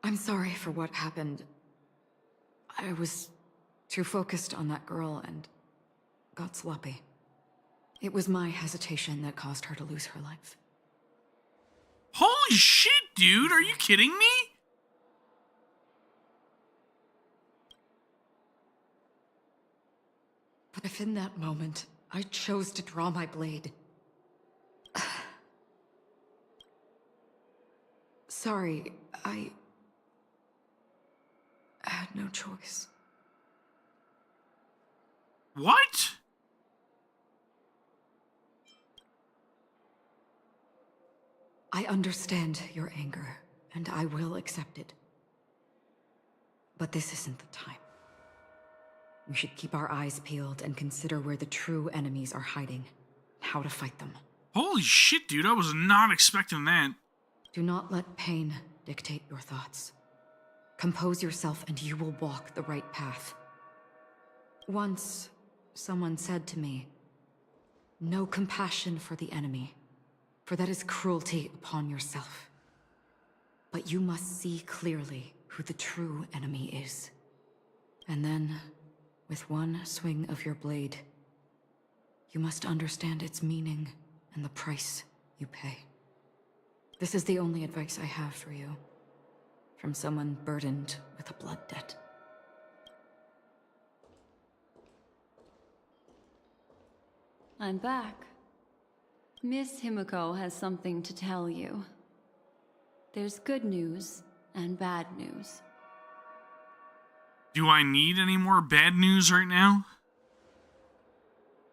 I'm sorry for what happened. I was too focused on that girl and got sloppy. It was my hesitation that caused her to lose her life. Holy shit, dude! Are you kidding me? But if in that moment I chose to draw my blade... Sorry, I had no choice. What? I understand your anger, and I will accept it. But this isn't the time. We should keep our eyes peeled and consider where the true enemies are hiding, and how to fight them. Holy shit, dude, I was not expecting that. Do not let pain dictate your thoughts. Compose yourself and you will walk the right path. Once, someone said to me, "No compassion for the enemy, for that is cruelty upon yourself. But you must see clearly who the true enemy is. And then, with one swing of your blade, you must understand its meaning and the price you pay." This is the only advice I have for you, from someone burdened with a blood debt. I'm back. Miss Himiko has something to tell you. There's good news and bad news. Do I need any more bad news right now?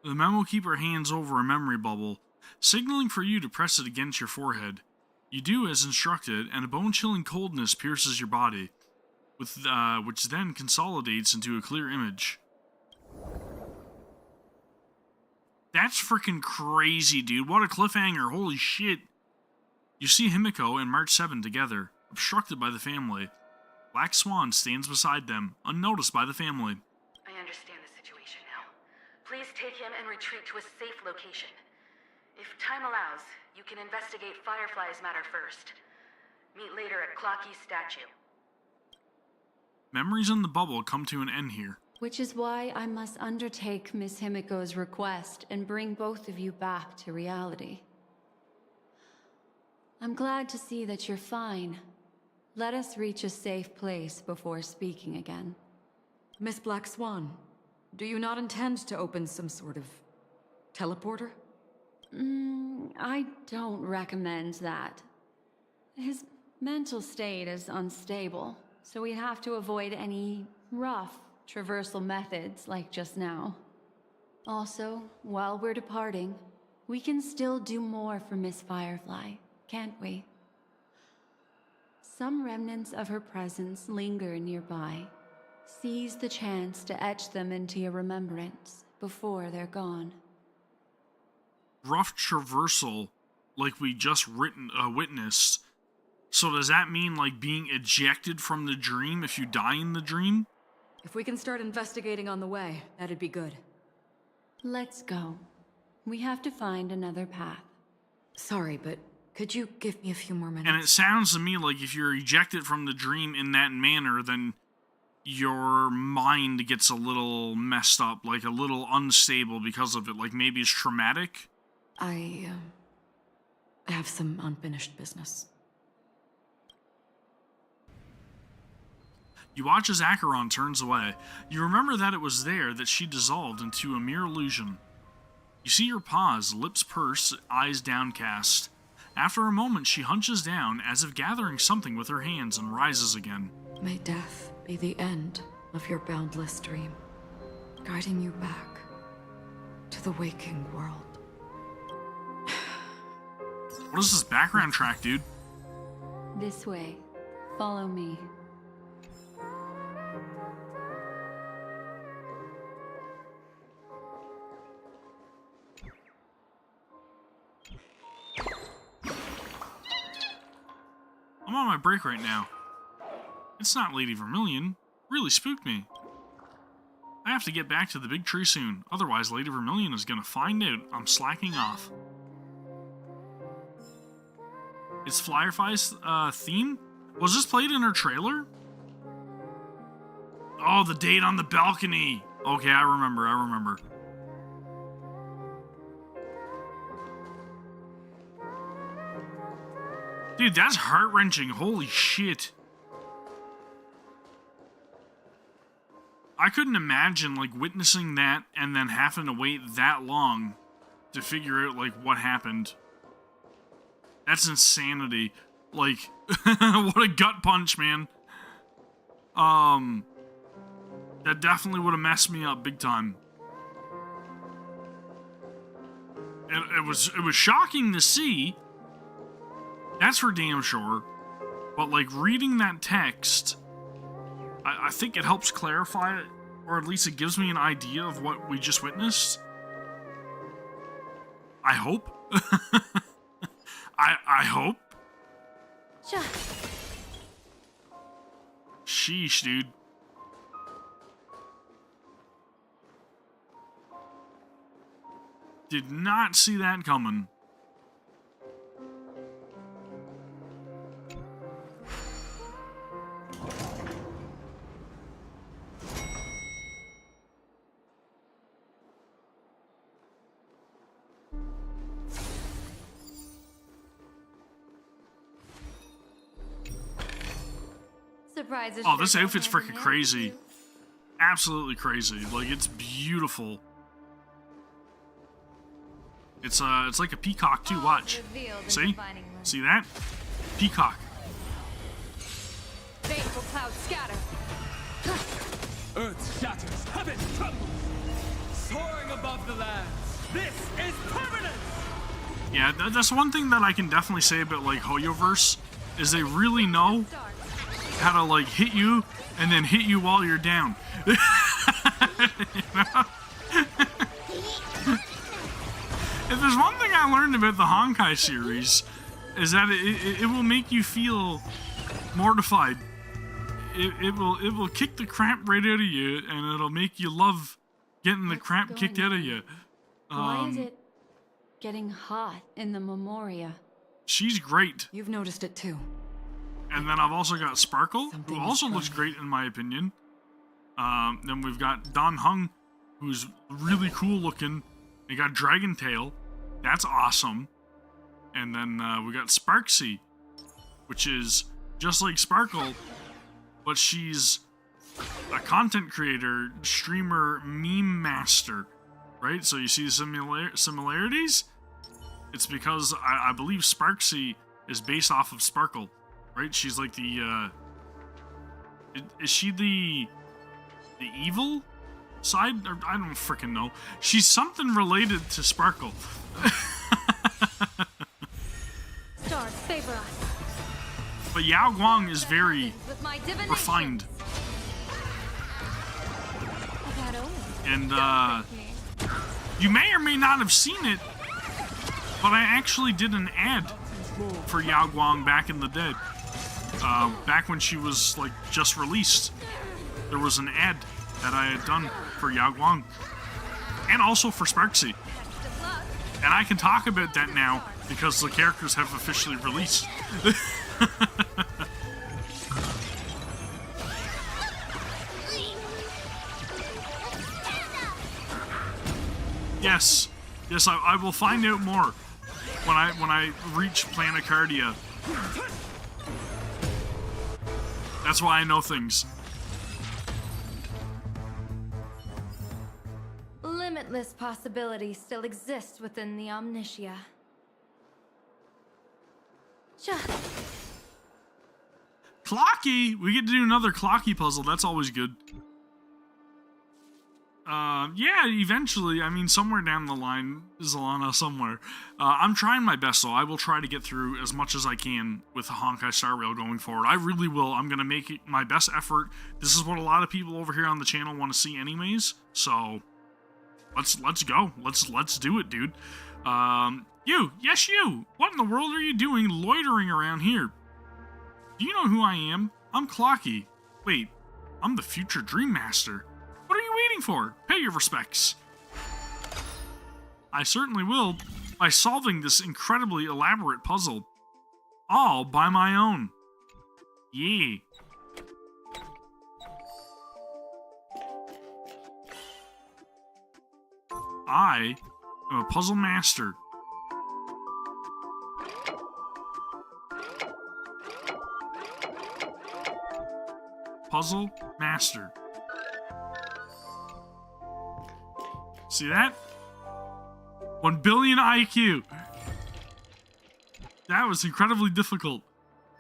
The memo keeper hands over a memory bubble, signaling for you to press it against your forehead. You do as instructed, and a bone-chilling coldness pierces your body, which then consolidates into a clear image. That's freaking crazy, dude. What a cliffhanger. Holy shit. You see Himiko and March 7 together, obstructed by the family. Black Swan stands beside them, unnoticed by the family. I understand the situation now. Please take him and retreat to a safe location. If time allows, you can investigate Firefly's matter first. Meet later at Clocky's statue. Memories in the bubble come to an end here. Which is why I must undertake Miss Himiko's request and bring both of you back to reality. I'm glad to see that you're fine. Let us reach a safe place before speaking again. Miss Black Swan, do you not intend to open some sort of teleporter? I don't recommend that. His mental state is unstable, so we'd have to avoid any rough traversal methods like just now. Also, while we're departing, we can still do more for Miss Firefly, can't we? Some remnants of her presence linger nearby. Seize the chance to etch them into your remembrance before they're gone. Rough traversal, like we just witnessed. So does that mean like being ejected from the dream if you die in the dream? If we can start investigating on the way, that'd be good. Let's go. We have to find another path. Sorry, but could you give me a few more minutes? And it sounds to me like if you're ejected from the dream in that manner, then your mind gets a little messed up, like a little unstable because of it. Like maybe it's traumatic. I have some unfinished business. You watch as Acheron turns away. You remember that it was there that she dissolved into a mere illusion. You see her pause, lips pursed, eyes downcast. After a moment, she hunches down, as if gathering something with her hands, and rises again. May death be the end of your boundless dream, guiding you back to the waking world. What is this background track, dude? This way. Follow me. I'm on my break right now. It's not Lady Vermilion. Really spooked me. I have to get back to the big tree soon, otherwise Lady Vermilion is gonna find out I'm slacking off. Is Firefly's theme? Was this played in her trailer? Oh, the date on the balcony! Okay, I remember. Dude, that's heart-wrenching. Holy shit. I couldn't imagine, like, witnessing that and then having to wait that long to figure out, like, what happened. That's insanity. Like, what a gut punch, man. That definitely would have messed me up big time. It was shocking to see. That's for damn sure. But, like, reading that text, I think it helps clarify it, or at least it gives me an idea of what we just witnessed. I hope. I hope. Sheesh, dude. Did not see that coming. Oh, this outfit's freaking crazy. Absolutely crazy. Like, it's beautiful. It's like a peacock too, watch. See? See that? Peacock. Fateful clouds scatter. Earth shatters, heaven trembles. Soaring above the lands. This is permanence! Yeah, that's one thing that I can definitely say about, like, Hoyoverse, is they really know how to, like, hit you and then hit you while you're down. You know? If there's one thing I learned about the Honkai series, is that it will make you feel mortified. It will kick the crap right out of you, and it'll make you love getting the crap kicked out of you. Why is it getting hot in the Memoria? She's great. You've noticed it too. And then I've also got Sparkle, who also looks great in my opinion. Then we've got Don Hung, who's really cool looking. We got Dragon Tail, that's awesome. And then we got Sparksy, which is just like Sparkle, but she's a content creator, streamer, meme master, right? So you see the similarities? It's because I believe Sparksy is based off of Sparkle. Right? She's like the, is she the evil side? Or, I don't freaking know. She's something related to Sparkle. Stars favor us. But Yao Guang is very refined. And, you may or may not have seen it, but I actually did an ad for Yao Guang back in the day. Back when she was, like, just released, there was an ad that I had done for Yao Guang. And also for Sparksy. And I can talk about that now, because the characters have officially released. Yes. Yes, I will find out more when I reach Planicardia. That's why I know things. limitless possibility still exists within the Omnitia. Clocky! We get to do another Clocky puzzle. That's always good. Yeah, eventually. I mean, somewhere down the line, Zalana, somewhere. I'm trying my best, though. I will try to get through as much as I can with the Honkai Star Rail going forward. I really will. I'm going to make it my best effort. This is what a lot of people over here on the channel want to see anyways. So, let's go. Let's do it, dude. You! Yes, you! What in the world are you doing loitering around here? Do you know who I am? I'm Clocky. Wait, I'm the future Dream Master. What are you waiting for? Pay your respects. I certainly will, by solving this incredibly elaborate puzzle. All by my own. Yeah. I am a puzzle master. Puzzle master. See that? 1 billion IQ. That was incredibly difficult.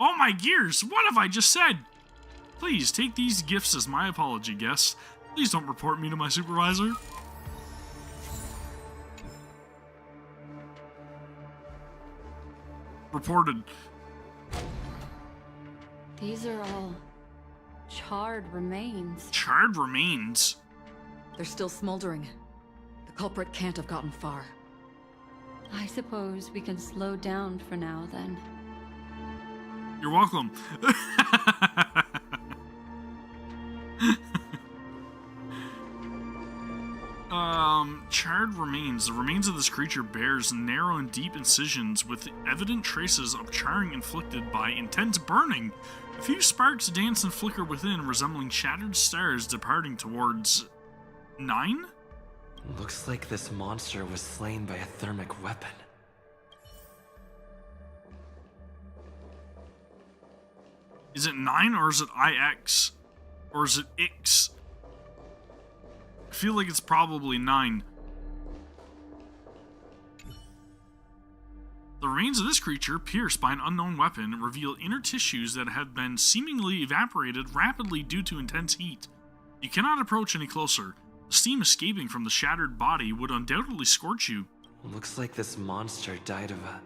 Oh my gears, what have I just said? Please take these gifts as my apology, guests. Please don't report me to my supervisor. Reported. These are all charred remains. Charred remains? They're still smoldering. The culprit can't have gotten far. I suppose we can slow down for now, then. You're welcome. Charred remains. The remains of this creature bears narrow and deep incisions with evident traces of charring inflicted by intense burning. A few sparks dance and flicker within, resembling shattered stars departing towards 9? Looks like this monster was slain by a thermic weapon. Is it 9 or is it IX? Or is it X? I feel like it's probably 9. The remains of this creature, pierced by an unknown weapon, reveal inner tissues that have been seemingly evaporated rapidly due to intense heat. You cannot approach any closer. The steam escaping from the shattered body would undoubtedly scorch you. Looks like this monster died of a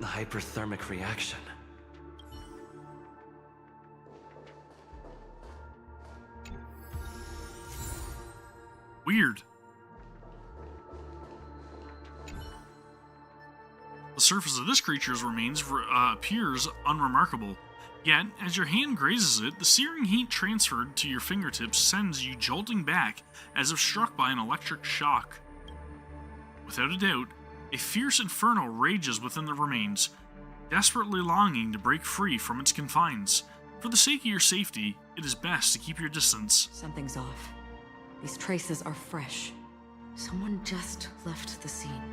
hyperthermic reaction. Weird. The surface of this creature's remains appears unremarkable. Yet, as your hand grazes it, the searing heat transferred to your fingertips sends you jolting back as if struck by an electric shock. Without a doubt, a fierce inferno rages within the remains, desperately longing to break free from its confines. For the sake of your safety, it is best to keep your distance. Something's off. These traces are fresh. Someone just left the scene.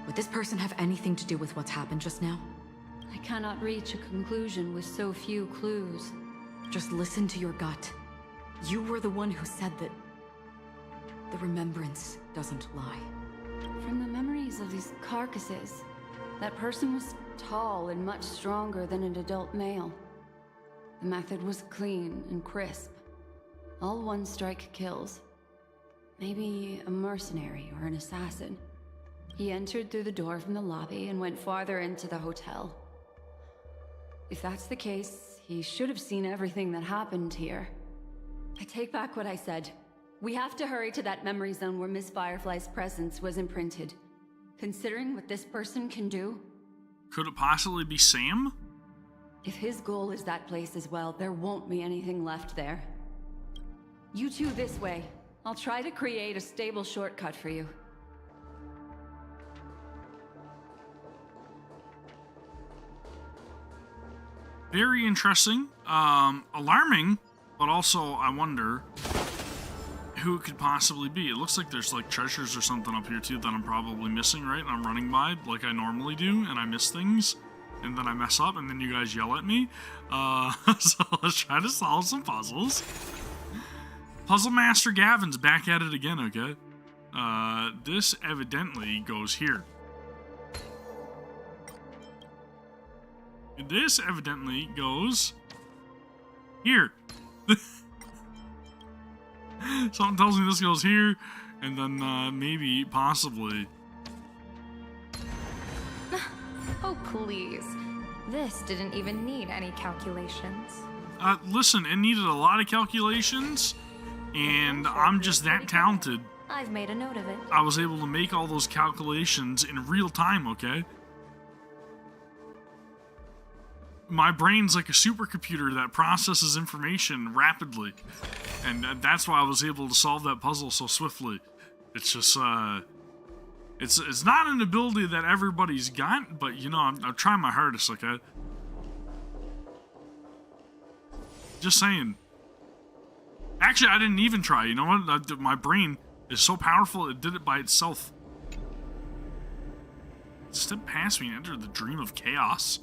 Would this person have anything to do with what's happened just now? I cannot reach a conclusion with so few clues. Just listen to your gut. You were the one who said that the remembrance doesn't lie. From the memories of these carcasses, that person was tall and much stronger than an adult male. The method was clean and crisp. All one-strike kills. Maybe a mercenary or an assassin. He entered through the door from the lobby and went farther into the hotel. If that's the case, he should have seen everything that happened here. I take back what I said. We have to hurry to that memory zone where Miss Firefly's presence was imprinted. Considering what this person can do... Could it possibly be Sam? If his goal is that place as well, there won't be anything left there. You two this way. I'll try to create a stable shortcut for you. Very interesting. Alarming, but also I wonder who it could possibly be. It looks like there's like treasures or something up here too that I'm probably missing, right? And I'm running by like I normally do, and I miss things, and then I mess up, and then you guys yell at me. So let's try to solve some puzzles. Puzzle Master Gavin's back at it again, okay? This evidently goes here. This evidently goes here. Something tells me this goes here, and then maybe, possibly. Oh, please. This didn't even need any calculations. Listen, it needed a lot of calculations, and I'm just that talented. I've made a note of it. I was able to make all those calculations in real time, okay? My brain's like a supercomputer that processes information rapidly, and that's why I was able to solve that puzzle so swiftly. It's just, it's not an ability that everybody's got, but, you know, I'm trying my hardest, okay? Just saying. Actually, I didn't even try, you know what? My brain is so powerful, it did it by itself. Step past me and enter the dream of chaos.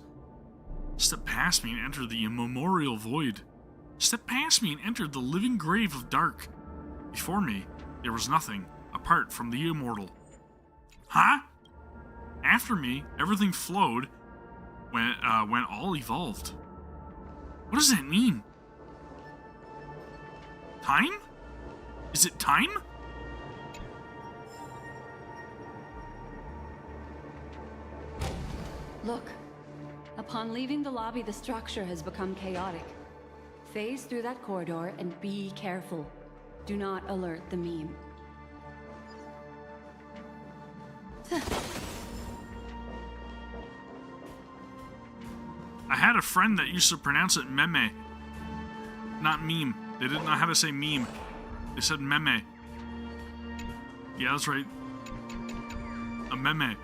Step past me and enter the immemorial void. Step past me and enter the living grave of dark. Before me, there was nothing apart from the immortal. Huh? After me, everything flowed when all evolved. What does that mean? Time? Is it time? Look. Upon leaving the lobby, the structure has become chaotic. Phase through that corridor and be careful. Do not alert the meme. I had a friend that used to pronounce it meme, not meme. They didn't know how to say meme. They said meme. Yeah, that's right. A meme.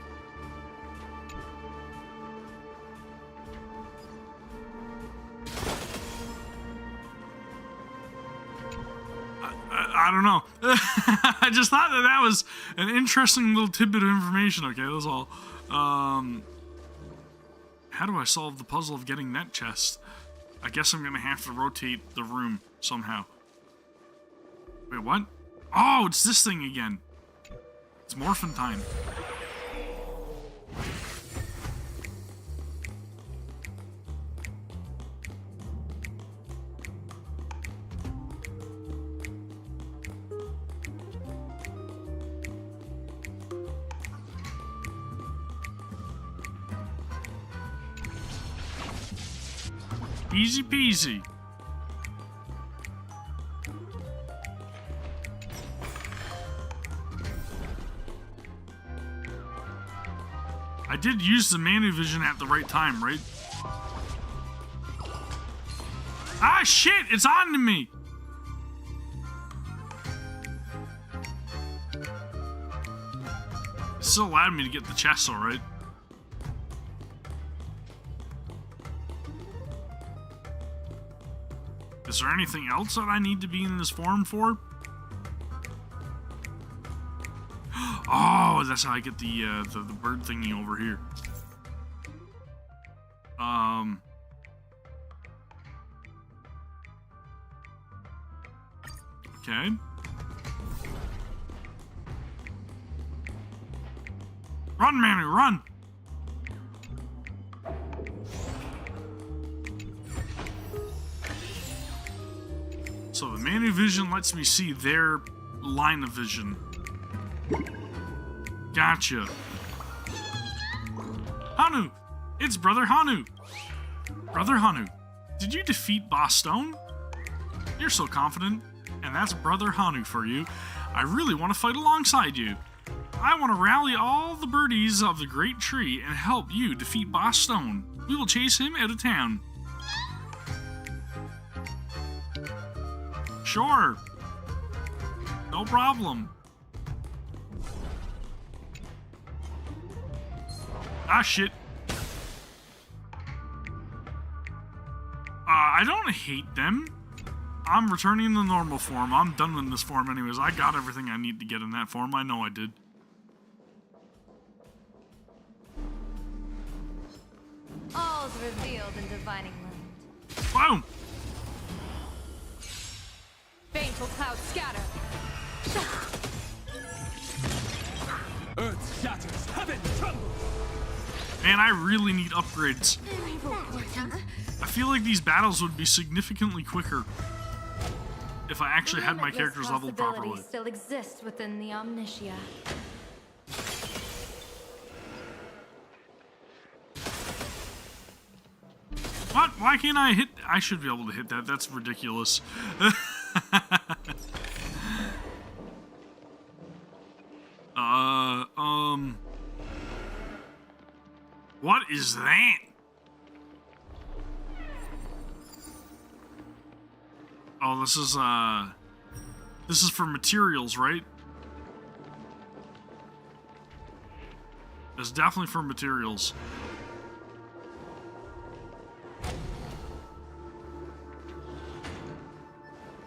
I don't know. I just thought that was an interesting little tidbit of information. Okay, that's all. How do I solve the puzzle of getting that chest? I guess I'm gonna have to rotate the room somehow. Wait, what? Oh, it's this thing again. It's morphin' time. Easy peasy. I did use the Manu-Vision at the right time, right? Ah, shit! It's on to me! It still allowed me to get the chest, alright? Is there anything else that I need to be in this form for? Oh, that's how I get the bird thingy over here. Okay. Run, Manu, run! So the Manu-Vision lets me see their line of vision. Gotcha. Hanu! It's Brother Hanu! Brother Hanu, did you defeat Boss Stone? You're so confident, and that's Brother Hanu for you. I really want to fight alongside you. I want to rally all the birdies of the Great Tree and help you defeat Boss Stone. We will chase him out of town. Sure. No problem. Ah, shit. I don't hate them. I'm returning the normal form. I'm done with this form anyways. I got everything I need to get in that form. I know I did. All's revealed in divining light. Boom! Baneful clouds scatter. shatters, heaven trembles. Man, I really need upgrades. I feel like these battles would be significantly quicker if I actually had my characters leveled properly. Still exists within the Omnitia. What? Why can't I hit? I should be able to hit that. That's ridiculous. What is that? Oh, this is for materials, right? It's definitely for materials.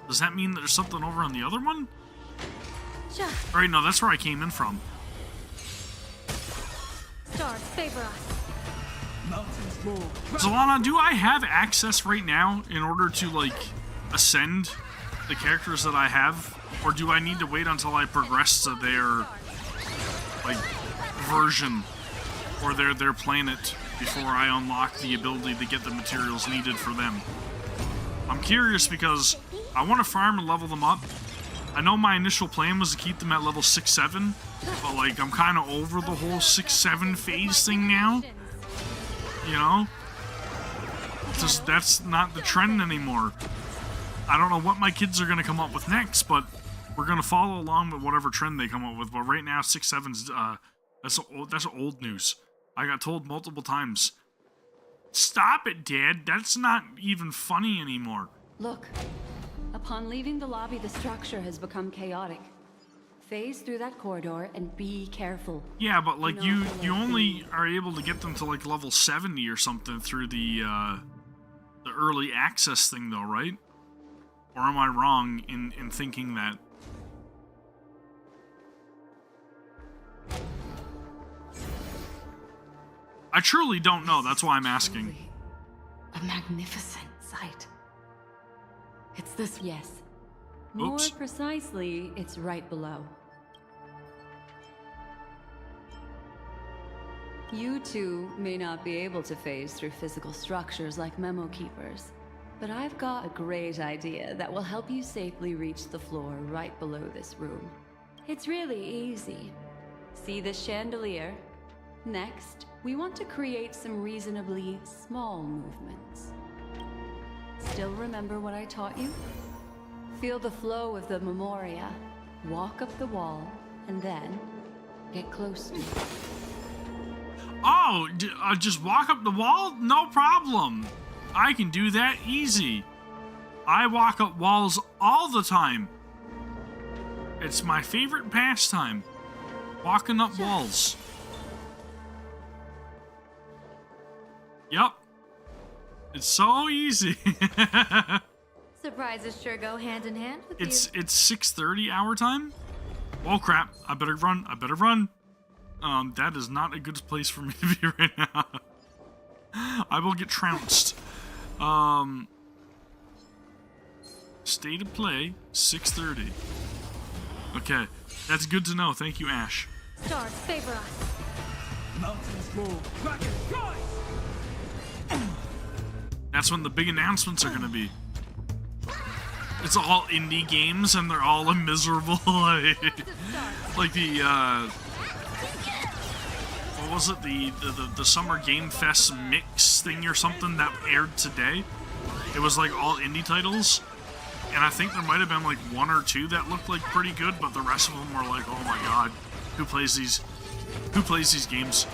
Does that mean there's something over on the other one? Sure. Right, no, that's where I came in from. Stars favor us. Mountains roar. Zalana, do I have access right now in order to, like, ascend the characters that I have? Or do I need to wait until I progress to their, like, version or their planet before I unlock the ability to get the materials needed for them? I'm curious because I want to farm and level them up. I know my initial plan was to keep them at level 6-7, but, like, I'm kind of over the whole 6-7 phase thing now. You know? Just, that's not the trend anymore. I don't know what my kids are going to come up with next, but we're going to follow along with whatever trend they come up with. But right now, 6-7's, that's old news. I got told multiple times. Stop it, Dad. That's not even funny anymore. Look. Upon leaving the lobby, the structure has become chaotic. Phase through that corridor and be careful. Yeah, but like you only are able to get them to like level 70 or something through the early access thing though, right? Or am I wrong in thinking that? I truly don't know, that's why I'm asking. A magnificent sight. It's this. Yes. More Oops. precisely, it's right below. You two may not be able to phase through physical structures like memo keepers, but I've got a great idea that will help you safely reach the floor right below this room. It's really easy. See the chandelier? Next, we want to create some reasonably small movements. Still remember what I taught you? Feel the flow of the memoria, walk up the wall, and then get close to it. Oh, just walk up the wall? No problem. I can do that easy. I walk up walls all the time. It's my favorite pastime. Walking up walls. Yep. It's so easy. Surprises sure go hand in hand with you. It's 6:30 our time. Oh crap! I better run. I better run. That is not a good place for me to be right now. I will get trounced. State of play 6:30. Okay, that's good to know. Thank you, Ash. Stars favor us. Mountains roar. Dragons rise. That's when the big announcements are gonna be. It's all indie games and they're all miserable. Like the what was it? The Summer Game Fest mix thing or something that aired today. It was like all indie titles, and I think there might have been like one or two that looked like pretty good, but the rest of them were like, oh my god, who plays these? Who plays these games?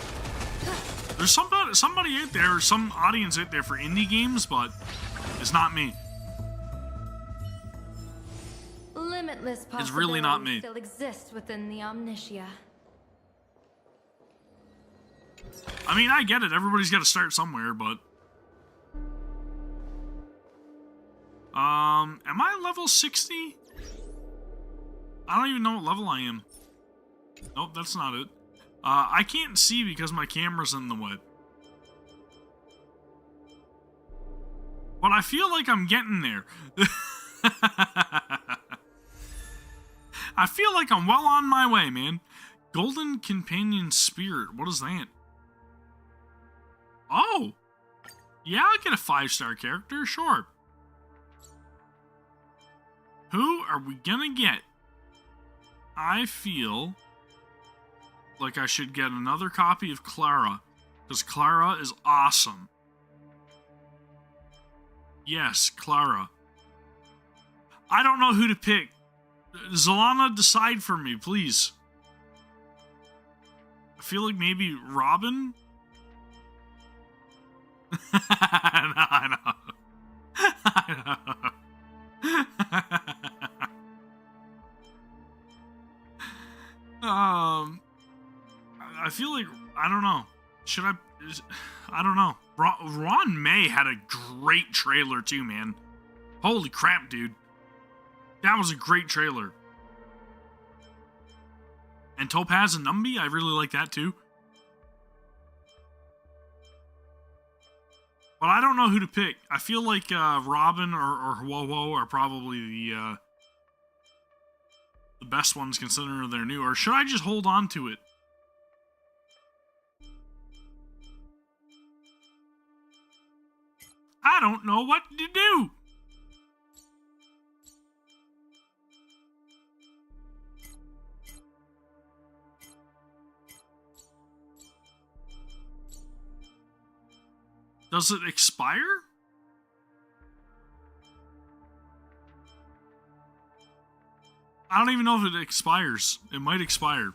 There's somebody out there, some audience out there for indie games, but it's not me. Limitless It's really not me. possibilities still exist within the Omnitia. I mean, I get it. Everybody's got to start somewhere, but am I level 60? I don't even know what level I am. Nope, that's not it. I can't see because my camera's in the way. But I feel like I'm getting there. I feel like I'm well on my way, man. Golden Companion Spirit. What is that? Oh! Yeah, I'll get a 5-star character, sure. Who are we gonna get? I feel like I should get another copy of Clara, because Clara is awesome. Yes, Clara. I don't know who to pick. Zalana, decide for me, please. I feel like maybe Robin? I know. I feel like, I don't know. Should I don't know. Ron May had a great trailer too, man. Holy crap, dude. That was a great trailer. And Topaz and Numby, I really like that too. But I don't know who to pick. I feel like Robin or Wowo are probably the best ones considering they're new. Or should I just hold on to it? I don't know what to do. Does it expire? I don't even know if it expires. It might expire.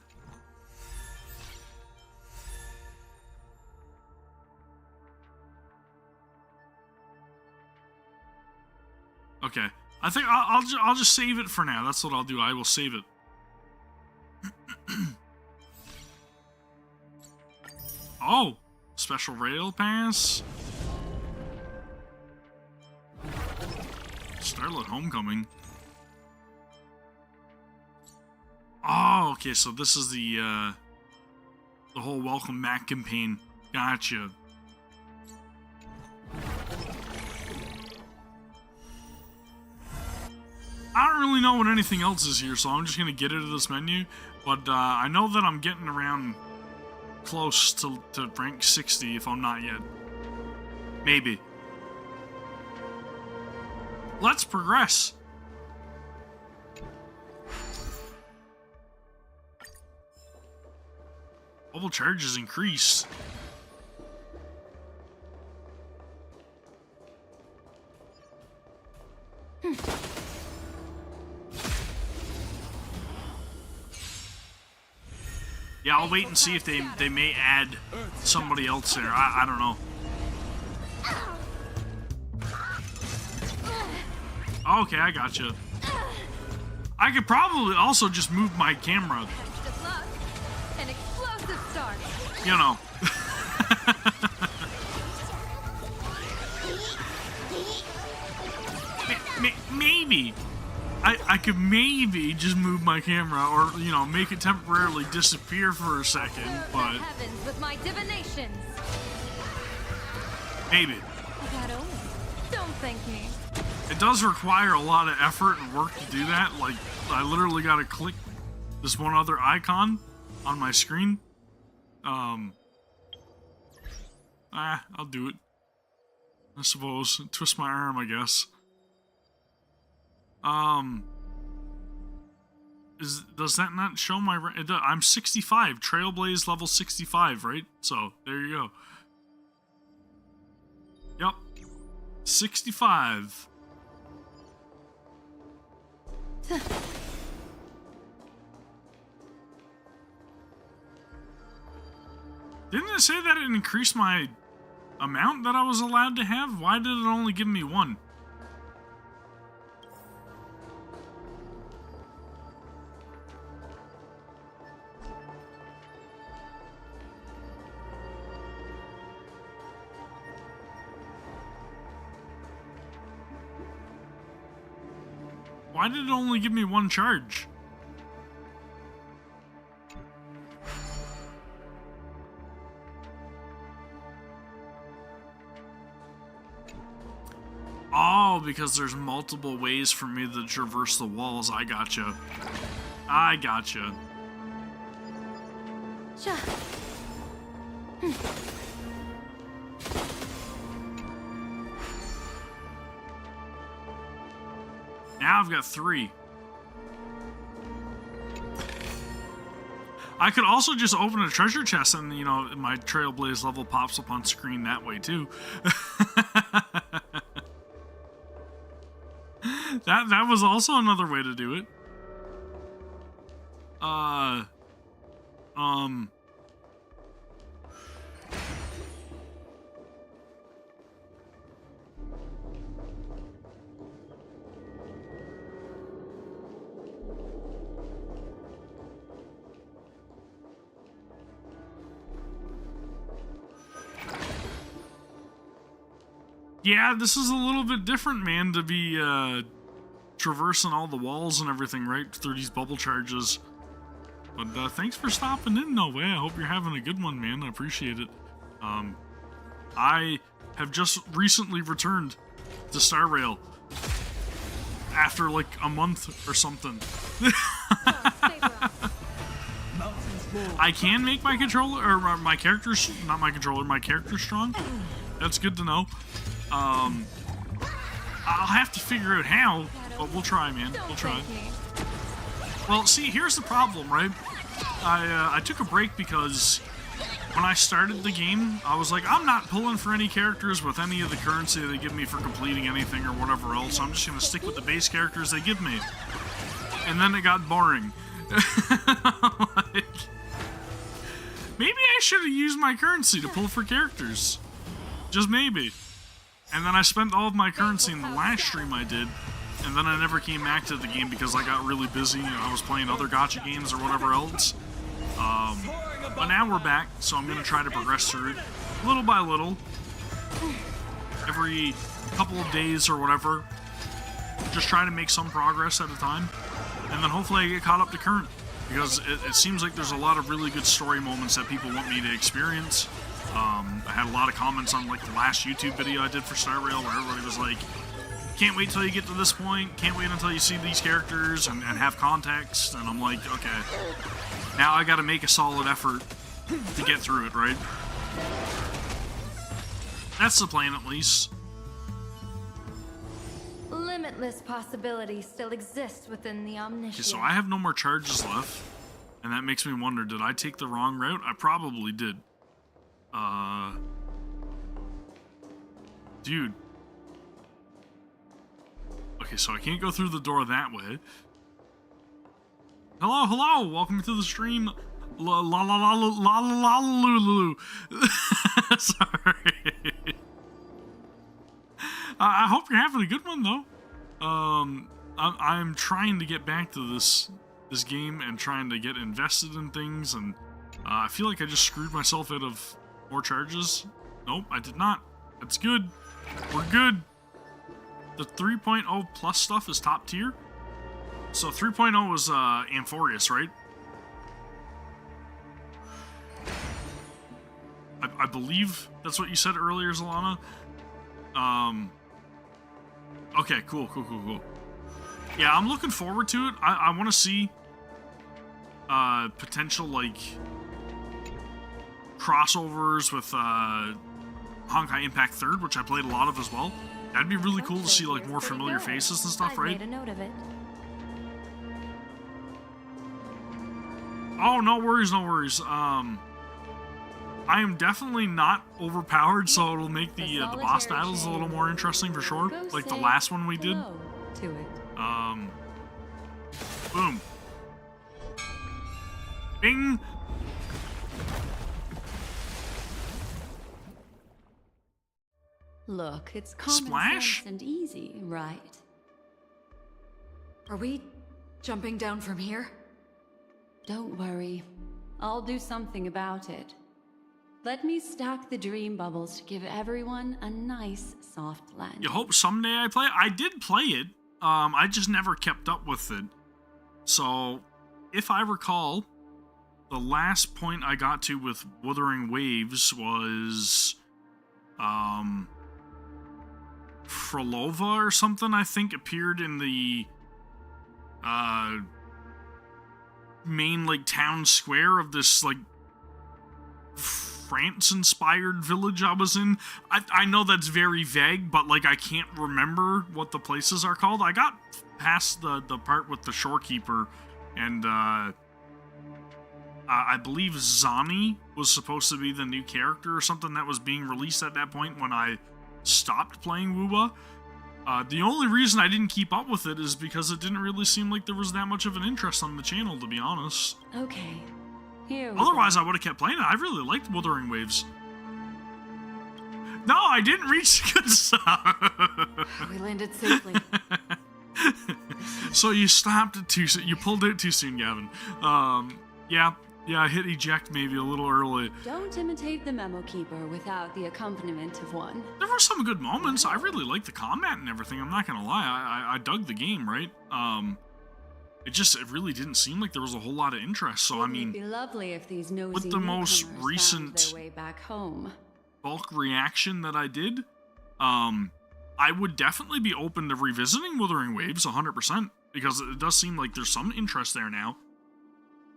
Okay. I think I'll just save it for now. That's what I'll do. I will save it. Oh, special rail pass. Starlit Homecoming. Oh, okay. So this is the whole welcome back campaign. Gotcha. I don't really know what anything else is here, so I'm just gonna get into this menu. But I know that I'm getting around close to rank 60 if I'm not yet. Maybe. Let's progress. Bubble charges increase. Yeah, I'll wait and see if they may add somebody else there. I don't know. Okay, I gotcha. I could probably also just move my camera. An explosive start. You know. Maybe. I could maybe just move my camera or, you know, make it temporarily disappear for a second, but... Heavens with my divinations. Maybe. Don't thank me. It does require a lot of effort and work to do that. Like, I literally gotta click this one other icon on my screen. I'll do it. I suppose. Twist my arm, I guess. Does that not show my... I'm 65. Trailblaze level 65, right? So, there you go. Yep. 65. Didn't it say that it increased my amount that I was allowed to have? Why did it only give me one? Why did it only give me one charge? Oh, because there's multiple ways for me to traverse the walls. I gotcha. I gotcha. Sha. Now I've got 3. I could also just open a treasure chest and, you know, my Trailblaze level pops up on screen that way too. That was also another way to do it. Yeah, this is a little bit different, man, to be traversing all the walls and everything right through these bubble charges. But thanks for stopping in, No Way. I hope you're having a good one, man. I appreciate it. I have just recently returned to Star Rail after like a month or something. I can make my controller, or my character, not my controller, my character strong. That's good to know. I'll have to figure out how, but we'll try, man. We'll try. Well, see, here's the problem, right? I took a break because when I started the game, I was like, I'm not pulling for any characters with any of the currency they give me for completing anything or whatever else. I'm just going to stick with the base characters they give me. And then it got boring. Like, maybe I should have used my currency to pull for characters. Just maybe. And then I spent all of my currency in the last stream I did, and then I never came back to the game because I got really busy and I was playing other gacha games or whatever else. But now we're back, so I'm going to try to progress through it little by little. Every couple of days or whatever. Just try to make some progress at a time. And then hopefully I get caught up to current. Because it seems like there's a lot of really good story moments that people want me to experience. I had a lot of comments on like the last YouTube video I did for Star Rail where everybody was like, can't wait till you get to this point, can't wait until you see these characters and have context, and I'm like, okay, now I gotta make a solid effort to get through it, right? That's the plan, at least. Limitless possibilities still exist within the omniscient. Okay, so I have no more charges left, and that makes me wonder, did I take the wrong route? I probably did. Dude. Okay, so I can't go through the door that way. Hello, hello! Welcome to the stream. La la la la la la la lulu. Sorry. I hope you're having a good one, though. I'm trying to get back to this game and trying to get invested in things, and I feel like I just screwed myself out of more charges. Nope, I did not. That's good. We're good. The 3.0 plus stuff is top tier. So 3.0 was Amphorius, right? I believe that's what you said earlier, Zalana. Okay, cool. Yeah, I'm looking forward to it. I want to see potential, like, crossovers with Honkai Impact 3rd, which I played a lot of as well. That'd be really cool to see, like, more familiar faces and stuff, right? Made a note of it. Oh, no worries. I am definitely not overpowered, so it'll make the boss battles a little more interesting for sure. Like the last one we did. To it. Boom. Bing. Look, it's common Splash? sense and easy, right? Are we jumping down from here? Don't worry. I'll do something about it. Let me stack the dream bubbles to give everyone a nice, soft landing. You hope someday I play it? I did play it. I just never kept up with it. So, if I recall, the last point I got to with Wuthering Waves was, Frolova or something, I think, appeared in the, main, like, town square of this, like, France-inspired village I was in. I know that's very vague, but like I can't remember what the places are called. I got past the part with the shorekeeper, and I believe Zani was supposed to be the new character or something that was being released at that point when I stopped playing Wuba. The only reason I didn't keep up with it is because it didn't really seem like there was that much of an interest on the channel, to be honest. Okay. Here we Otherwise, go. I would have kept playing it. I really liked Wuthering Waves. No, I didn't reach the good stuff. We landed safely. So you stopped it too soon. You pulled it too soon, Gavin. Yeah, I hit eject maybe a little early. Don't imitate the memo keeper without the accompaniment of one. There were some good moments. I really liked the combat and everything. I'm not gonna lie. I dug the game, right? It really didn't seem like there was a whole lot of interest. So I mean, It'd be lovely if these nosy with the most newcomers recent found their way back home. bulk reaction that I did, I would definitely be open to revisiting Wuthering Waves 100%, because it does seem like there's some interest there now.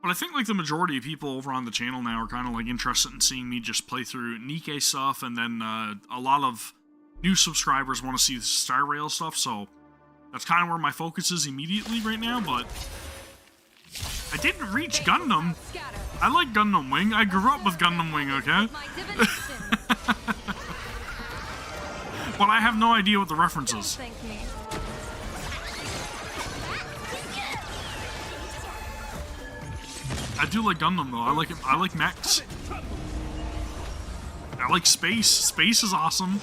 But I think like the majority of people over on the channel now are kind of like interested in seeing me just play through Nikke stuff, and then a lot of new subscribers want to see the Star Rail stuff, so that's kind of where my focus is immediately right now. But I didn't reach Gundam. I like Gundam Wing. I grew up with Gundam Wing, okay? But I have no idea what the reference is. I do like Gundam though. I like it. I like mechs. I like space. Space is awesome.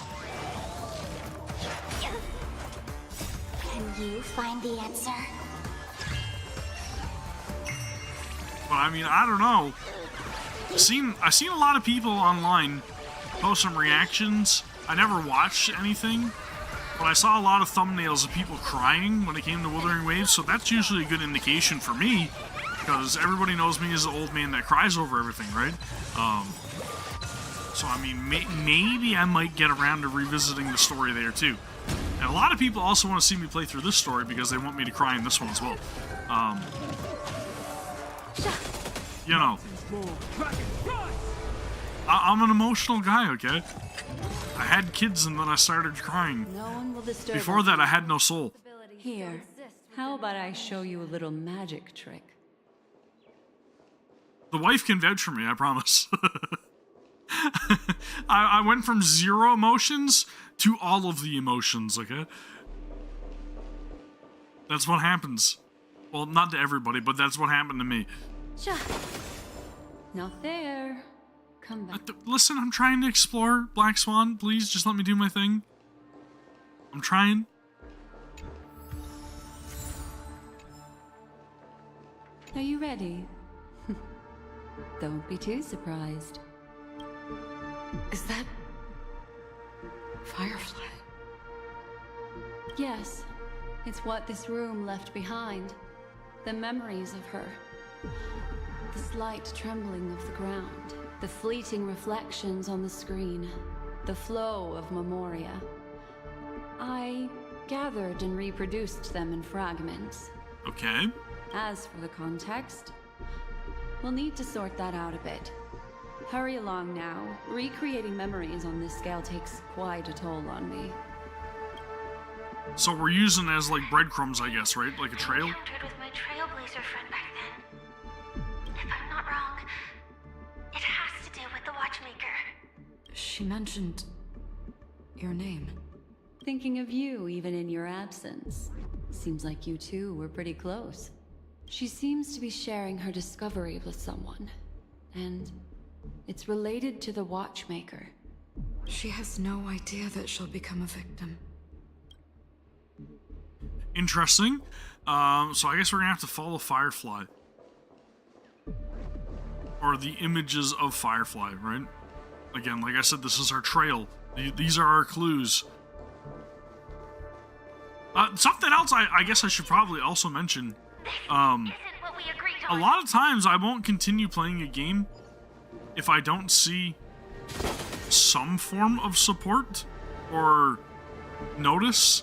Can you find the answer? But I mean, I don't know. I've seen a lot of people online post some reactions. I never watched anything, but I saw a lot of thumbnails of people crying when it came to Wuthering Waves, so that's usually a good indication for me, because everybody knows me as the old man that cries over everything, right? So I mean, maybe I might get around to revisiting the story there too. And a lot of people also want to see me play through this story because they want me to cry in this one as well. You know, I'm an emotional guy, okay? I had kids and then I started crying. No one will disturb Before us. that, I had no soul. Here, how about I show you a little magic trick? The wife can vouch for me, I promise. I went from 0 emotions to all of the emotions, okay? That's what happens. Well, not to everybody, but that's what happened to me. Not there. Come back. Listen, I'm trying to explore Black Swan. Please, just let me do my thing. I'm trying. Are you ready? Don't be too surprised. Is that Firefly? Yes, it's what this room left behind. The memories of her. The slight trembling of the ground. The fleeting reflections on the screen. The flow of memoria. I gathered and reproduced them in fragments. Okay. As for the context, we'll need to sort that out a bit. Hurry along now. Recreating memories on this scale takes quite a toll on me. So we're using it as like breadcrumbs, I guess, right? Like a trail? I encountered with my trailblazer friend back then. If I'm not wrong, it has to do with the Watchmaker. She mentioned your name. Thinking of you even in your absence. Seems like you two were pretty close. She seems to be sharing her discovery with someone. And it's related to the Watchmaker. She has no idea that she'll become a victim. Interesting. So I guess we're gonna have to follow Firefly. Or the images of Firefly, right? Again, like I said, this is our trail. These are our clues. Something else I guess I should probably also mention. A lot of times I won't continue playing a game if I don't see some form of support or notice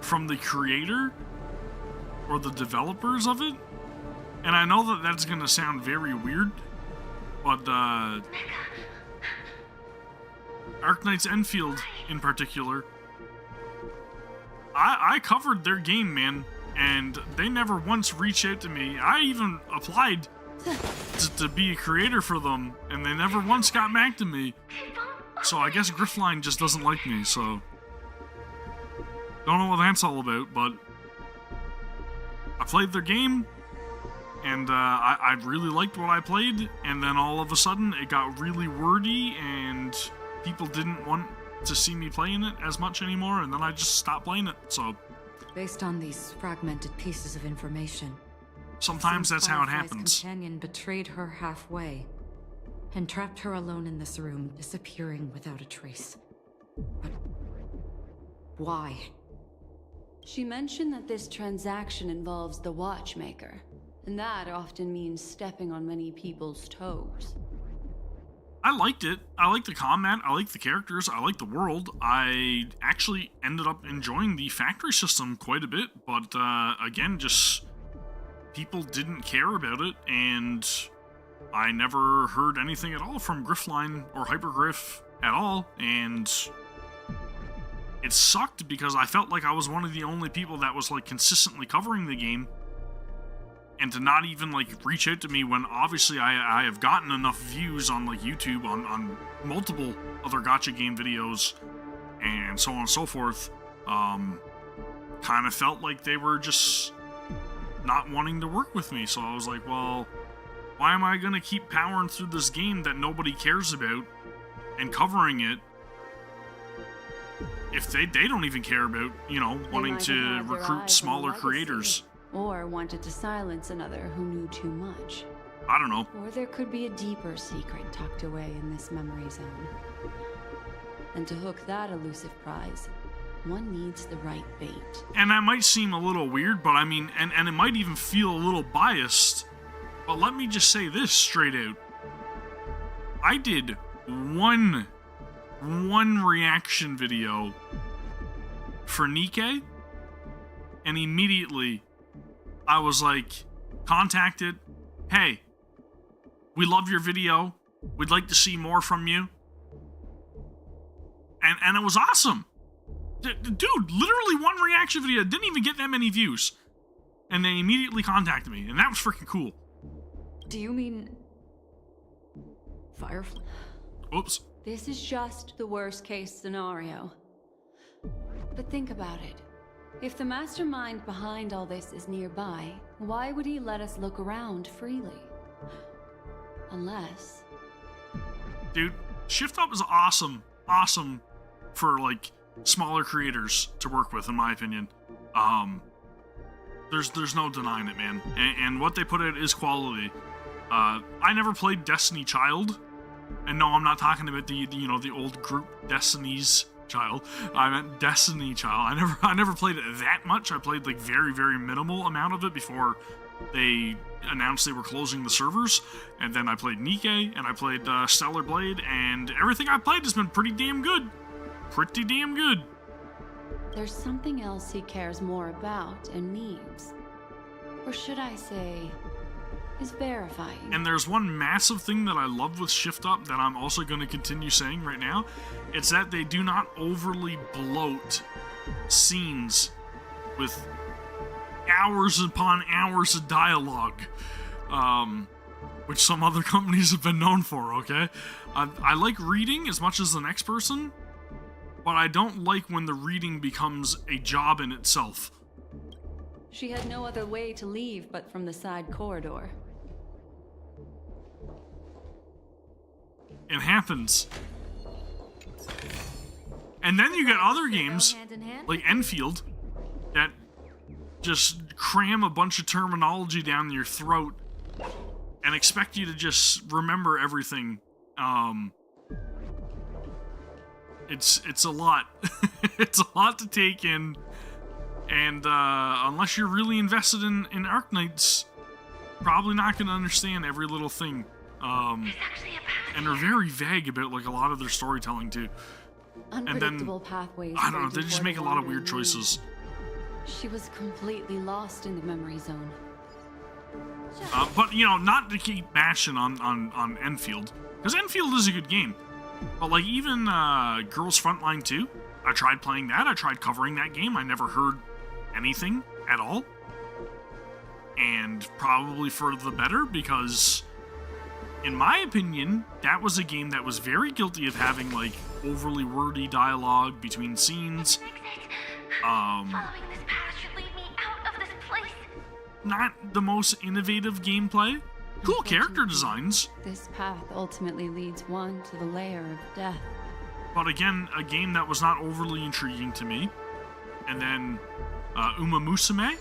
from the creator or the developers of it. And I know that that's gonna sound very weird, but Arknights Enfield in particular. I covered their game, man, and they never once reached out to me. I even applied to be a creator for them, and they never once got back to me. So I guess Griffline just doesn't like me, so... Don't know what that's all about, but... I played their game, and I really liked what I played, and then all of a sudden it got really wordy, and people didn't want to see me playing it as much anymore, and then I just stopped playing it, so... Based on these fragmented pieces of information... Sometimes that's how it Firefly's happens. Companion betrayed her halfway, and trapped her alone in this room, disappearing without a trace. But... why? She mentioned that this transaction involves the Watchmaker, and that often means stepping on many people's toes. I liked it. I liked the combat, I liked the characters, I liked the world. I actually ended up enjoying the factory system quite a bit, but again, just people didn't care about it, and I never heard anything at all from Griffline or Hypergriff at all, and it sucked because I felt like I was one of the only people that was like consistently covering the game, and to not even like reach out to me when obviously I have gotten enough views on like YouTube on multiple other gacha game videos and so on and so forth, kind of felt like they were just not wanting to work with me. So I was like, well, why am I gonna keep powering through this game that nobody cares about and covering it if they don't even care about, you know, wanting to recruit smaller creators? Or wanted to silence another who knew too much. I don't know. Or there could be a deeper secret tucked away in this memory zone. And to hook that elusive prize, one needs the right bait. And that might seem a little weird, but I mean, and it might even feel a little biased, but let me just say this straight out. I did one reaction video for Nikkei, and immediately I was like, contacted, hey, we love your video, we'd like to see more from you. And it was awesome. Dude, literally one reaction video, didn't even get that many views. And they immediately contacted me, and that was freaking cool. Do you mean... Firefly? Oops. This is just the worst case scenario. But think about it. If the mastermind behind all this is nearby, why would he let us look around freely? Unless... Dude, Shift Up is awesome. Awesome for, like, smaller creators to work with, in my opinion. There's no denying it, man. And what they put out is quality. I never played Destiny Child. And no, I'm not talking about the old group Destiny's Child. I meant Destiny Child. I never played it that much. I played like very, very minimal amount of it before they announced they were closing the servers. And then I played Nikkei, and I played Stellar Blade, and everything I played has been pretty damn good. Pretty damn good. there's something else he cares more about and needs. Or should I say, is verifying. And there's one massive thing that I love with Shift Up that I'm also going to continue saying right now. It's that they do not overly bloat scenes with hours upon hours of dialogue, which some other companies have been known for, okay? I like reading as much as the next person, but I don't like when the reading becomes a job in itself. She had no other way to leave but from the side corridor. It happens. And then you get other games, like Enfield, that just cram a bunch of terminology down your throat and expect you to just remember everything. It's a lot. It's a lot to take in. And unless you're really invested in Arknights, probably not going to understand every little thing. And they're very vague about like a lot of their storytelling too. Unpredictable pathways. I don't know, they just make a lot of weird choices. She was completely lost in the memory zone. But you know, not to keep bashing on Enfield, because Enfield is a good game. But like even Girls Frontline 2, I tried playing that. I tried covering that game. I never heard anything at all. And probably for the better, because in my opinion, that was a game that was very guilty of having like overly wordy dialogue between scenes. Following this path should lead me out of this place. Not the most innovative gameplay. Cool character designs. This path ultimately leads one to the lair of death. But again, a game that was not overly intriguing to me. And then Uma Musume,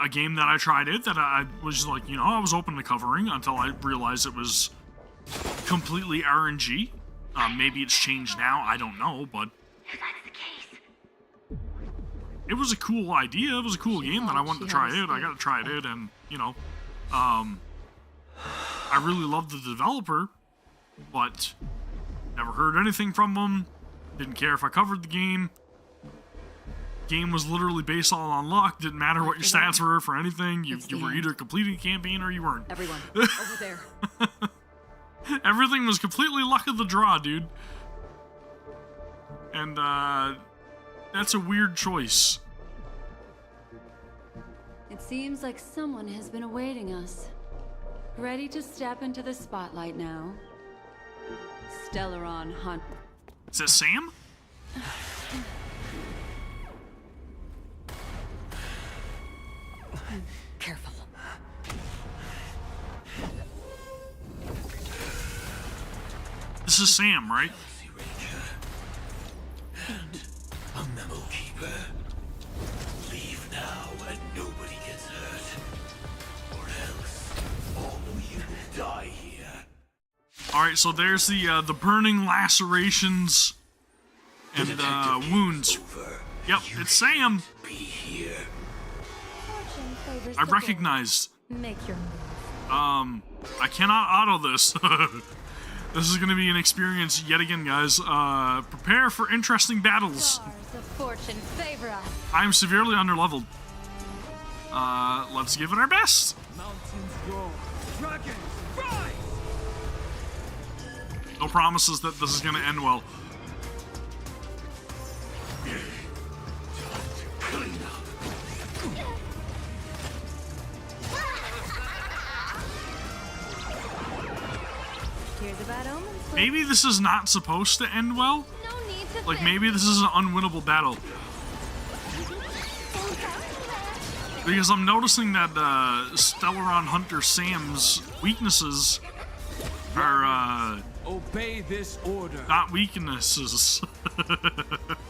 a game that I tried it, that I was like, you know, I was open to covering until I realized it was completely RNG. Maybe it's changed now, I don't know, but If that's the case, it was a cool idea. It was a cool game that I wanted to try it. I got to try it, and you know, I really loved the developer, but never heard anything from them. Didn't care if I covered the game. Game was literally based all on luck. Didn't matter what your stats were for anything. You were either completing a campaign or you weren't. Everyone, over there. Everything was completely luck of the draw, dude. And that's a weird choice. It seems like someone has been awaiting us. Ready to step into the spotlight now. Stellaron Hunt. Is that Sam? Careful. This is Sam, right? A memo keeper. Leave now and nobody gets hurt. Or else all of you will die here. Alright, so there's the burning lacerations and wounds. Yep, it's Sam. Be here. I recognized. Make your move. I cannot auto this. This is gonna be an experience yet again, guys. Prepare for interesting battles. Stars of fortune favor us. I'm severely underleveled. Let's give it our best. Mountains roar, dragons rise. No promises that this is gonna end well. Here's a bad omen. Maybe this is not supposed to end well. No need to Like think. maybe this is an unwinnable battle. Because I'm noticing that Stellaron Hunter Sam's weaknesses are Obey this order. not weaknesses.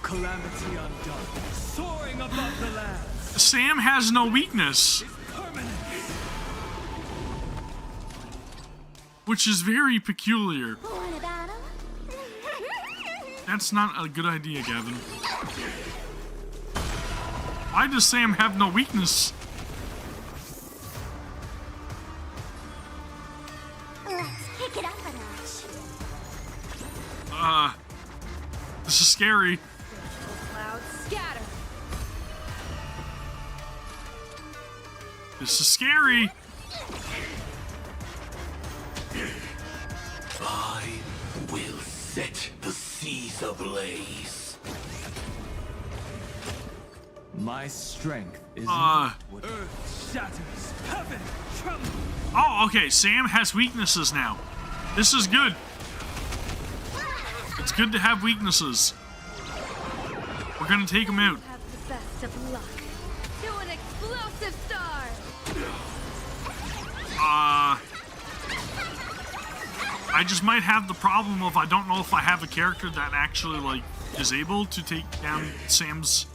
Calamity undone. Soaring above the lands. Sam has no weakness, Permanent. which is very peculiar. what about him? That's not a good idea, Gavin. Why does Sam have no weakness? Let's kick it up a notch. This is scary. Clouds scatter. This is scary. I will set the seas ablaze. My strength is Earth shatters. Heaven trembles. Oh, okay. Sam has weaknesses now. This is good. It's good to have weaknesses. We're gonna take him out. Have the best of luck. To an explosive star. I just might have the problem of I don't know if I have a character that actually like is able to take down Sam's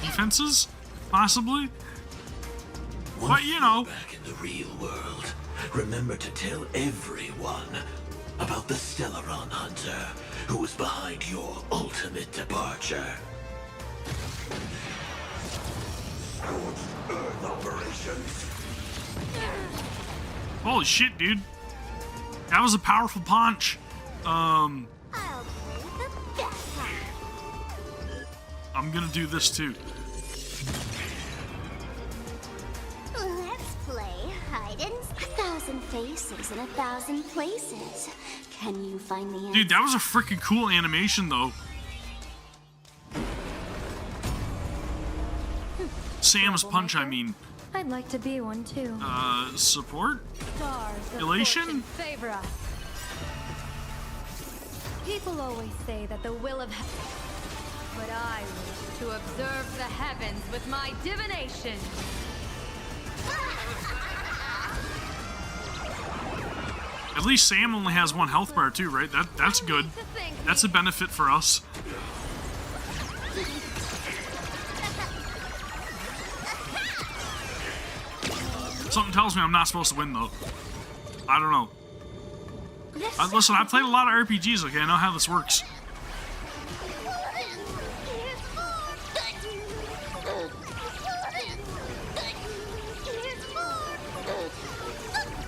defenses, possibly. But you know, Back in the real world, remember to tell everyone about the Stellaron Hunter who was behind your ultimate departure. Scorched Earth operations. holy shit, dude, that was a powerful punch. I'll play the best one. I'm gonna do this too. Let's play hide and 1,000 faces in 1,000 places. Can you find the answer? Dude, that was a freaking cool animation, though. Sam's punch, I mean. I'd like to be one too. Support? Stars of Elation? fortune favor us. People always say that the will of but I wish to observe the heavens with my divination. At least Sam only has 1 health bar too, right? That's good. That's a benefit for us. Something tells me I'm not supposed to win, though. I don't know. Listen, I've played a lot of RPGs, okay? I know how this works.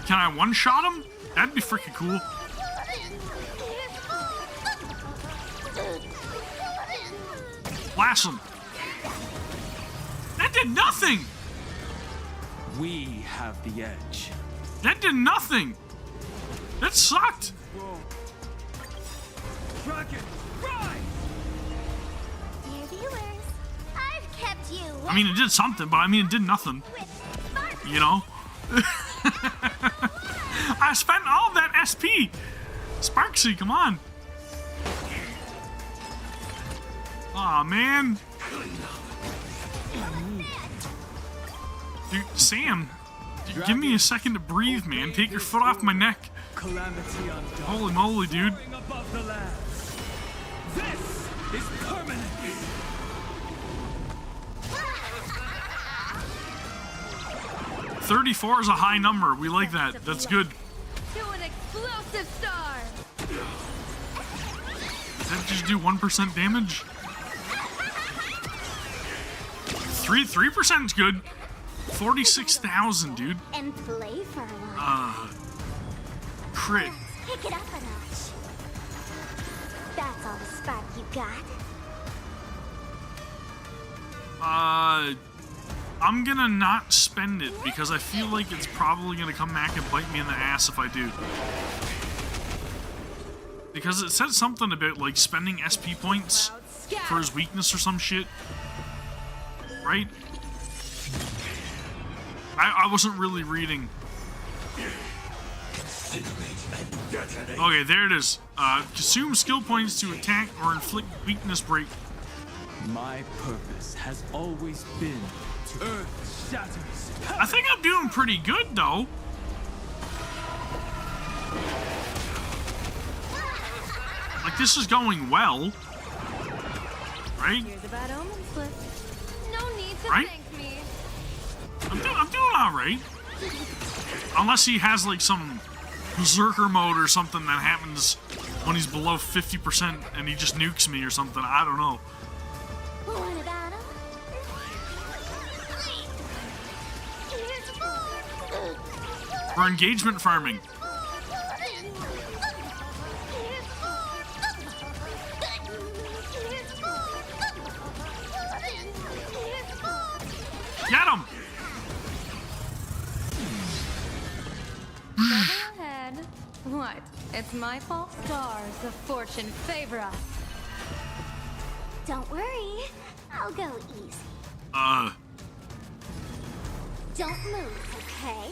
Can I one-shot him? That'd be freaking cool. Blast him. That did nothing! We have the edge. That did nothing! That sucked! Dragon, rise! Dear viewers, I've kept you. I mean, it did something, but I mean, it did nothing. You know? I spent all that SP! Sparksy, come on! Aw, man. Dude, Sam, give me a second to breathe, man. Take your foot off my neck. Holy moly, dude. This is permanent. $34 is a high number. We like that. That's good. To an explosive star. Does that just do 1% damage? 3% is good. 46,000, dude. And play for a while. Crit. Pick it up a notch. That's all the spark you got. I'm gonna not spend it because I feel like it's probably gonna come back and bite me in the ass if I do. Because it said something about like spending SP points for his weakness or some shit. Right? I wasn't really reading. Okay, there it is. Consume skill points to attack or inflict weakness break. My purpose has always been to Earth shatters. I think I'm doing pretty good, though. Like, this is going well. Right? Here's a bad omen slip. No need to Right? thank me. I'm doing alright. Unless he has, like, some berserker mode or something that happens when he's below 50% and he just nukes me or something. I don't know. What about him? For engagement farming. Get him! Double ahead. What? It's my fault? Stars of fortune favor us. Don't worry. I'll go easy. Don't move, okay?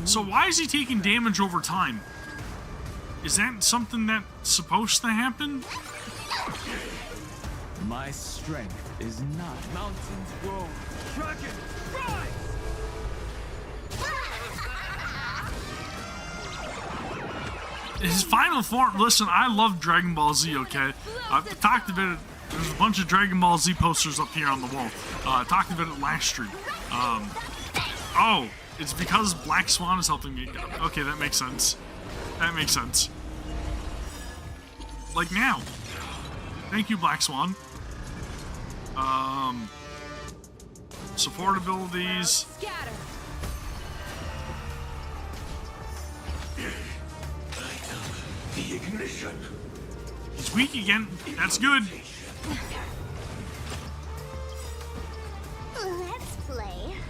So why is he taking damage over time? Is that something that's supposed to happen? my strength is not. Mountains roar. Dragon, rise! His final form, listen, I love Dragon Ball Z, okay? I've talked about it. There's a bunch of Dragon Ball Z posters up here on the wall. I talked about it last stream. Oh, it's because Black Swan is helping me. Okay, that makes sense. That makes sense. Like now. Thank you, Black Swan. Support abilities. Scatter. The ignition. He's weak again. That's good.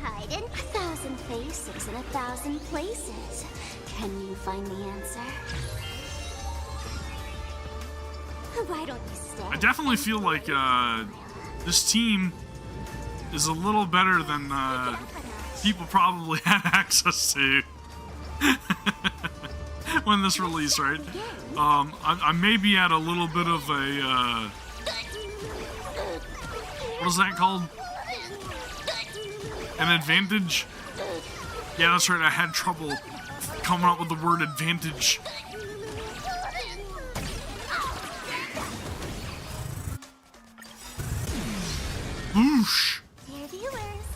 Hide in 1,000 faces in 1,000 places. Can you find the answer? Why don't you stay? I definitely feel like this team is a little better than people probably had access to when this released, right? I may be at a little bit of a what is that called? An advantage? Yeah, that's right. I had trouble coming up with the word advantage. Boosh! Dear viewers,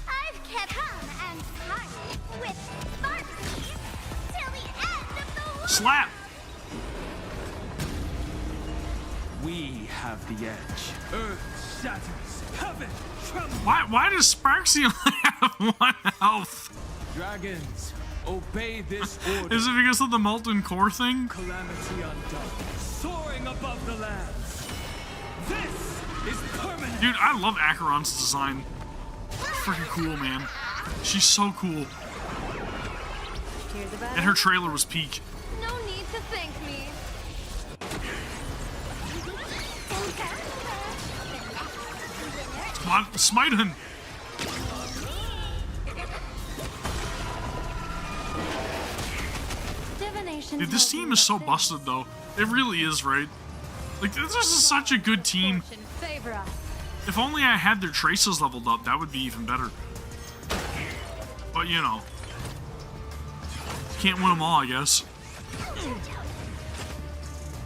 I've kept calm and smart with Sparky till the end of the world. Slap! We have the edge. Earth shatters, heaven trembles. Why does Sparksy only have 1 health? Dragons, obey this order. Is it because of the molten core thing? Calamity undone, soaring above the lands. This is permanent. Dude, I love Acheron's design. Freaking cool, man. She's so cool. Here's about And her trailer was peak. No need to thank me. Come on, smite him! Divination. Dude, this team is so busted, though. It really is, right? Like, this is such a good team. Favor us. If only I had their traces leveled up, that would be even better. But, you know. Can't win them all, I guess.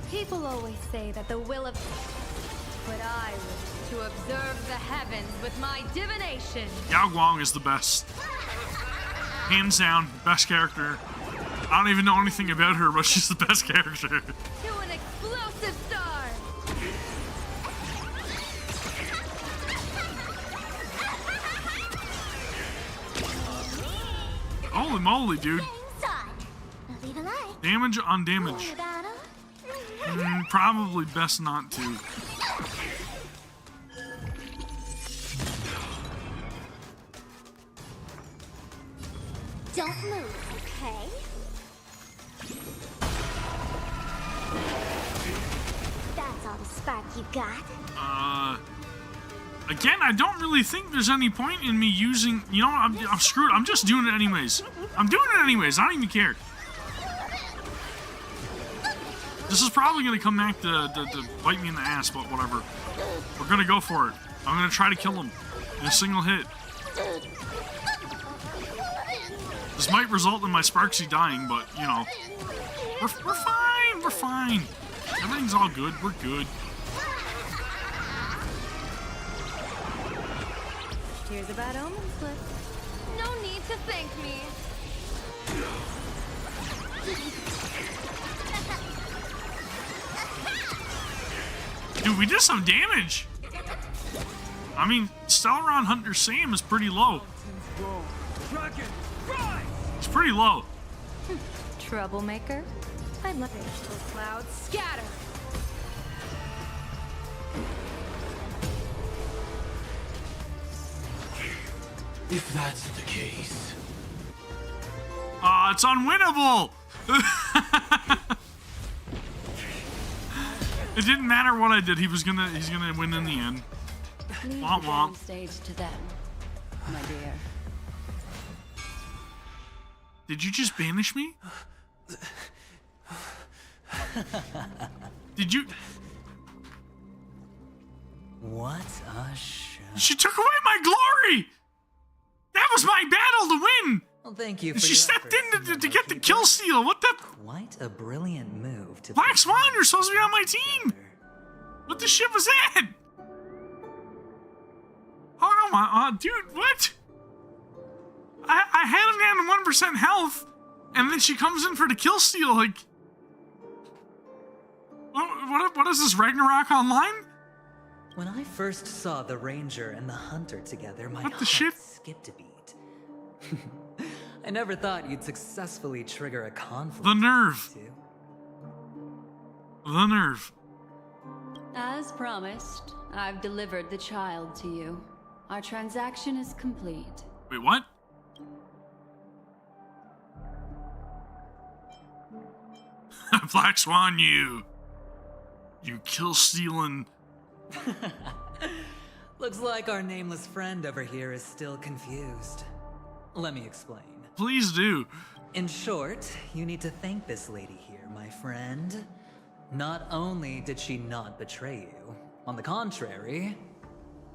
People always say that the will of... But I wish to observe the heavens with my divination. Yao Guang is the best. Hands down, best character. I don't even know anything about her, but she's the best character. To an explosive star. Holy moly, dude. Damage on damage. Probably best not to. Don't move, okay? That's all the spark you got? Again, I don't really think there's any point in me using... You know what? I'm screwed. I'm just doing it anyways. I'm doing it anyways. I don't even care. This is probably going to come back to bite me in the ass, but whatever. We're going to go for it. I'm going to try to kill him in a single hit. This might result in my Sparksy dying, but, you know. We're fine. We're fine. Everything's all good. We're good. Here's a bad omen slip. No need to thank me. Dude, we did some damage. I mean, Stellaron Hunter Sam is pretty low. It's pretty low. Troublemaker. I'd love to clouds scatter. If that's the case. It's unwinnable. It didn't matter what I did. He's gonna win in the end. Leave Womp the womp. grand stage to them, my dear. Did you just banish me? Did you? What a show. She took away my glory! That was my battle to win! Well, thank you for She your stepped efforts, in to get the kill steal. What the? Quite a brilliant move to... Black Swan, you're supposed to be on my team! What the shit was that? Oh my, dude, what? I had him down to 1% health, and then she comes in for the kill steal, like... What is this, Ragnarok Online? When I first saw the Ranger and the Hunter together, my What the heart shit? skipped a beat. I never thought you'd successfully trigger a conflict. The nerve. The nerve. As promised, I've delivered the child to you. Our transaction is complete. Wait, what? Black Swan, you kill stealing. Looks like our nameless friend over here is still confused. Let me explain. Please do. In short, you need to thank this lady here, my friend. Not only did she not betray you, on the contrary,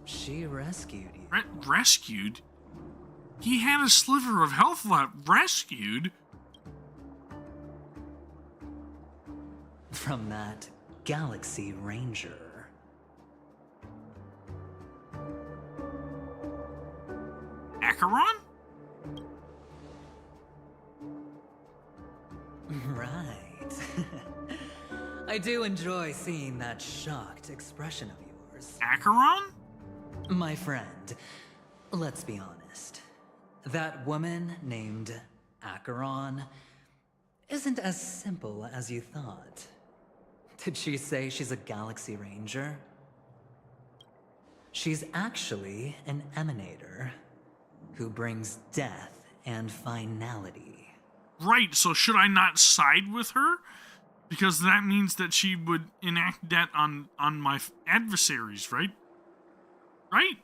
she rescued you. Rescued? He had a sliver of health left. Rescued? From that Galaxy Ranger. Acheron? Right. I do enjoy seeing that shocked expression of yours. Acheron? My friend, let's be honest. That woman named Acheron isn't as simple as you thought. Did she say she's a Galaxy Ranger? She's actually an emanator who brings death and finality. Right, so should I not side with her? Because that means that she would enact death on my adversaries, right? Right?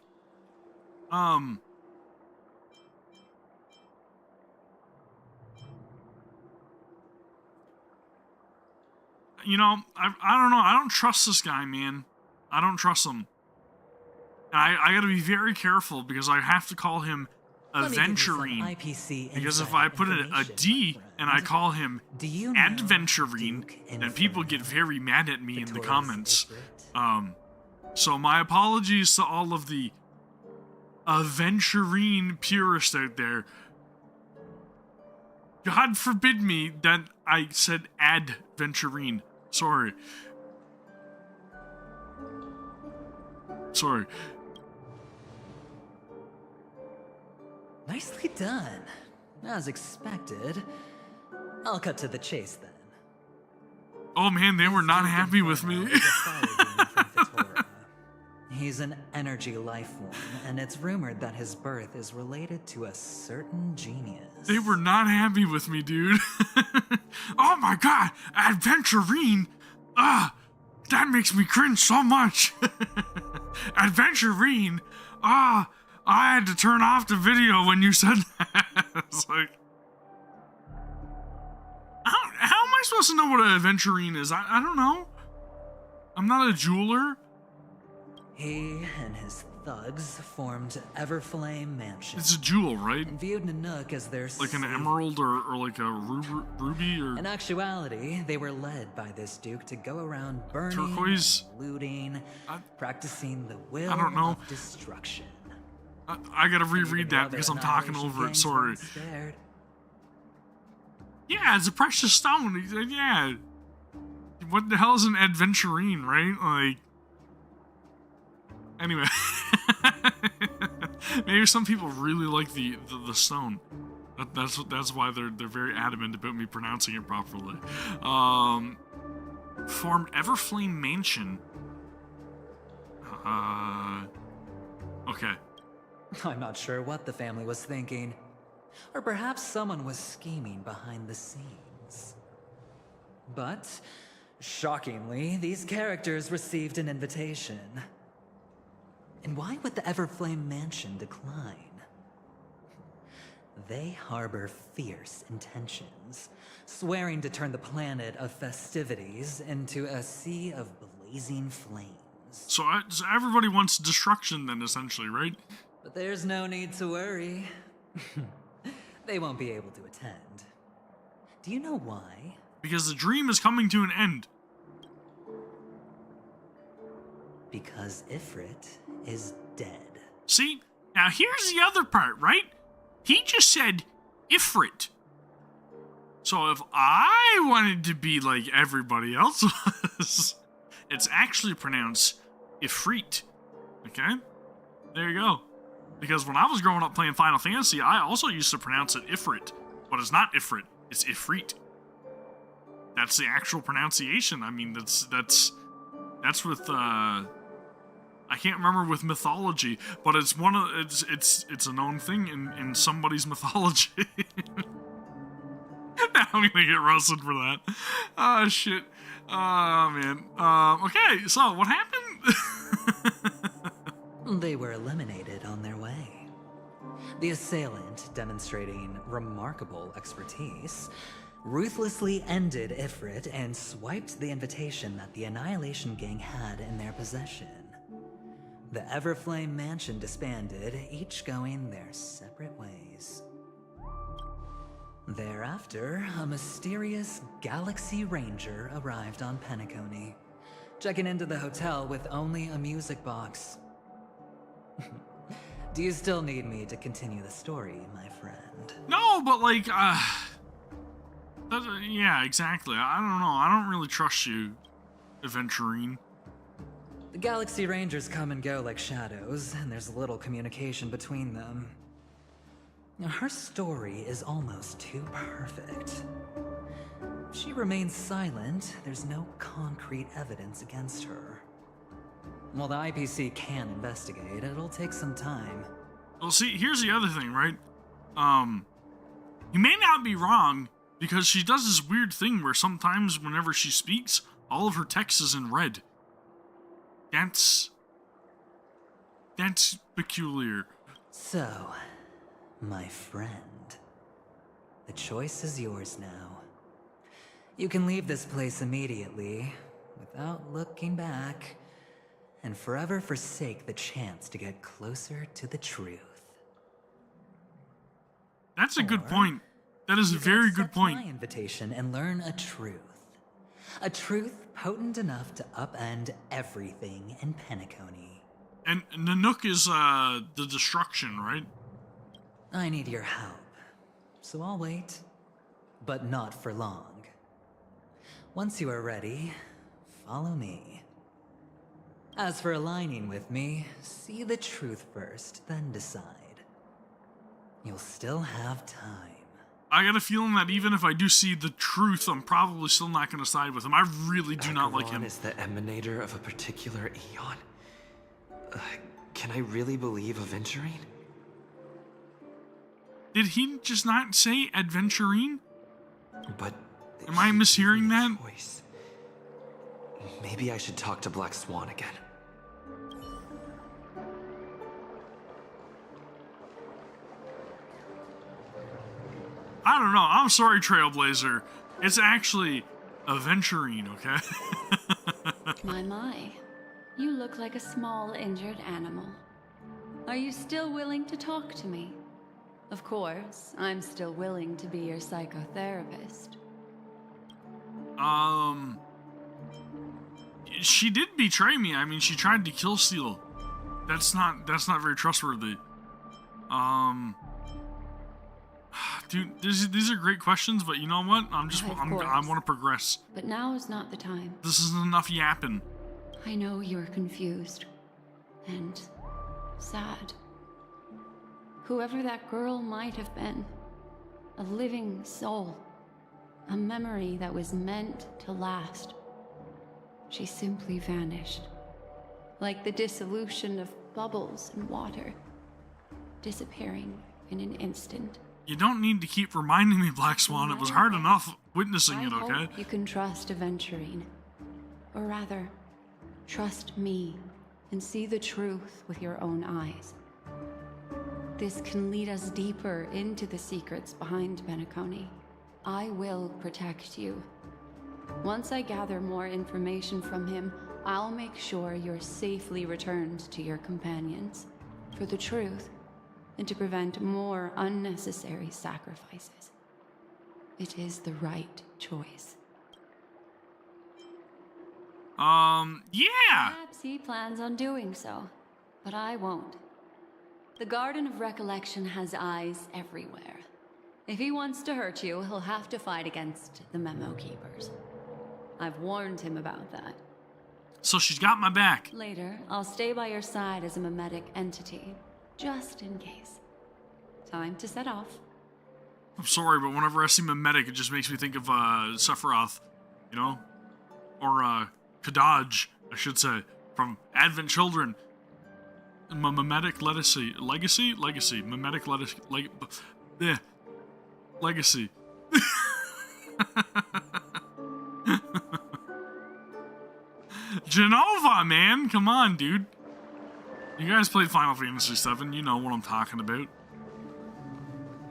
You know, I don't know. I don't trust this guy, man. I don't trust him. I gotta be very careful because I have to call him Aventurine. Because if I put a D and I call him Adventurine, then people get very mad at me in the comments. So my apologies to all of the Aventurine purists out there. God forbid me that I said Adventurine. Sorry. Sorry. Nicely done. As expected. I'll cut to the chase then. Oh man, they were not happy with me. He's an energy life form, and it's rumored that his birth is related to a certain genius. They were not happy with me, dude. Oh my god, Adventurine! That makes me cringe so much. Adventurine! I had to turn off the video when you said that. It's like, how am I supposed to know what an Adventurine is? I don't know. I'm not a jeweler. He and his thugs formed Everflame Mansion. It's a jewel, right? And viewed Nanook as their like an emerald or like a ruby or... In actuality, they were led by this duke to go around burning, turquoise, looting, practicing the will of destruction. I gotta reread that because I'm talking over it, sorry. Yeah, it's a precious stone. Yeah. What the hell is an Adventurine, right? Like... Anyway. Maybe some people really like the stone. That's why they're very adamant about me pronouncing it properly. Formed Everflame Mansion. Okay. I'm not sure what the family was thinking. Or perhaps someone was scheming behind the scenes. But, shockingly, these characters received an invitation. And why would the Everflame Mansion decline? They harbor fierce intentions, swearing to turn the planet of festivities into a sea of blazing flames. So everybody wants destruction then, essentially, right? But there's no need to worry. They won't be able to attend. Do you know why? Because the dream is coming to an end. Because Ifrit is dead. See? Now here's the other part, right? He just said Ifrit. So if I wanted to be like everybody else was, it's actually pronounced Ifrit. Okay? There you go. Because when I was growing up playing Final Fantasy, I also used to pronounce it Ifrit. But it's not Ifrit, it's Ifrit. That's the actual pronunciation. I mean, that's with I can't remember with mythology, but it's it's a known thing in somebody's mythology. Now I'm gonna get roasted for that. Oh shit. Oh man. Okay, so what happened? They were eliminated on their way. The assailant, demonstrating remarkable expertise, ruthlessly ended Ifrit and swiped the invitation that the Annihilation Gang had in their possession. The Everflame Mansion disbanded, each going their separate ways. Thereafter, a mysterious Galaxy Ranger arrived on Penacony, checking into the hotel with only a music box. Do you still need me to continue the story, my friend? No, but like, yeah, exactly. I don't know. I don't really trust you, Aventurine. The Galaxy Rangers come and go like shadows, and there's little communication between them. Her story is almost too perfect. She remains silent. There's no concrete evidence against her. While the IPC can investigate, it'll take some time. Well, see, here's the other thing, right? You may not be wrong, because she does this weird thing where sometimes whenever she speaks, all of her text is in red. That's peculiar. So, my friend, the choice is yours now. You can leave this place immediately, without looking back, and forever forsake the chance to get closer to the truth. That's a good point. That is a very good point. My invitation and learn a truth. A truth potent enough to upend everything in Penacony. And Nanook is the destruction, right? I need your help, so I'll wait, but not for long. Once you are ready, follow me. As for aligning with me, see the truth first, then decide. You'll still have time. I got a feeling that even if I do see the truth, I'm probably still not going to side with him. I really do not like him. Is the emanator of a particular eon? Can I really believe Aventurine? Did he just not say Adventurine? But am I mishearing that? Choice. Maybe I should talk to Black Swan again. I don't know. I'm sorry, Trailblazer. It's actually Aventurine, okay? My. You look like a small, injured animal. Are you still willing to talk to me? Of course, I'm still willing to be your psychotherapist. She did betray me. I mean, she tried to kill Steel. That's not very trustworthy. Dude, these are great questions, but you know what? I want to progress. But now is not the time. This isn't enough yapping. I know you're confused and sad. Whoever that girl might have been, a living soul, a memory that was meant to last. She simply vanished, like the dissolution of bubbles in water, disappearing in an instant. You don't need to keep reminding me, Black Swan. It was hard enough witnessing it, okay? I hope you can trust Aventurine. Or rather, trust me and see the truth with your own eyes. This can lead us deeper into the secrets behind Penacony. I will protect you. Once I gather more information from him, I'll make sure you're safely returned to your companions. For the truth, and to prevent more unnecessary sacrifices. It is the right choice. Yeah! Perhaps he plans on doing so, but I won't. The Garden of Recollection has eyes everywhere. If he wants to hurt you, he'll have to fight against the Memo Keepers. I've warned him about that. So she's got my back. Later, I'll stay by your side as a memetic entity, just in case. Time to set off. I'm sorry, but whenever I see Memetic, it just makes me think of Sephiroth, you know? Or Kadaj, I should say, from Advent Children. Mimetic legacy. Mimetic legacy. Genova, man, come on, dude. You guys played Final Fantasy VII. You know what I'm talking about.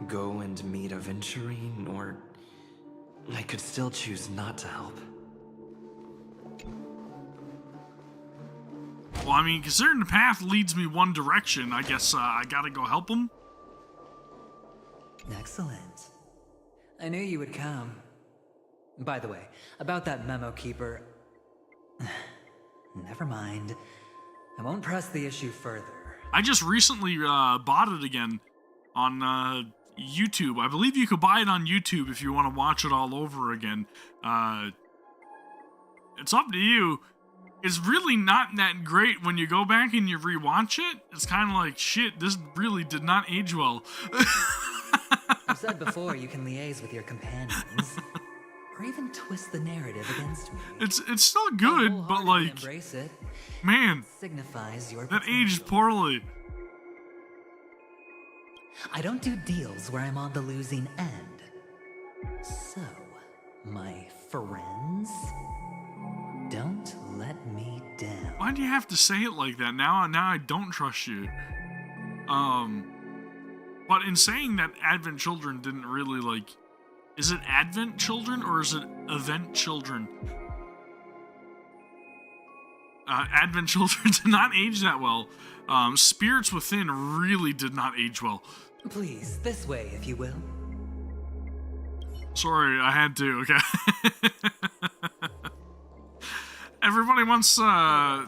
Go and meet Aventurine, or I could still choose not to help. Well, I mean, considering the path leads me one direction, I guess I gotta go help him. Excellent. I knew you would come. By the way, about that memo keeper... Never mind. I won't press the issue further. I just recently bought it again on YouTube. I believe you could buy it on YouTube if you want to watch it all over again. It's up to you. It's really not that great when you go back and you rewatch it. It's kind of like, shit, this really did not age well. I've said before you can liaise with your companions. Or even twist the narrative against me. It's still good, but like, embrace it. Man, It signifies your that potential. aged poorly. I don't do deals where I'm on the losing end. So, my friends, don't let me down. Why do you have to say it like that? Now I don't trust you. But in saying that Advent Children didn't really like... Is it Advent Children or is it Event Children? Advent Children did not age that well. Spirits Within really did not age well. Please, this way, if you will. Sorry, I had to, okay? Everybody wants to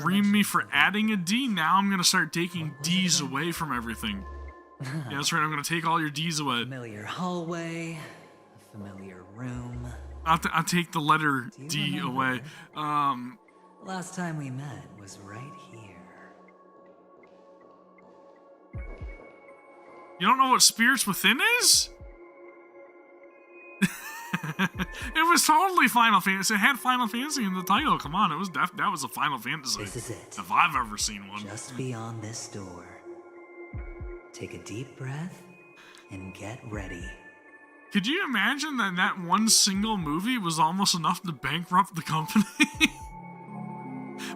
ream me for adding a D. Now I'm going to start taking D's away from everything. Yeah, that's right, I'm going to take all your D's away. Familiar hallway, a familiar room. I'll take the letter D away. Last time we met was right here. You don't know what Spirits Within is? It was totally Final Fantasy. It had Final Fantasy in the title. Come on, that was a Final Fantasy. This is it. If I've ever seen one. Just beyond this door. Take a deep breath and get ready. Could you imagine that one single movie was almost enough to bankrupt the company?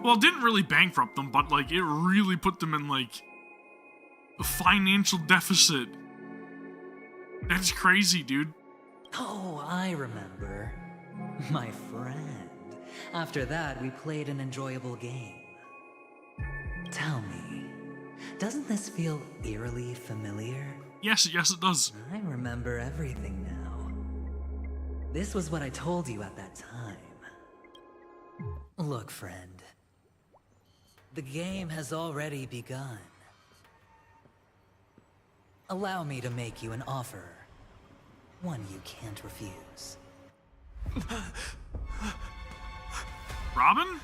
Well, it didn't really bankrupt them, but like it really put them in like a financial deficit. That's crazy, dude. Oh, I remember. My friend. After that, we played an enjoyable game. Tell me, doesn't this feel eerily familiar? Yes, it does. I remember everything now. This was what I told you at that time. Look, friend. The game has already begun. Allow me to make you an offer. One you can't refuse. Robin?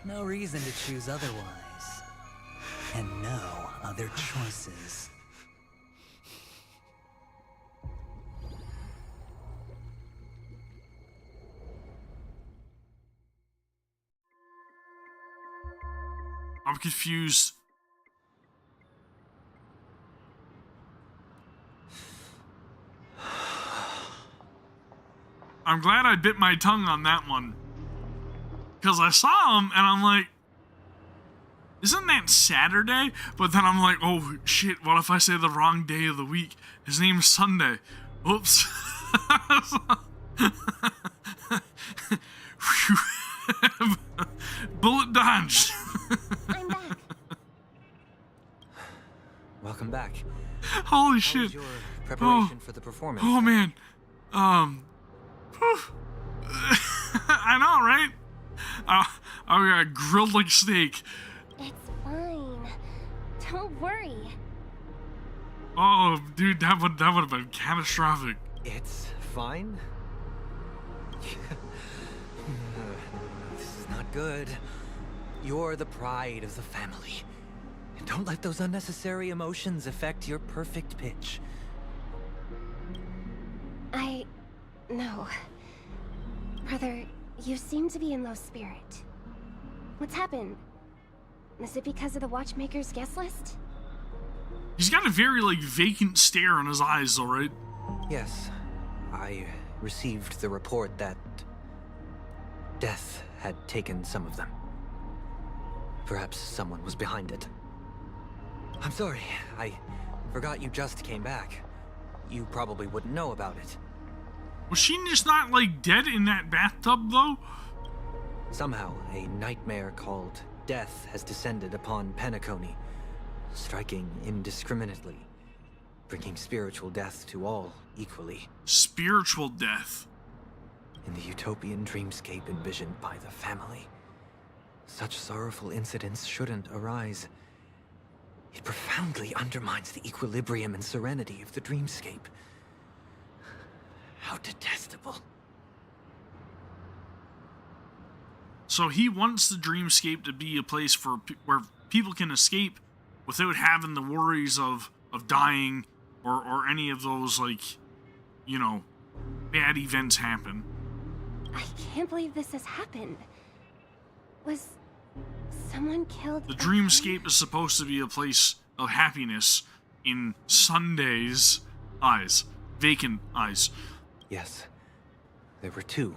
No reason to choose otherwise. And no other choices. I'm confused. I'm glad I bit my tongue on that one. Because I saw him and I'm like, isn't that Saturday? But then I'm like, oh shit, what if I say the wrong day of the week? His name's Sunday. Oops. Bullet dodged. I'm back. Welcome back. Holy How shit. was your preparation for the performance? Oh man. I know, right? I got grilled like steak. It's fine. Don't worry. Oh, dude, that would have been catastrophic. It's fine? This is not good. You're the pride of the family. And don't let those unnecessary emotions affect your perfect pitch. No. Brother, you seem to be in low spirit. What's happened? Is it because of the Watchmaker's guest list? He's got a very, like, vacant stare in his eyes, though, right? Yes. I received the report that death had taken some of them. Perhaps someone was behind it. I'm sorry, I forgot you just came back. You probably wouldn't know about it. Was she just not, like, dead in that bathtub, though? Somehow, a nightmare called death has descended upon Penacony, striking indiscriminately, bringing spiritual death to all equally. Spiritual death? In the utopian dreamscape envisioned by the family, such sorrowful incidents shouldn't arise. It profoundly undermines the equilibrium and serenity of the dreamscape. How detestable. So he wants the dreamscape to be a place for where people can escape without having the worries of dying or any of those, like, you know, bad events happen. I can't believe this has happened. Was someone killed? The dreamscape is supposed to be a place of happiness in Sunday's eyes. Vacant eyes. Yes. There were two.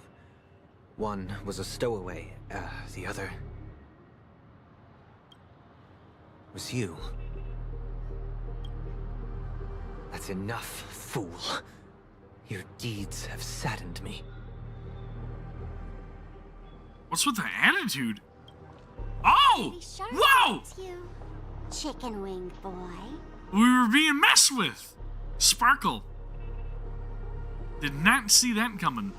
One was a stowaway. The other was you. That's enough, fool. Your deeds have saddened me. What's with the attitude? Oh! Whoa! You, chicken wing boy. We were being messed with. Sparkle. Did not see that coming.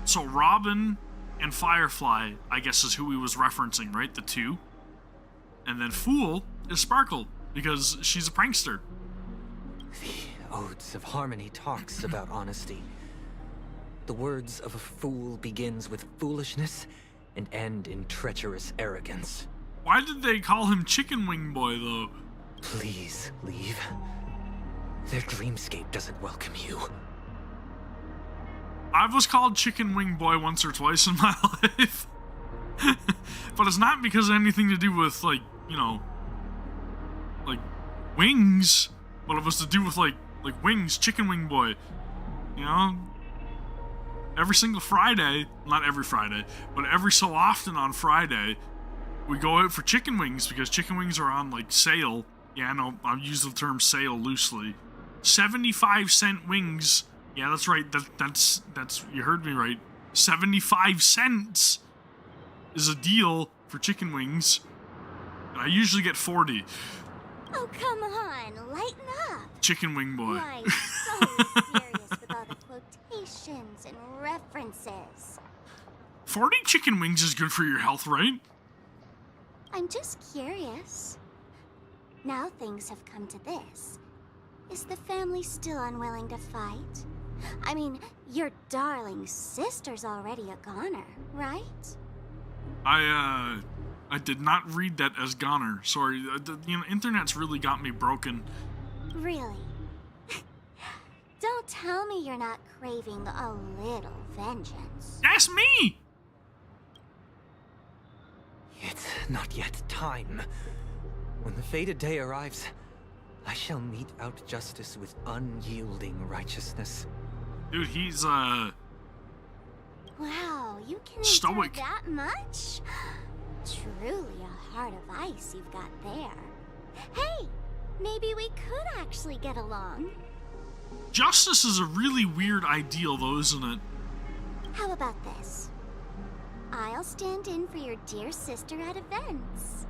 So Robin and Firefly, I guess, is who he was referencing, right? The two. And then Fool is Sparkle, because she's a prankster. The Odes of Harmony talks about honesty. The words of a fool begins with foolishness and end in treacherous arrogance. Why did they call him Chicken Wing Boy, though? Please leave. Their dreamscape doesn't welcome you. I was called Chicken Wing Boy once or twice in my life. But it's not because of anything to do with, like, you know, like, wings. But it was to do with, like wings, Chicken Wing Boy. You know? Every single Friday, not every Friday, but every so often on Friday, we go out for chicken wings because chicken wings are on, like, sale. Yeah, I know, I use the term sale loosely. 75-cent wings. Yeah, that's right. That's you heard me right. 75 cents is a deal for chicken wings. And I usually get 40. Oh, come on, lighten up. Chicken Wing Boy. Why, so serious with all the quotations and references. 40 chicken wings is good for your health, right? I'm just curious. Now things have come to this. Is the family still unwilling to fight? I mean, your darling sister's already a goner, right? I did not read that as goner. Sorry, you know, internet's really got me broken. Really? Don't tell me you're not craving a little vengeance. That's me! It's not yet time. When the fated day arrives, I shall mete out justice with unyielding righteousness. Dude, he's, Wow, you can stoic. endure that much? Truly a heart of ice you've got there. Hey, maybe we could actually get along. Justice is a really weird ideal, though, isn't it? How about this? I'll stand in for your dear sister at events.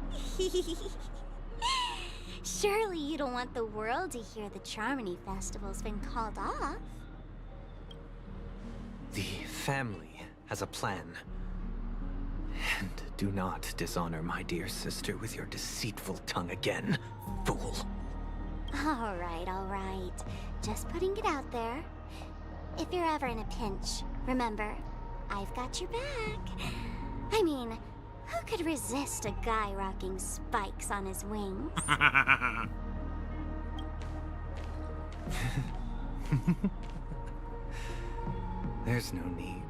Surely you don't want the world to hear the Charmony Festival's been called off. The family has a plan. And do not dishonor my dear sister with your deceitful tongue again, fool. All right. Just putting it out there. If you're ever in a pinch, remember, I've got your back. I mean, who could resist a guy rocking spikes on his wings? There's no need.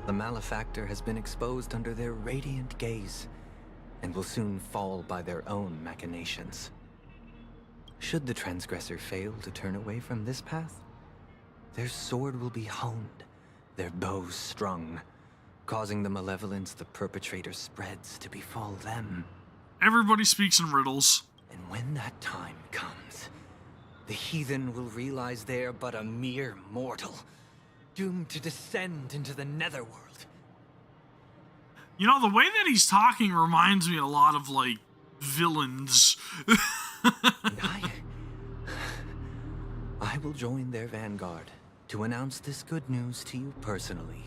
The malefactor has been exposed under their radiant gaze, and will soon fall by their own machinations. Should the transgressor fail to turn away from this path, their sword will be honed, their bow strung, causing the malevolence the perpetrator spreads to befall them. Everybody speaks in riddles. And when that time comes, the heathen will realize they're but a mere mortal, doomed to descend into the netherworld. You know, the way that he's talking reminds me a lot of, like, villains. I will join their vanguard to announce this good news to you personally.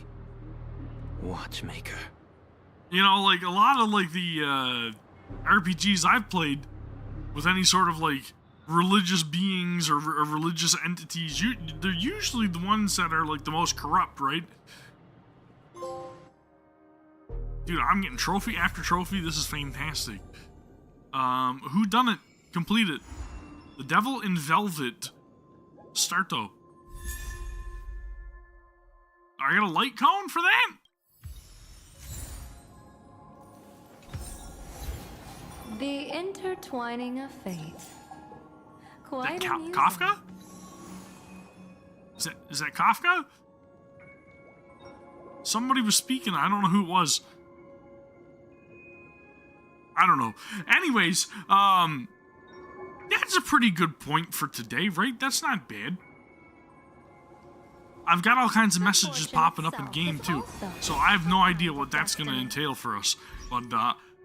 Watchmaker. You know, like, a lot of, like, the RPGs I've played with any sort of, like, religious beings or religious entities, they're usually the ones that are, like, the most corrupt, right? Dude, I'm getting trophy after trophy. This is fantastic. Who done it? Complete it. The Devil in Velvet. Start though. I got a light cone for that? The intertwining of fate. Quite amusing. Kafka? Is that Kafka? Somebody was speaking. I don't know who it was. I don't know. Anyways, that's a pretty good point for today, right? That's not bad. I've got all kinds of messages popping up in game too, so I have no idea what that's going to entail for us. But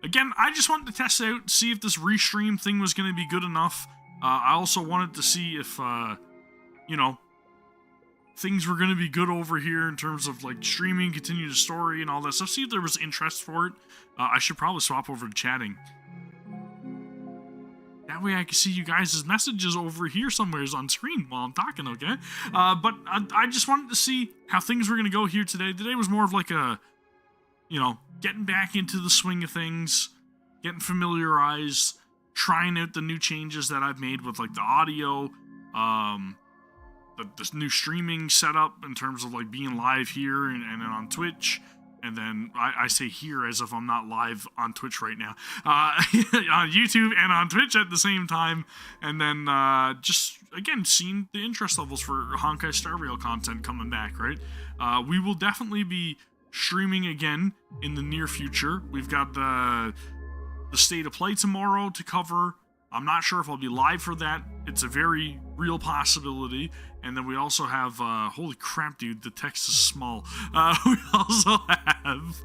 again, I just wanted to test it out, see if this restream thing was going to be good enough. I also wanted to see if, you know, things were going to be good over here in terms of, like, streaming, continue the story, and all that stuff. See if there was interest for it. I should probably swap over to chatting. That way I can see you guys' messages over here somewhere on screen while I'm talking, okay? But I just wanted to see how things were going to go here today. Today was more of like a, you know, getting back into the swing of things, getting familiarized, trying out the new changes that I've made with, like, the audio, this new streaming setup in terms of, like, being live here and then on Twitch. And then I say here as if I'm not live on Twitch right now. On YouTube and on Twitch at the same time. And then just, again, seeing the interest levels for Honkai Star Rail content coming back, right? We will definitely be streaming again in the near future. We've got the State of Play tomorrow to cover. I'm not sure if I'll be live for that. It's a very real possibility. And then we also have, holy crap, dude, the text is small. We also have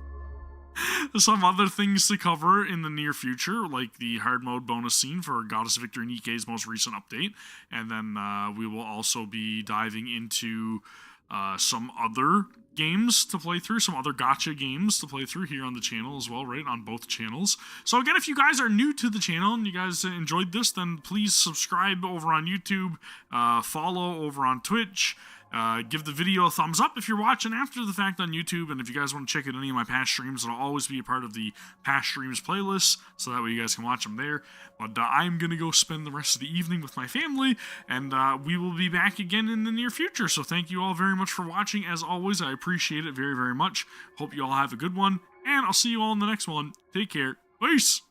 some other things to cover in the near future, like the hard mode bonus scene for Goddess Victory Nikke's most recent update. And then we will also be diving into some other games to play through, some other gacha games to play through here on the channel as well, right, on both channels. So again, if you guys are new to the channel and you guys enjoyed this, then please subscribe over on YouTube, follow over on Twitch, give the video a thumbs up if you're watching after the fact on YouTube, and if you guys want to check out any of my past streams, it'll always be a part of the past streams playlist, so that way you guys can watch them there. But I'm going to go spend the rest of the evening with my family, and we will be back again in the near future. So thank you all very much for watching. As always, I appreciate it very, very much. Hope you all have a good one, and I'll see you all in the next one. Take care. Peace!